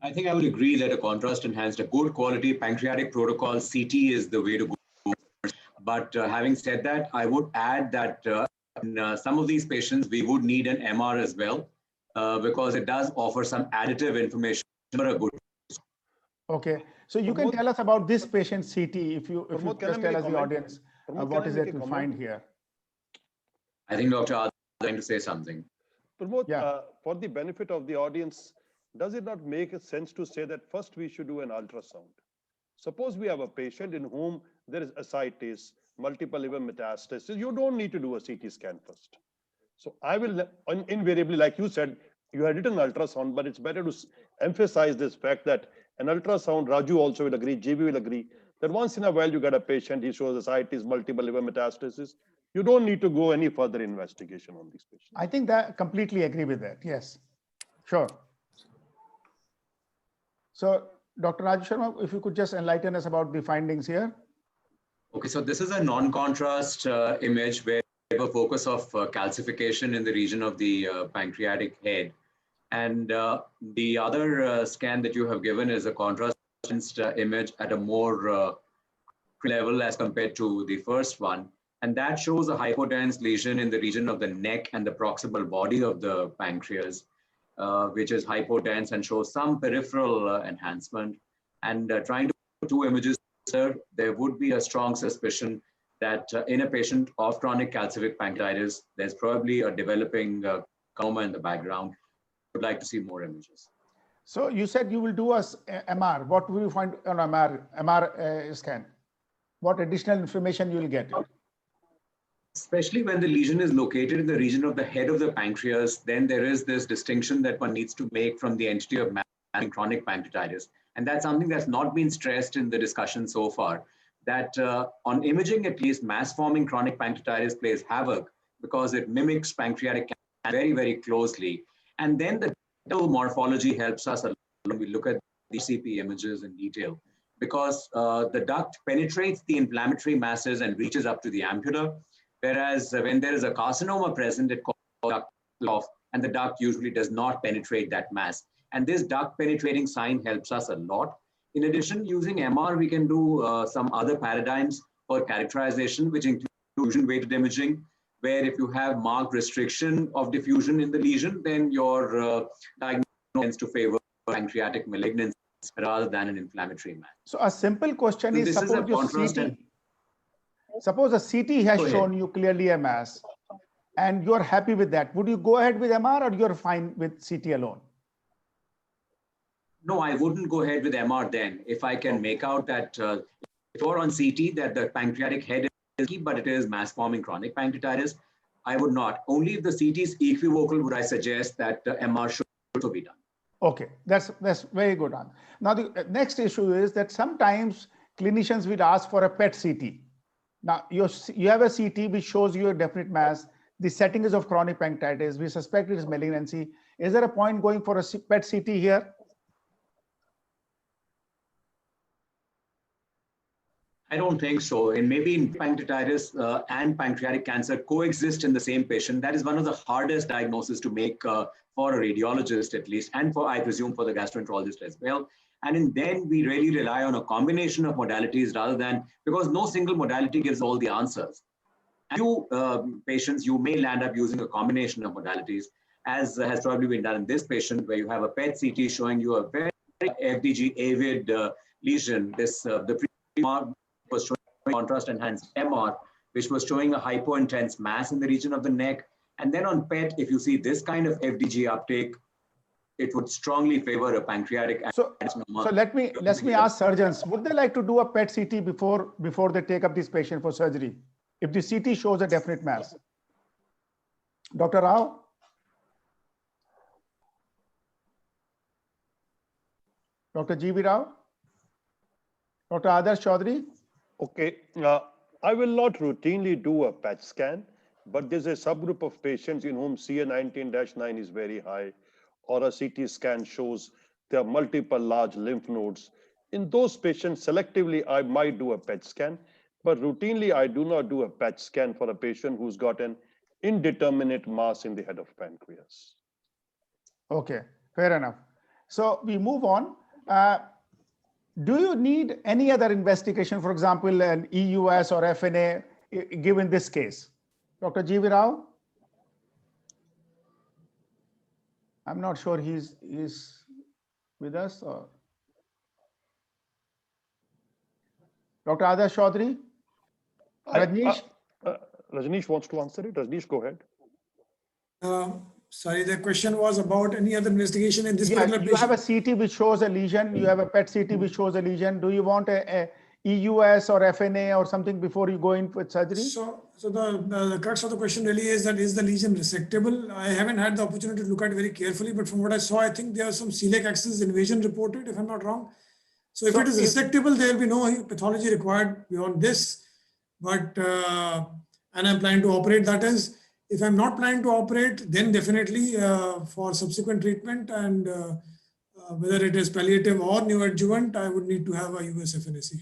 I think I would agree that a contrast-enhanced, a good quality pancreatic protocol, CT is the way to go. But having said that, I would add that in some of these patients, we would need an MR as well, because it does offer some additive information for a good. Okay, so you can tell us about this patient CT if you just tell us the audience what is it to find here. I think Dr. Adar is trying to say something. Pramod, for the benefit of the audience, does it not make sense to say that first we should do an ultrasound? Suppose we have a patient in whom there is ascites, multiple liver metastasis. You don't need to do a CT scan first. So I will invariably, like you said, you had written ultrasound, but it's better to emphasize this fact that an ultrasound, Raju also will agree, JB will agree, that once in a while you get a patient, he shows ascites, multiple liver metastasis. You don't need to go any further investigation on these patients. I think that completely agree with that. Yes, sure. So Dr. Raju Sharma, if you could just enlighten us about the findings here. Okay, so this is a non-contrast image where we have a focus of calcification in the region of the pancreatic head. And the other scan that you have given is a contrast image at a more level as compared to the first one. And that shows a hypodense lesion in the region of the neck and the proximal body of the pancreas, which is hypodense and shows some peripheral enhancement. And trying to put two images, sir, there would be a strong suspicion that in a patient of chronic calcific pancreatitis, there's probably a developing coma in the background. Would like to see more images. So you said you will do a MR. What will you find on MR scan? What additional information you will get? Especially when the lesion is located in the region of the head of the pancreas, then there is this distinction that one needs to make from the entity of mass and chronic pancreatitis. And that's something that's not been stressed in the discussion so far, that on imaging, at least, mass-forming chronic pancreatitis plays havoc because it mimics pancreatic cancer very, very closely. And then the ductal morphology helps us a lot when we look at the CP images in detail, because the duct penetrates the inflammatory masses and reaches up to the ampulla, whereas when there is a carcinoma present, it causes duct off, and the duct usually does not penetrate that mass. And this duct penetrating sign helps us a lot. In addition, using MR, we can do some other paradigms for characterization, which include diffusion-weighted imaging, where if you have marked restriction of diffusion in the lesion, then your diagnosis tends to favor pancreatic malignancy rather than an inflammatory mass. So a simple question So is, suppose a CT has shown you clearly a mass, and you're happy with that. Would you go ahead with MR, or you're fine with CT alone? No, I wouldn't go ahead with MR then. If I can make out that if you're on CT, that the pancreatic head is key, but it is mass-forming chronic pancreatitis, I would not. Only if the CT is equivocal would I suggest that MR should also be done. Okay, that's very good. Now, the next issue is that sometimes clinicians will ask for a PET CT. Now, you have a CT which shows you a definite mass. The setting is of chronic pancreatitis. We suspect it is malignancy. Is there a point going for a PET CT here? I don't think so. And maybe in pancreatitis and pancreatic cancer coexist in the same patient. That is one of the hardest diagnoses to make for a radiologist, at least, and for, I presume, for the gastroenterologist as well. And then we really rely on a combination of modalities rather than, because no single modality gives all the answers. Few patients, you may land up using a combination of modalities, as has probably been done in this patient, where you have a PET CT showing you a very FDG avid lesion. This the was showing contrast enhanced MR, which was showing a hypointense mass in the region of the neck. And then on PET, if you see this kind of FDG uptake, it would strongly favor a pancreatic adenoma. So let me ask surgeons, would they like to do a PET CT before they take up this patient for surgery, if the CT shows a definite mass? Dr. Rao? Dr. G.V. Rao? Dr. Adarsh Chaudhary? Okay, I will not routinely do a PET scan, but there's a subgroup of patients in whom CA19-9 is very high, or a CT scan shows there are multiple large lymph nodes. In those patients, selectively, I might do a PET scan, but routinely, I do not do a PET scan for a patient who's got an indeterminate mass in the head of pancreas. Okay, fair enough. So we move on. Do you need any other investigation, for example, an EUS or FNA, given this case? Dr. G.V. Rao? I'm not sure he's with us. Or Dr. Adarsh Chaudhary? Rajneesh? Rajneesh wants to answer it. Rajneesh, go ahead. Sorry, the question was about any other investigation in this particular patient. You have a CT which shows a lesion. You have a PET CT which shows a lesion. Do you want a EUS or FNA or something before you go in with surgery? So the crux of the question really is that, is the lesion resectable? I haven't had the opportunity to look at it very carefully, but from what I saw, I think there are some celiac axis invasion reported, if I'm not wrong. So if it is resectable, there will be no pathology required beyond this. But, and I'm planning to operate, that is. If I'm not planning to operate, then definitely for subsequent treatment and whether it is palliative or neoadjuvant, I would need to have a US FNAC.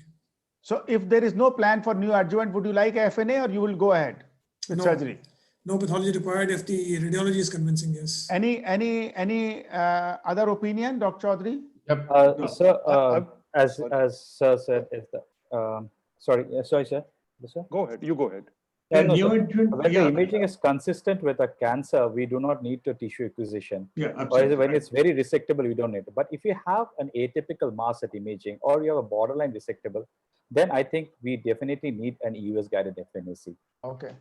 So if there is no plan for neoadjuvant, would you like a FNA or you will go ahead with surgery? No pathology required if the radiology is convincing, yes. Any other opinion, Dr. Chaudhary? Yep. Sir, as Sir said, is the sorry, sir. Go ahead. You go ahead. Yeah, no, when the imaging is consistent with a cancer, we do not need to tissue acquisition. Yeah, absolutely. Or when it's very resectable, we don't need it. But if you have an atypical mass at imaging or you have a borderline resectable, then I think we definitely need an EUS guided FNAC. Okay.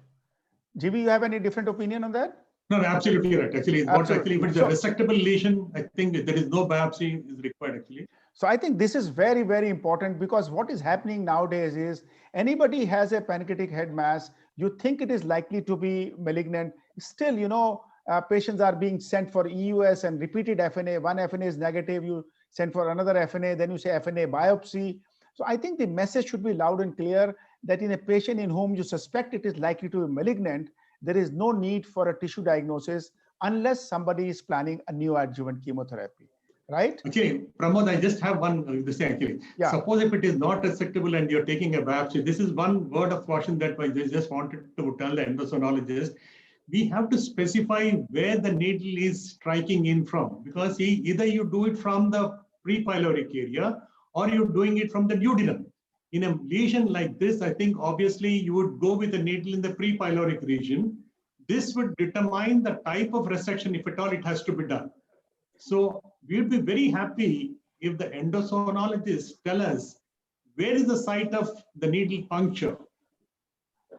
GB, you have any different opinion on that? No, absolutely right. Actually, if it's a resectable lesion, I think there is no biopsy is required actually. So I think this is very, very important, because what is happening nowadays is anybody has a pancreatic head mass, you think it is likely to be malignant. Still, patients are being sent for EUS and repeated FNA. One FNA is negative, you send for another FNA, then you say FNA biopsy. So I think the message should be loud and clear that in a patient in whom you suspect it is likely to be malignant, there is no need for a tissue diagnosis unless somebody is planning a neoadjuvant chemotherapy. Right? Okay, Pramod, I just have one this actually. Yeah. Suppose if it is not resectable and you're taking a biopsy, this is one word of caution that I just wanted to tell the endocrinologist. We have to specify where the needle is striking in from, because either you do it from the prepyloric area or you're doing it from the duodenum. In a lesion like this, I think obviously you would go with a needle in the prepyloric region. This would determine the type of resection, if at all it has to be done. So we'd be very happy if the endocrinologists tell us where is the site of the needle puncture.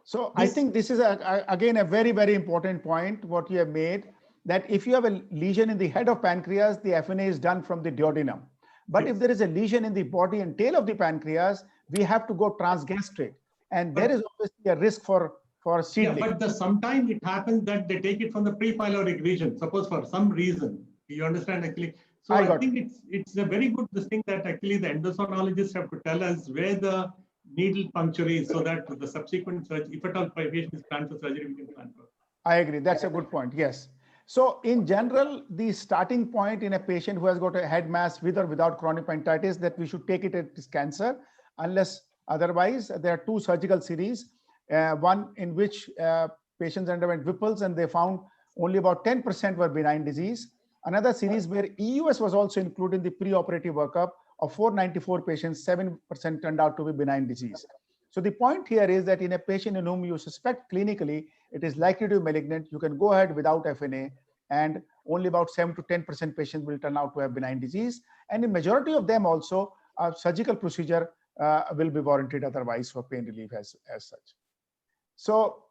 So I think this is again a very, very important point what you have made, that if you have a lesion in the head of pancreas, the FNA is done from the duodenum. But yes, if there is a lesion in the body and tail of the pancreas, we have to go transgastric, and there is obviously a risk for seedling. Yeah, but sometimes it happens that they take it from the prepyloric region, suppose for some reason. You understand actually? So I think it's a very good thing that actually the endocrinologists have to tell us where the needle puncture is, so that the subsequent surgery, if at all patient is planned for surgery, we can plan for. I agree. That's a good point. Yes. So in general, the starting point in a patient who has got a head mass with or without chronic pancreatitis, that we should take it as cancer, unless Otherwise, there are two surgical series, one in which patients underwent Whipple's and they found only about 10% were benign disease. Another series where EUS was also included in the preoperative workup of 494 patients, 7% turned out to be benign disease. So the point here is that in a patient in whom you suspect clinically it is likely to be malignant, you can go ahead without FNA, and only about 7 to 10% patients will turn out to have benign disease. And the majority of them also, a surgical procedure will be warranted otherwise for pain relief as such. So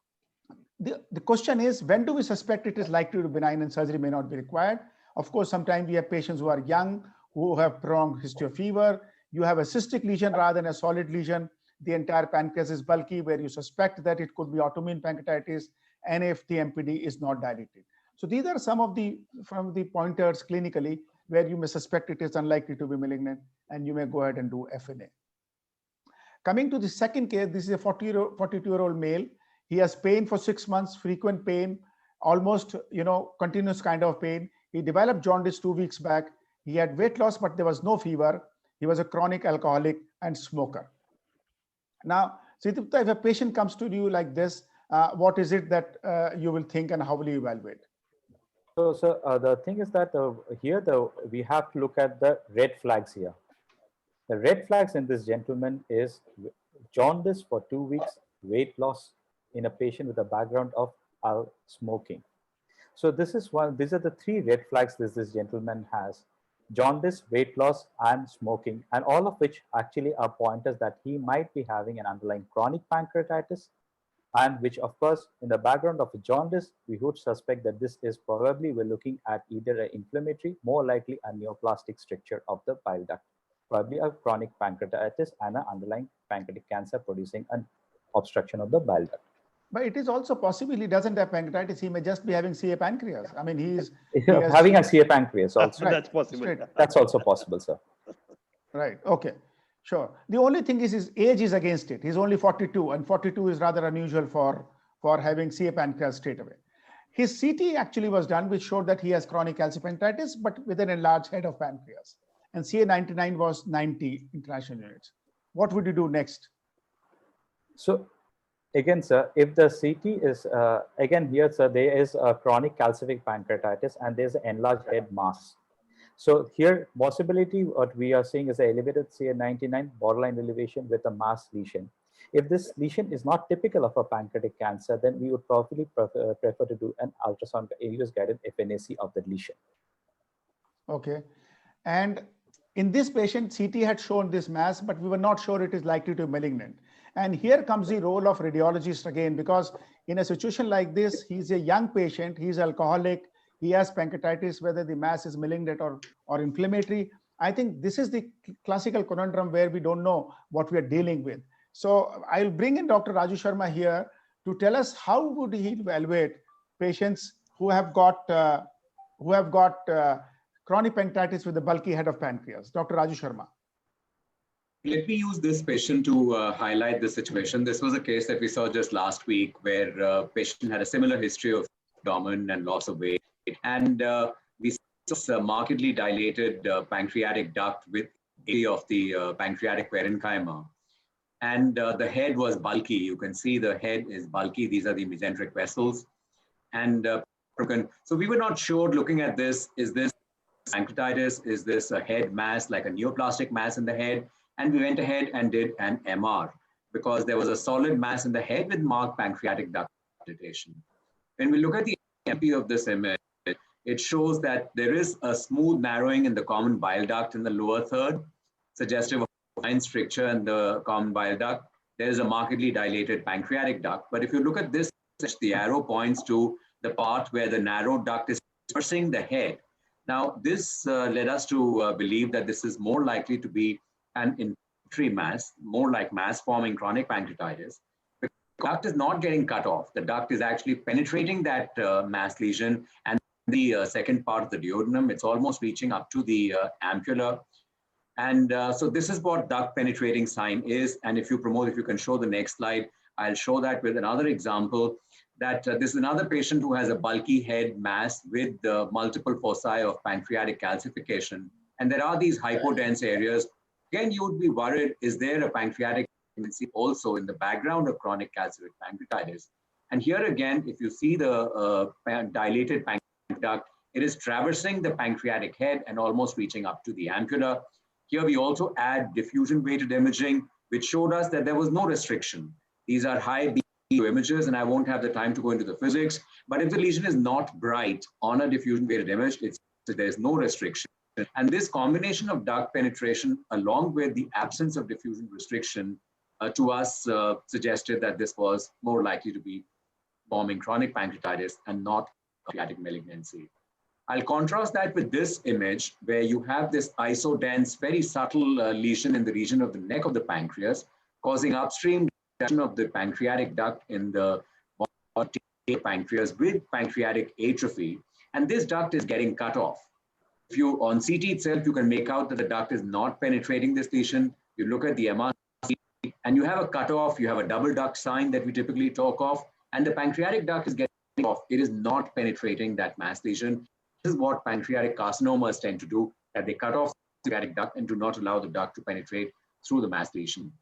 the question is, when do we suspect it is likely to be benign and surgery may not be required? Of course, sometimes we have patients who are young, who have prolonged history of fever. You have a cystic lesion rather than a solid lesion. The entire pancreas is bulky, where you suspect that it could be autoimmune pancreatitis, and if the MPD is not dilated. So these are some of the pointers clinically where you may suspect it is unlikely to be malignant, and you may go ahead and do FNA. Coming to the second case, this is a 42-year-old male. He has pain for 6 months, frequent pain, almost continuous kind of pain. He developed jaundice 2 weeks back. He had weight loss, but there was no fever. He was a chronic alcoholic and smoker. Now, Sudipta, if a patient comes to you like this, what is it that you will think and how will you evaluate? So, the thing is that we have to look at the red flags here. The red flags in this gentleman is jaundice for 2 weeks, weight loss in a patient with a background of smoking. So these are the 3 red flags this gentleman has: jaundice, weight loss, and smoking, and all of which actually are pointers that he might be having an underlying chronic pancreatitis, and which, of course, in the background of a jaundice, we would suspect that this is probably, we're looking at either an inflammatory, more likely a neoplastic stricture of the bile duct, probably a chronic pancreatitis and an underlying pancreatic cancer producing an obstruction of the bile duct. But it is also possible he doesn't have pancreatitis. He may just be having CA pancreas. I mean, he has having a CA pancreas also. Right. That's possible. Straight. That's also possible, sir. Right. Okay. Sure. The only thing is his age is against it. He's only 42, and 42 is rather unusual for having CA pancreas straight away. His CT actually was done, which showed that he has chronic calcipancreatitis, but with an enlarged head of pancreas. And CA99 was 90 international units. What would you do next? So, again, sir, if the CT is, again here, sir, there is a chronic calcific pancreatitis and there's an enlarged head mass. So here, possibility what we are seeing is an elevated CA99 borderline elevation with a mass lesion. If this lesion is not typical of a pancreatic cancer, then we would probably prefer to do an ultrasound AUS guided FNAC of the lesion. Okay. And in this patient, CT had shown this mass, but we were not sure it is likely to be malignant. And here comes the role of radiologist again, because in a situation like this, he's a young patient, he's alcoholic, he has pancreatitis, whether the mass is malignant or inflammatory. I think this is the classical conundrum where we don't know what we are dealing with. So I'll bring in Dr. Raju Sharma here to tell us how would he evaluate patients who have got chronic pancreatitis with a bulky head of pancreas. Dr. Raju Sharma. Let me use this patient to highlight the situation. This was a case that we saw just last week where a patient had a similar history of abdomen and loss of weight. And we saw a markedly dilated pancreatic duct with area of the pancreatic parenchyma. And the head was bulky. You can see the head is bulky. These are the mesenteric vessels. And so we were not sure looking at this, is this pancreatitis? Is this a head mass, like a neoplastic mass in the head? And we went ahead and did an MR because there was a solid mass in the head with marked pancreatic duct dilatation. When we look at the MP of this image, it shows that there is a smooth narrowing in the common bile duct in the lower third, suggestive of fine stricture in the common bile duct. There is a markedly dilated pancreatic duct. But if you look at this, the arrow points to the part where the narrow duct is traversing the head. Now, this led us to believe that this is more likely to be an inflammatory mass, more like mass-forming chronic pancreatitis. The duct is not getting cut off. The duct is actually penetrating that mass lesion, and the second part of the duodenum, it's almost reaching up to the ampulla. And so this is what duct penetrating sign is. And if you can show the next slide, I'll show that with another example, that this is another patient who has a bulky head mass with multiple foci of pancreatic calcification. And there are these hypodense areas. Again, you would be worried, is there a pancreatic malignancy also in the background of chronic calcific pancreatitis. And here again, if you see the dilated pancreatic duct, it is traversing the pancreatic head and almost reaching up to the ampulla. Here we also add diffusion-weighted imaging, which showed us that there was no restriction. These are high BQ images, and I won't have the time to go into the physics, but if the lesion is not bright on a diffusion-weighted image, there's no restriction. And this combination of duct penetration, along with the absence of diffusion restriction, to us suggested that this was more likely to be forming chronic pancreatitis and not pancreatic malignancy. I'll contrast that with this image where you have this isodense, very subtle lesion in the region of the neck of the pancreas, causing upstream destruction of the pancreatic duct in the pancreas with pancreatic atrophy. And this duct is getting cut off. If you, on CT itself, you can make out that the duct is not penetrating this lesion. You look at the MRI and you have a cutoff, you have a double duct sign that we typically talk of, and the pancreatic duct is getting off. It is not penetrating that mass lesion. This is what pancreatic carcinomas tend to do, that they cut off the pancreatic duct and do not allow the duct to penetrate through the mass lesion.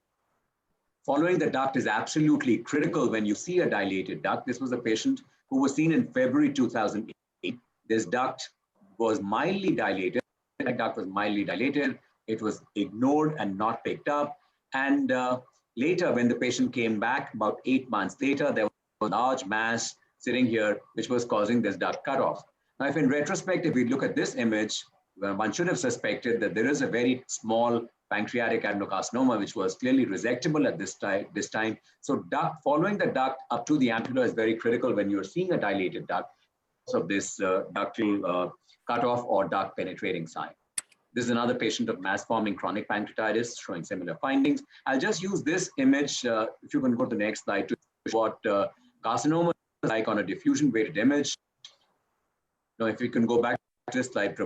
Following the duct is absolutely critical when you see a dilated duct. This was a patient who was seen in February 2008. This duct was mildly dilated. The duct was mildly dilated. It was ignored and not picked up. And later, when the patient came back, about 8 months later, there was a large mass sitting here, which was causing this duct cutoff. Now, if in retrospect, if we look at this image, one should have suspected that there is a very small pancreatic adenocarcinoma, which was clearly resectable at this time. So following the duct up to the ampulla is very critical when you're seeing a dilated duct of this ductal cutoff or duct penetrating sign. This is another patient of mass-forming chronic pancreatitis showing similar findings. I'll just use this image, if you can go to the next slide, to show what carcinoma is like on a diffusion-weighted image. Now, if we can go back to this slide.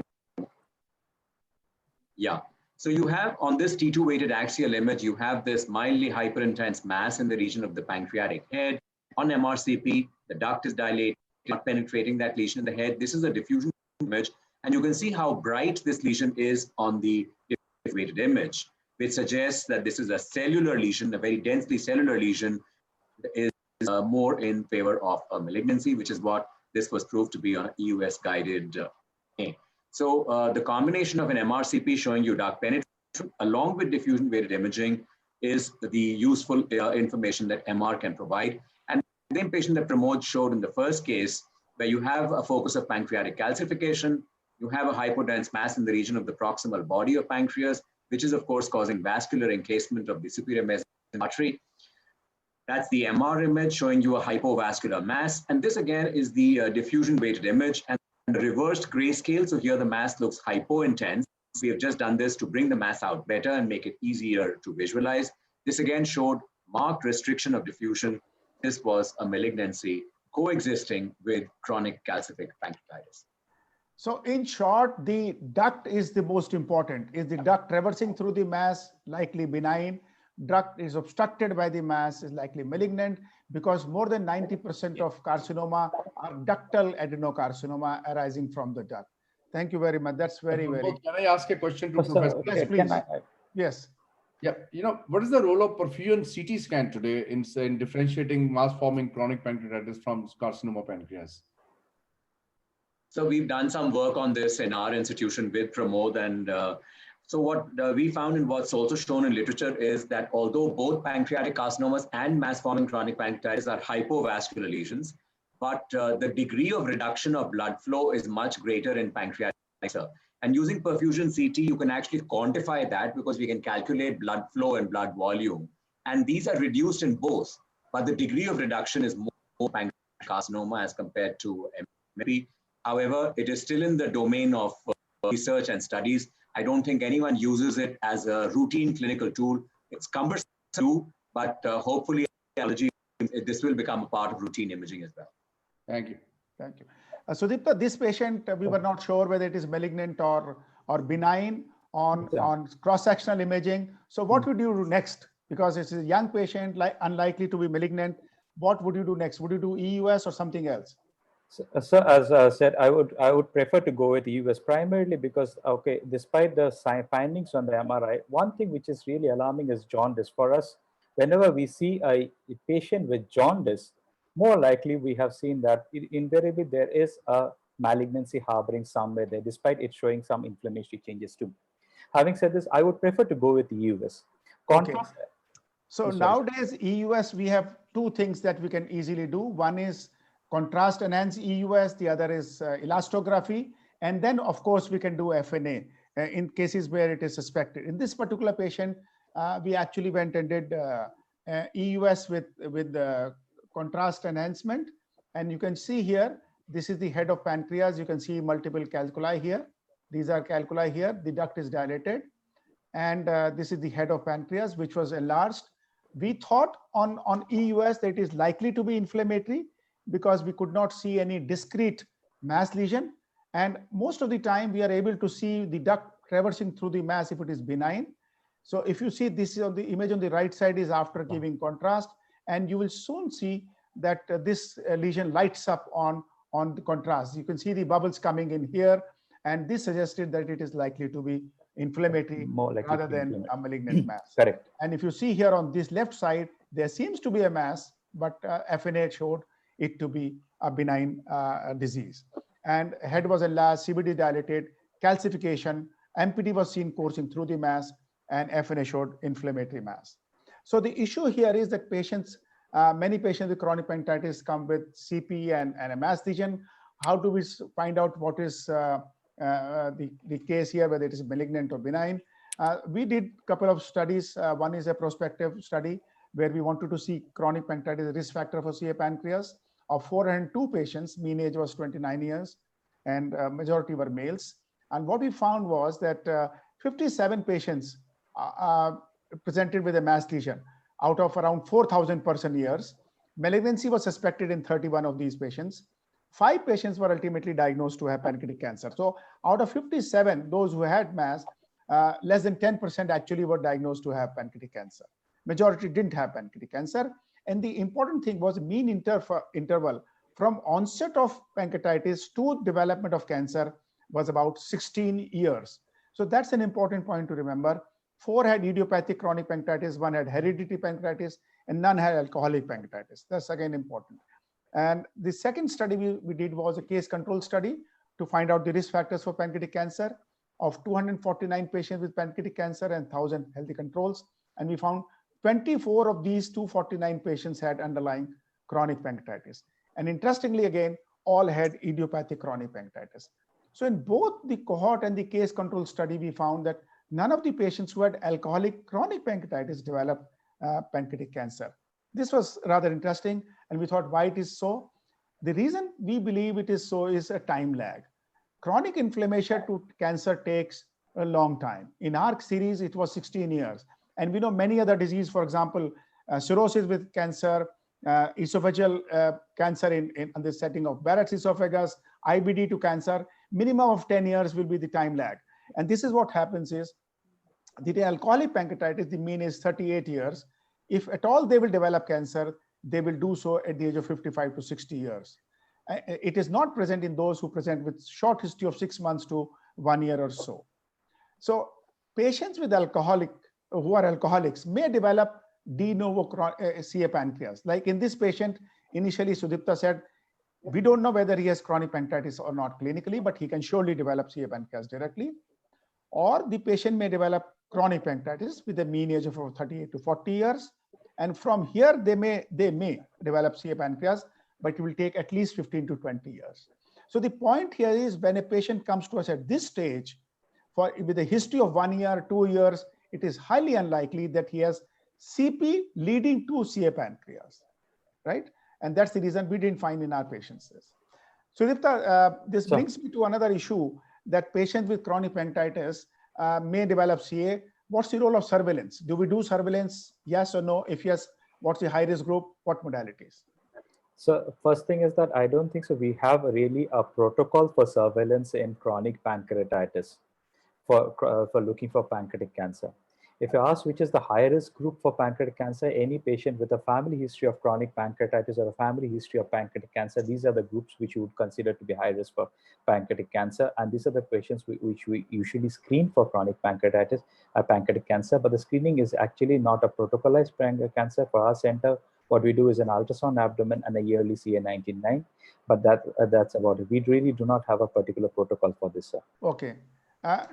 Yeah. So you have on this T2 weighted axial image, you have this mildly hyperintense mass in the region of the pancreatic head. On MRCP, the duct is dilated, not penetrating that lesion in the head. This is a diffusion image, and you can see how bright this lesion is on the weighted image, which suggests that this is a cellular lesion, a very densely cellular lesion, is more in favor of a malignancy, which is what this was proved to be on an EUS guided. So the combination of an MRCP showing you duct penetration along with diffusion weighted imaging is the useful information that MR can provide. And the same patient that Pramod showed in the first case, where you have a focus of pancreatic calcification, you have a hypodense mass in the region of the proximal body of pancreas, which is of course causing vascular encasement of the superior mesenteric artery. That's the MR image showing you a hypovascular mass. And this again is the diffusion weighted image and the reversed grayscale. So here the mass looks hypointense. We have just done this to bring the mass out better and make it easier to visualize. This again showed marked restriction of diffusion. This was a malignancy coexisting with chronic calcific pancreatitis. So in short, the duct is the most important. Is the duct traversing through the mass likely benign? Duct is obstructed by the mass is likely malignant, because more than 90% of carcinoma are ductal adenocarcinoma arising from the duct. Thank you very much. That's very. Can I ask a question to Professor? Yes, please. Yes. Yeah, what is the role of perfusion CT scan today in differentiating mass-forming chronic pancreatitis from carcinoma pancreas? So we've done some work on this in our institution with Pramod, and so what we found and what's also shown in literature is that although both pancreatic carcinomas and mass-forming chronic pancreatitis are hypovascular lesions, but the degree of reduction of blood flow is much greater in pancreatic cancer. And using perfusion CT, you can actually quantify that because we can calculate blood flow and blood volume. And these are reduced in both, but the degree of reduction is more pancreatic carcinoma as compared to MP. However, it is still in the domain of research and studies. I don't think anyone uses it as a routine clinical tool. It's cumbersome to do, but hopefully this will become a part of routine imaging as well. Thank you. Thank you. Sudipta, this patient, we were not sure whether it is malignant or benign on cross-sectional imaging. So what would you do next? Because it's a young patient, unlikely to be malignant. What would you do next? Would you do EUS or something else? So as I said, I would prefer to go with EUS primarily because, despite the findings on the MRI, one thing which is really alarming is jaundice. For us, whenever we see a patient with jaundice, more likely we have seen that invariably there is a malignancy harboring somewhere there, despite it showing some inflammatory changes too. Having said this, I would prefer to go with EUS. Contrast. Okay. So nowadays, EUS, we have two things that we can easily do. One is contrast enhanced EUS, the other is elastography. And then, of course, we can do FNA in cases where it is suspected. In this particular patient, we actually went and did EUS with contrast enhancement. And you can see here, this is the head of pancreas. You can see multiple calculi here. These are calculi here. The duct is dilated. And this is the head of pancreas, which was enlarged. We thought on EUS that it is likely to be inflammatory because we could not see any discrete mass lesion. And most of the time, we are able to see the duct traversing through the mass if it is benign. So if you see this on the image on the right side is after giving contrast, and you will soon see that this lesion lights up on the contrast. You can see the bubbles coming in here, and this suggested that it is likely to be inflammatory rather than a malignant mass. Correct. And if you see here on this left side, there seems to be a mass, but FNA showed it to be a benign disease. And head was enlarged, CBD dilated, calcification, MPD was seen coursing through the mass, and FNA showed inflammatory mass. So the issue here is that patients, many patients with chronic pancreatitis come with CP and a mass lesion. How do we find out what is the case here, whether it is malignant or benign? We did a couple of studies. One is a prospective study where we wanted to see chronic pancreatitis risk factor for CA pancreas. Of 402 patients, mean age was 29 years, and majority were males. And what we found was that 57 patients presented with a mass lesion out of around 4,000 person years. Malignancy was suspected in 31 of these patients. 5 patients were ultimately diagnosed to have pancreatic cancer. So out of 57, those who had mass, less than 10% actually were diagnosed to have pancreatic cancer. Majority didn't have pancreatic cancer. And the important thing was mean interval from onset of pancreatitis to development of cancer was about 16 years. So that's an important point to remember. 4 had idiopathic chronic pancreatitis, 1 had hereditary pancreatitis, and none had alcoholic pancreatitis. That's again important. And the second study we did was a case control study to find out the risk factors for pancreatic cancer of 249 patients with pancreatic cancer and 1,000 healthy controls. And we found 24 of these 249 patients had underlying chronic pancreatitis. And interestingly, again, all had idiopathic chronic pancreatitis. So in both the cohort and the case control study, we found that none of the patients who had alcoholic chronic pancreatitis developed pancreatic cancer. This was rather interesting, and we thought why it is so. The reason we believe it is so is a time lag. Chronic inflammation to cancer takes a long time. In our series, it was 16 years. And we know many other diseases, for example, cirrhosis with cancer, esophageal cancer in the setting of Barrett's esophagus, IBD to cancer, minimum of 10 years will be the time lag. And this is what happens is, the alcoholic pancreatitis, the mean is 38 years. If at all they will develop cancer, they will do so at the age of 55 to 60 years. It is not present in those who present with short history of 6 months to 1 year or so. So patients with who are alcoholics may develop de novo CA pancreas. Like in this patient, initially Sudipta said, we don't know whether he has chronic pancreatitis or not clinically, but he can surely develop CA pancreas directly. Or the patient may develop chronic pancreatitis with a mean age of 38 to 40 years. And from here, they may develop CA pancreas, but it will take at least 15 to 20 years. So the point here is when a patient comes to us at this stage, with a history of 1 year, 2 years, it is highly unlikely that he has CP leading to CA pancreas, right? And that's the reason we didn't find in our patients this. So this brings me to another issue, that patients with chronic pancreatitis may develop CA. What's the role of surveillance? Do we do surveillance? Yes or no? If yes, what's the high-risk group? What modalities? So first thing is that I don't think so we have really a protocol for surveillance in chronic pancreatitis for looking for pancreatic cancer. If you ask which is the high-risk group for pancreatic cancer, any patient with a family history of chronic pancreatitis or a family history of pancreatic cancer, these are the groups which you would consider to be high risk for pancreatic cancer. And these are the patients which we usually screen for chronic pancreatitis or pancreatic cancer. But the screening is actually not a protocolized pancreatic cancer. For our center, what we do is an ultrasound abdomen and a yearly CA19-9. But that's about it. We really do not have a particular protocol for this, sir. Okay.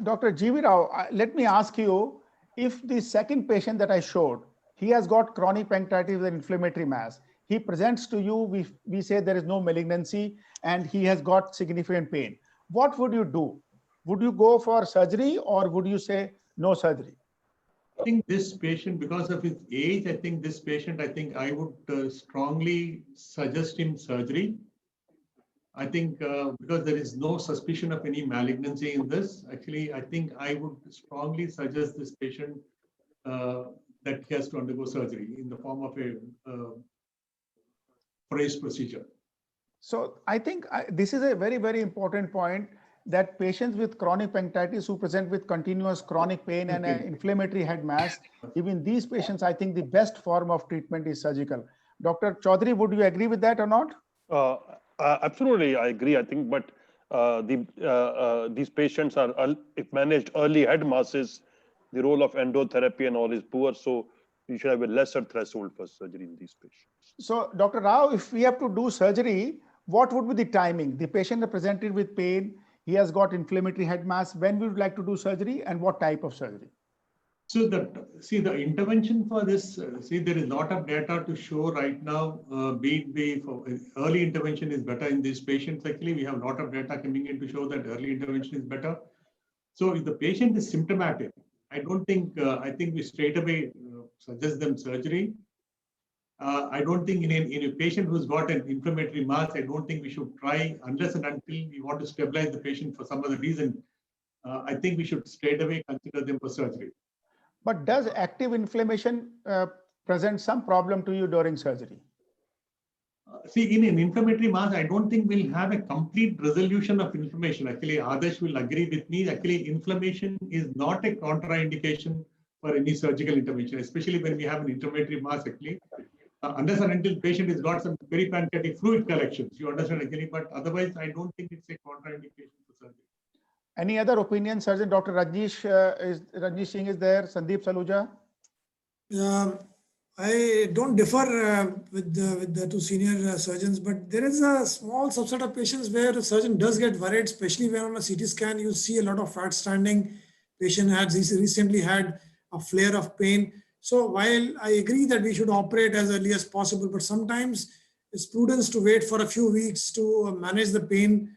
Dr. GV Rao, let me ask you, if the second patient that I showed, he has got chronic pancreatitis with inflammatory mass, he presents to you, we say there is no malignancy and he has got significant pain. What would you do? Would you go for surgery or would you say no surgery? I think this patient, because of his age, I think this patient, I would strongly suggest him surgery. I think because there is no suspicion of any malignancy in this, actually, I think I would strongly suggest this patient that he has to undergo surgery in the form of a phrase procedure. So I think this is a very, very important point, that patients with chronic pancreatitis who present with continuous chronic pain and an inflammatory head mass, even these patients, I think the best form of treatment is surgical. Dr. Chaudhary, would you agree with that or not? Absolutely, I agree. I think, but these patients are, if managed early head masses, the role of endotherapy and all is poor. So you should have a lesser threshold for surgery in these patients. So Dr. Rao, if we have to do surgery, what would be the timing? The patient is presented with pain, he has got inflammatory head mass. When we would like to do surgery and what type of surgery? So the intervention for this, there is a lot of data to show right now, for early intervention is better in these patients. Actually, we have a lot of data coming in to show that early intervention is better. So if the patient is symptomatic, I think we straight away suggest them surgery. I don't think in a patient who's got an inflammatory mass, I don't think we should try unless and until we want to stabilize the patient for some other reason. I think we should straight away consider them for surgery. But does active inflammation present some problem to you during surgery? In an inflammatory mass, I don't think we'll have a complete resolution of inflammation. Actually, Adarsh will agree with me. Actually, inflammation is not a contraindication for any surgical intervention, especially when we have an inflammatory mass. Actually, unless and until the patient has got some peripancreatic fluid collections, you understand actually. But otherwise, I don't think it's a contraindication for surgery. Any other opinion, Surgeon? Dr. Rajneesh Singh is there. Sandeep Saluja. I don't differ with the two senior surgeons, but there is a small subset of patients where the surgeon does get worried, especially when on a CT scan you see a lot of fat standing. Patient has recently had a flare of pain. So while I agree that we should operate as early as possible, but sometimes it's prudence to wait for a few weeks to manage the pain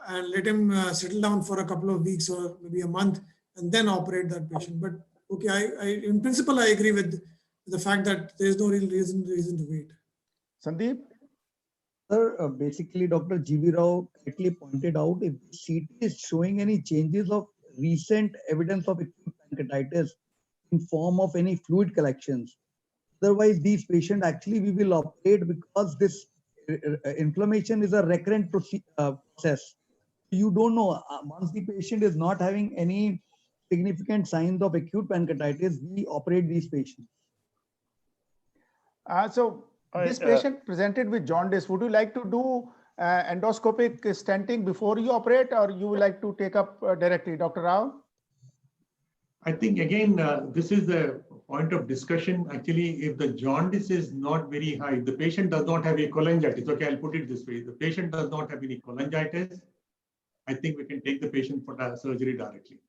and let him settle down for a couple of weeks or maybe a month and then operate that patient. But okay, in principle, I agree with the fact that there is no real reason to wait. Sandeep? Sir, basically, Dr. GV Rao correctly pointed out, if the CT is showing any changes of recent evidence of acute pancreatitis in form of any fluid collections, otherwise these patients actually we will operate because this inflammation is a recurrent process. You don't know, once the patient is not having any significant signs of acute pancreatitis, we operate these patients. This patient presented with jaundice, would you like to do endoscopic stenting before you operate, or you would like to take up directly? Dr. Rao? I think, again, this is the point of discussion. Actually, if the jaundice is not very high, the patient does not have a cholangitis. Okay, I'll put it this way. The patient does not have any cholangitis. I think we can take the patient for surgery directly.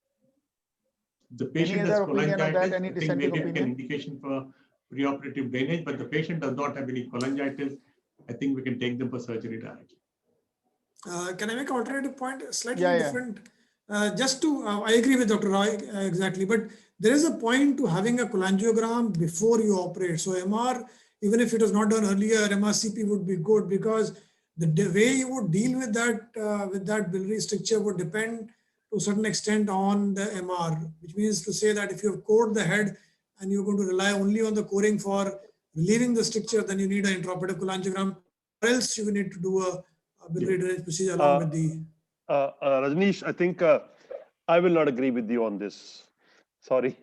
The patient has cholangitis, I think maybe an indication for preoperative drainage, but the patient does not have any cholangitis. I think we can take them for surgery directly. Can I make an alternative point? Slightly different. I agree with Dr. Roy exactly, but there is a point to having a cholangiogram before you operate. So MR, even if it was not done earlier, MRCP would be good, because the way you would deal with that biliary stricture would depend to a certain extent on the MR, which means to say that if you have cored the head and you're going to rely only on the coring for relieving the stricture, then you need an intraoperative cholangiogram, or else you need to do a biliary drainage procedure along with the... Rajneesh, I think I will not agree with you on this. Sorry.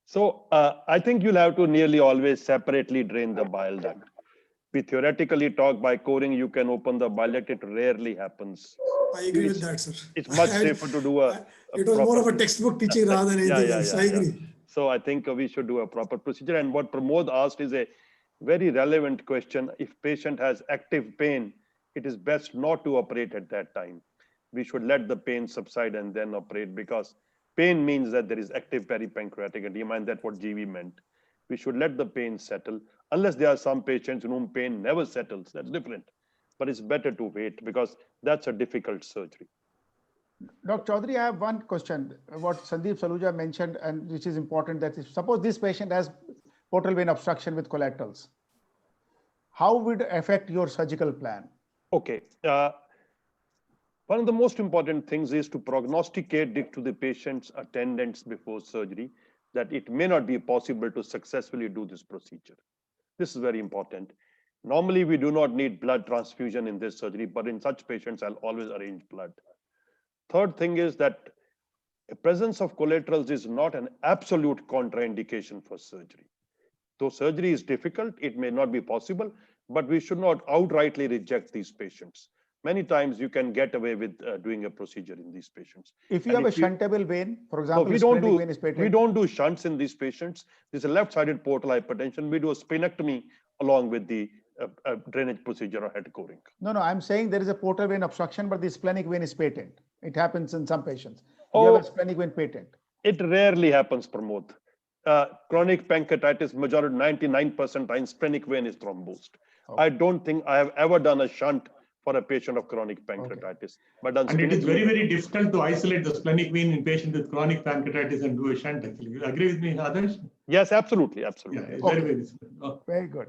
So I think you'll have to nearly always separately drain the bile duct. We theoretically talk by coring, you can open the bile duct. It rarely happens. I agree with that, sir. It's much safer to do it was more of a textbook teaching rather than anything else. I agree. So I think we should do a proper procedure. And what Pramod asked is a very relevant question. If patient has active pain, it is best not to operate at that time. We should let the pain subside and then operate, because pain means that there is active peripancreatic edema, and that's what GV meant. We should let the pain settle, unless there are some patients in whom pain never settles. That's different. But it's better to wait, because that's a difficult surgery. Dr. Chaudhary, I have one question. What Sandeep Saluja mentioned, and which is important, that if suppose this patient has portal vein obstruction with collaterals, how would it affect your surgical plan? Okay. One of the most important things is to prognosticate it to the patient's attendants before surgery, that it may not be possible to successfully do this procedure. This is very important. Normally, we do not need blood transfusion in this surgery, but in such patients, I'll always arrange blood. Third thing is that the presence of collaterals is not an absolute contraindication for surgery. Though surgery is difficult, it may not be possible, but we should not outrightly reject these patients. Many times you can get away with doing a procedure in these patients. If you have a shuntable vein, for example, we don't do shunts in these patients. This is a left-sided portal hypertension. We do a splenectomy along with the drainage procedure or head coring. No, I'm saying there is a portal vein obstruction, but the splenic vein is patent. It happens in some patients. You have a splenic vein patent. It rarely happens, Pramod. Chronic pancreatitis, majority 99% times splenic vein is thrombosed. Okay. I don't think I have ever done a shunt for a patient of chronic pancreatitis. Okay. And it is very, very difficult to isolate the splenic vein in patients with chronic pancreatitis and do a shunt, actually. You agree with me, Adarsh? Yes, absolutely, absolutely. Yeah, okay. Very, very, very good.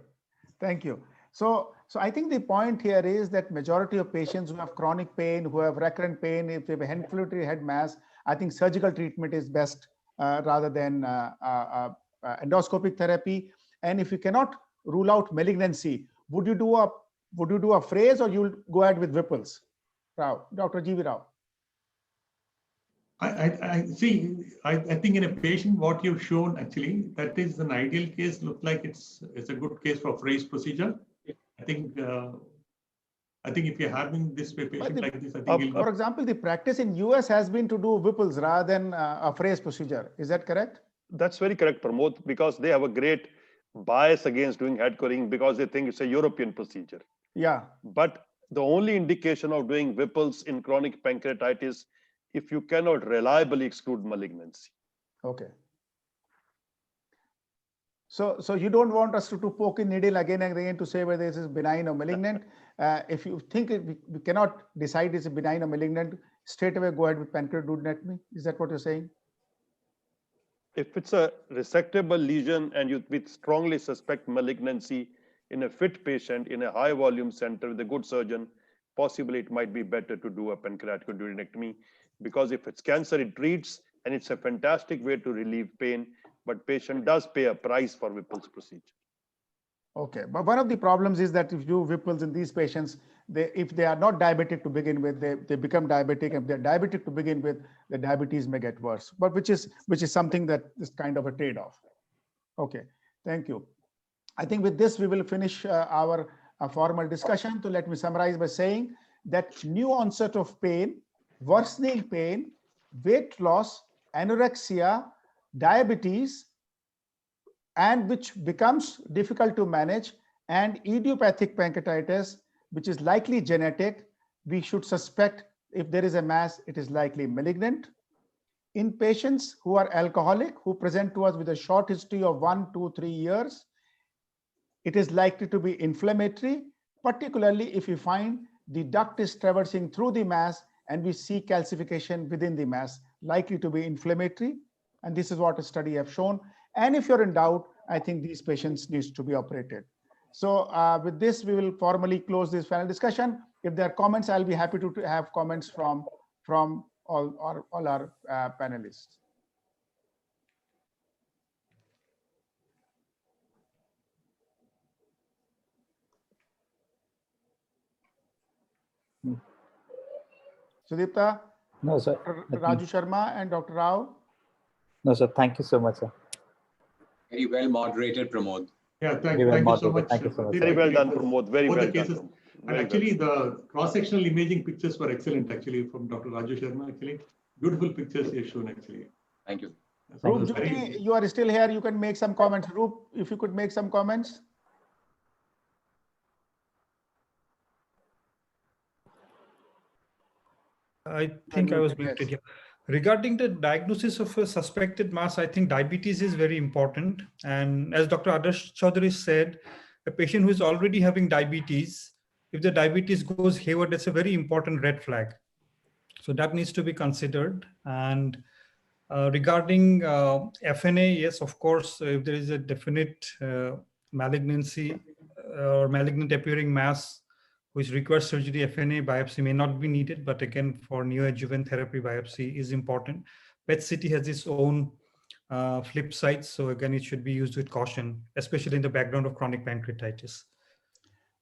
Thank you. So I think the point here is that majority of patients who have chronic pain, who have recurrent pain, if they have a inflammatory head mass, I think surgical treatment is best rather than endoscopic therapy. And if you cannot rule out malignancy, would you do a phrase, or you'll go ahead with Whipple's? Rao, Dr. G.V. Rao. I see. I think in a patient, what you've shown actually, that is an ideal case. Look like it's a good case for phrase procedure. I think if you're having this patient like this, I think for example, the practice in US has been to do Whipple's rather than a phrase procedure. Is that correct? That's very correct, Pramod, because they have a great bias against doing head coring because they think it's a European procedure. Yeah. But the only indication of doing Whipple's in chronic pancreatitis, if you cannot reliably exclude malignancy. Okay. So you don't want us to poke a needle again and again to say whether this is benign or malignant. If you think we cannot decide it's benign or malignant, straight away go ahead with pancreatitis. Is that what you're saying? If it's a resectable lesion and we strongly suspect malignancy in a fit patient in a high volume center with a good surgeon, possibly it might be better to do a pancreatic duodenectomy, because if it's cancer, it treats, and it's a fantastic way to relieve pain, but patient does pay a price for Whipple's procedure. Okay, but one of the problems is that if you do Whipple's in these patients, if they are not diabetic to begin with, they become diabetic. If they're diabetic to begin with, the diabetes may get worse, but which is something that is kind of a trade-off. Okay, thank you. I think with this, we will finish our formal discussion. So let me summarize by saying that new onset of pain, worsening pain, weight loss, anorexia, diabetes, and which becomes difficult to manage, and idiopathic pancreatitis, which is likely genetic, we should suspect if there is a mass, it is likely malignant. In patients who are alcoholic, who present to us with a short history of 1, 2, 3 years, it is likely to be inflammatory, particularly if we find the duct is traversing through the mass and we see calcification within the mass, likely to be inflammatory. And this is what a study have shown. And if you're in doubt, I think these patients needs to be operated. So with this, we will formally close this panel discussion. If there are comments, I'll be happy to have comments from all our panelists. Sudipta? No, sir. Raju Sharma and Dr. Rao? No, sir. Thank you so much, sir. Very well moderated, Pramod. Yeah, thank you so much. Thank you so much. Very well done, Pramod. Very well done. And actually, the cross-sectional imaging pictures were excellent, actually, from Dr. Raju Sharma. Actually, beautiful pictures he has shown, actually. Thank you. Roop Jyoti, you are still here. You can make some comments. Roop, if you could make some comments. I think I was muted. Yeah. Regarding the diagnosis of a suspected mass, I think diabetes is very important. And as Dr. Adarsh Chaudhary said, a patient who is already having diabetes, if the diabetes goes hayward, that's a very important red flag. So that needs to be considered. And regarding FNA, yes, of course, if there is a definite malignancy or malignant appearing mass which requires surgery, FNA biopsy may not be needed, but again, for neoadjuvant therapy, biopsy is important. PET-CT has its own flip sides, so again, it should be used with caution, especially in the background of chronic pancreatitis.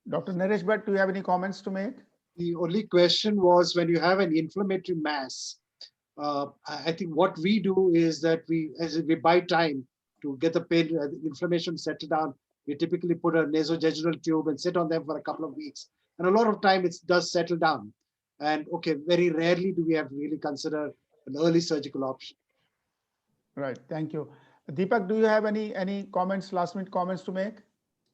Dr. Naresh Bhatt, do you have any comments to make? The only question was when you have an inflammatory mass, I think what we do is that we buy time to get the pain, the inflammation settled down. We typically put a nasojejunal tube and sit on them for a couple of weeks. And a lot of time it does settle down. And okay, very rarely do we have to really consider an early surgical option. Right, thank you. Deepak, do you have any comments, last minute comments to make?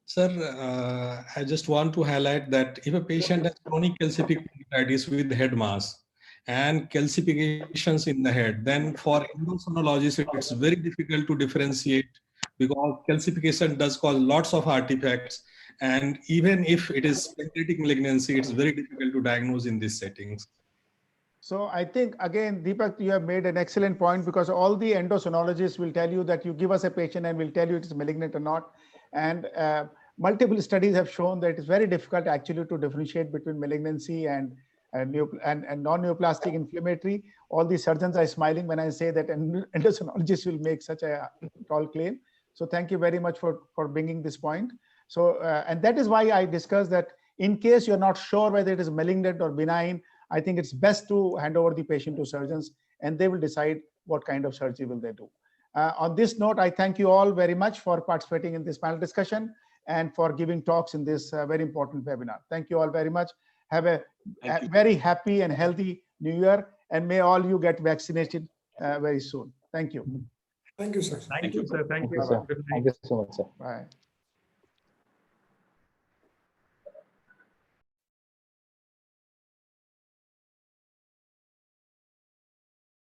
Sir, I just want to highlight that if a patient has chronic calcific pancreatitis with head mass and calcifications in the head, then for endocrinologists, it's very difficult to differentiate because calcification does cause lots of artifacts. And even if it is pancreatic malignancy, it's very difficult to diagnose in these settings. So I think, again, Deepak, you have made an excellent point because all the endocrinologists will tell you that you give us a patient and we'll tell you it is malignant or not. And multiple studies have shown that it's very difficult actually to differentiate between malignancy and non-neoplastic inflammatory. All the surgeons are smiling when I say that endocrinologists will make such a tall claim. So thank you very much for bringing this point. So, and that is why I discussed that in case you're not sure whether it is malignant or benign, I think it's best to hand over the patient to surgeons and they will decide what kind of surgery will they do. On this note, I thank you all very much for participating in this panel discussion and for giving talks in this very important webinar. Thank you all very much. Have a very happy and healthy New Year, and may all you get vaccinated very soon. Thank you. Thank you, sir. Thank you, sir. Thank you. Thank you so much, sir. Bye.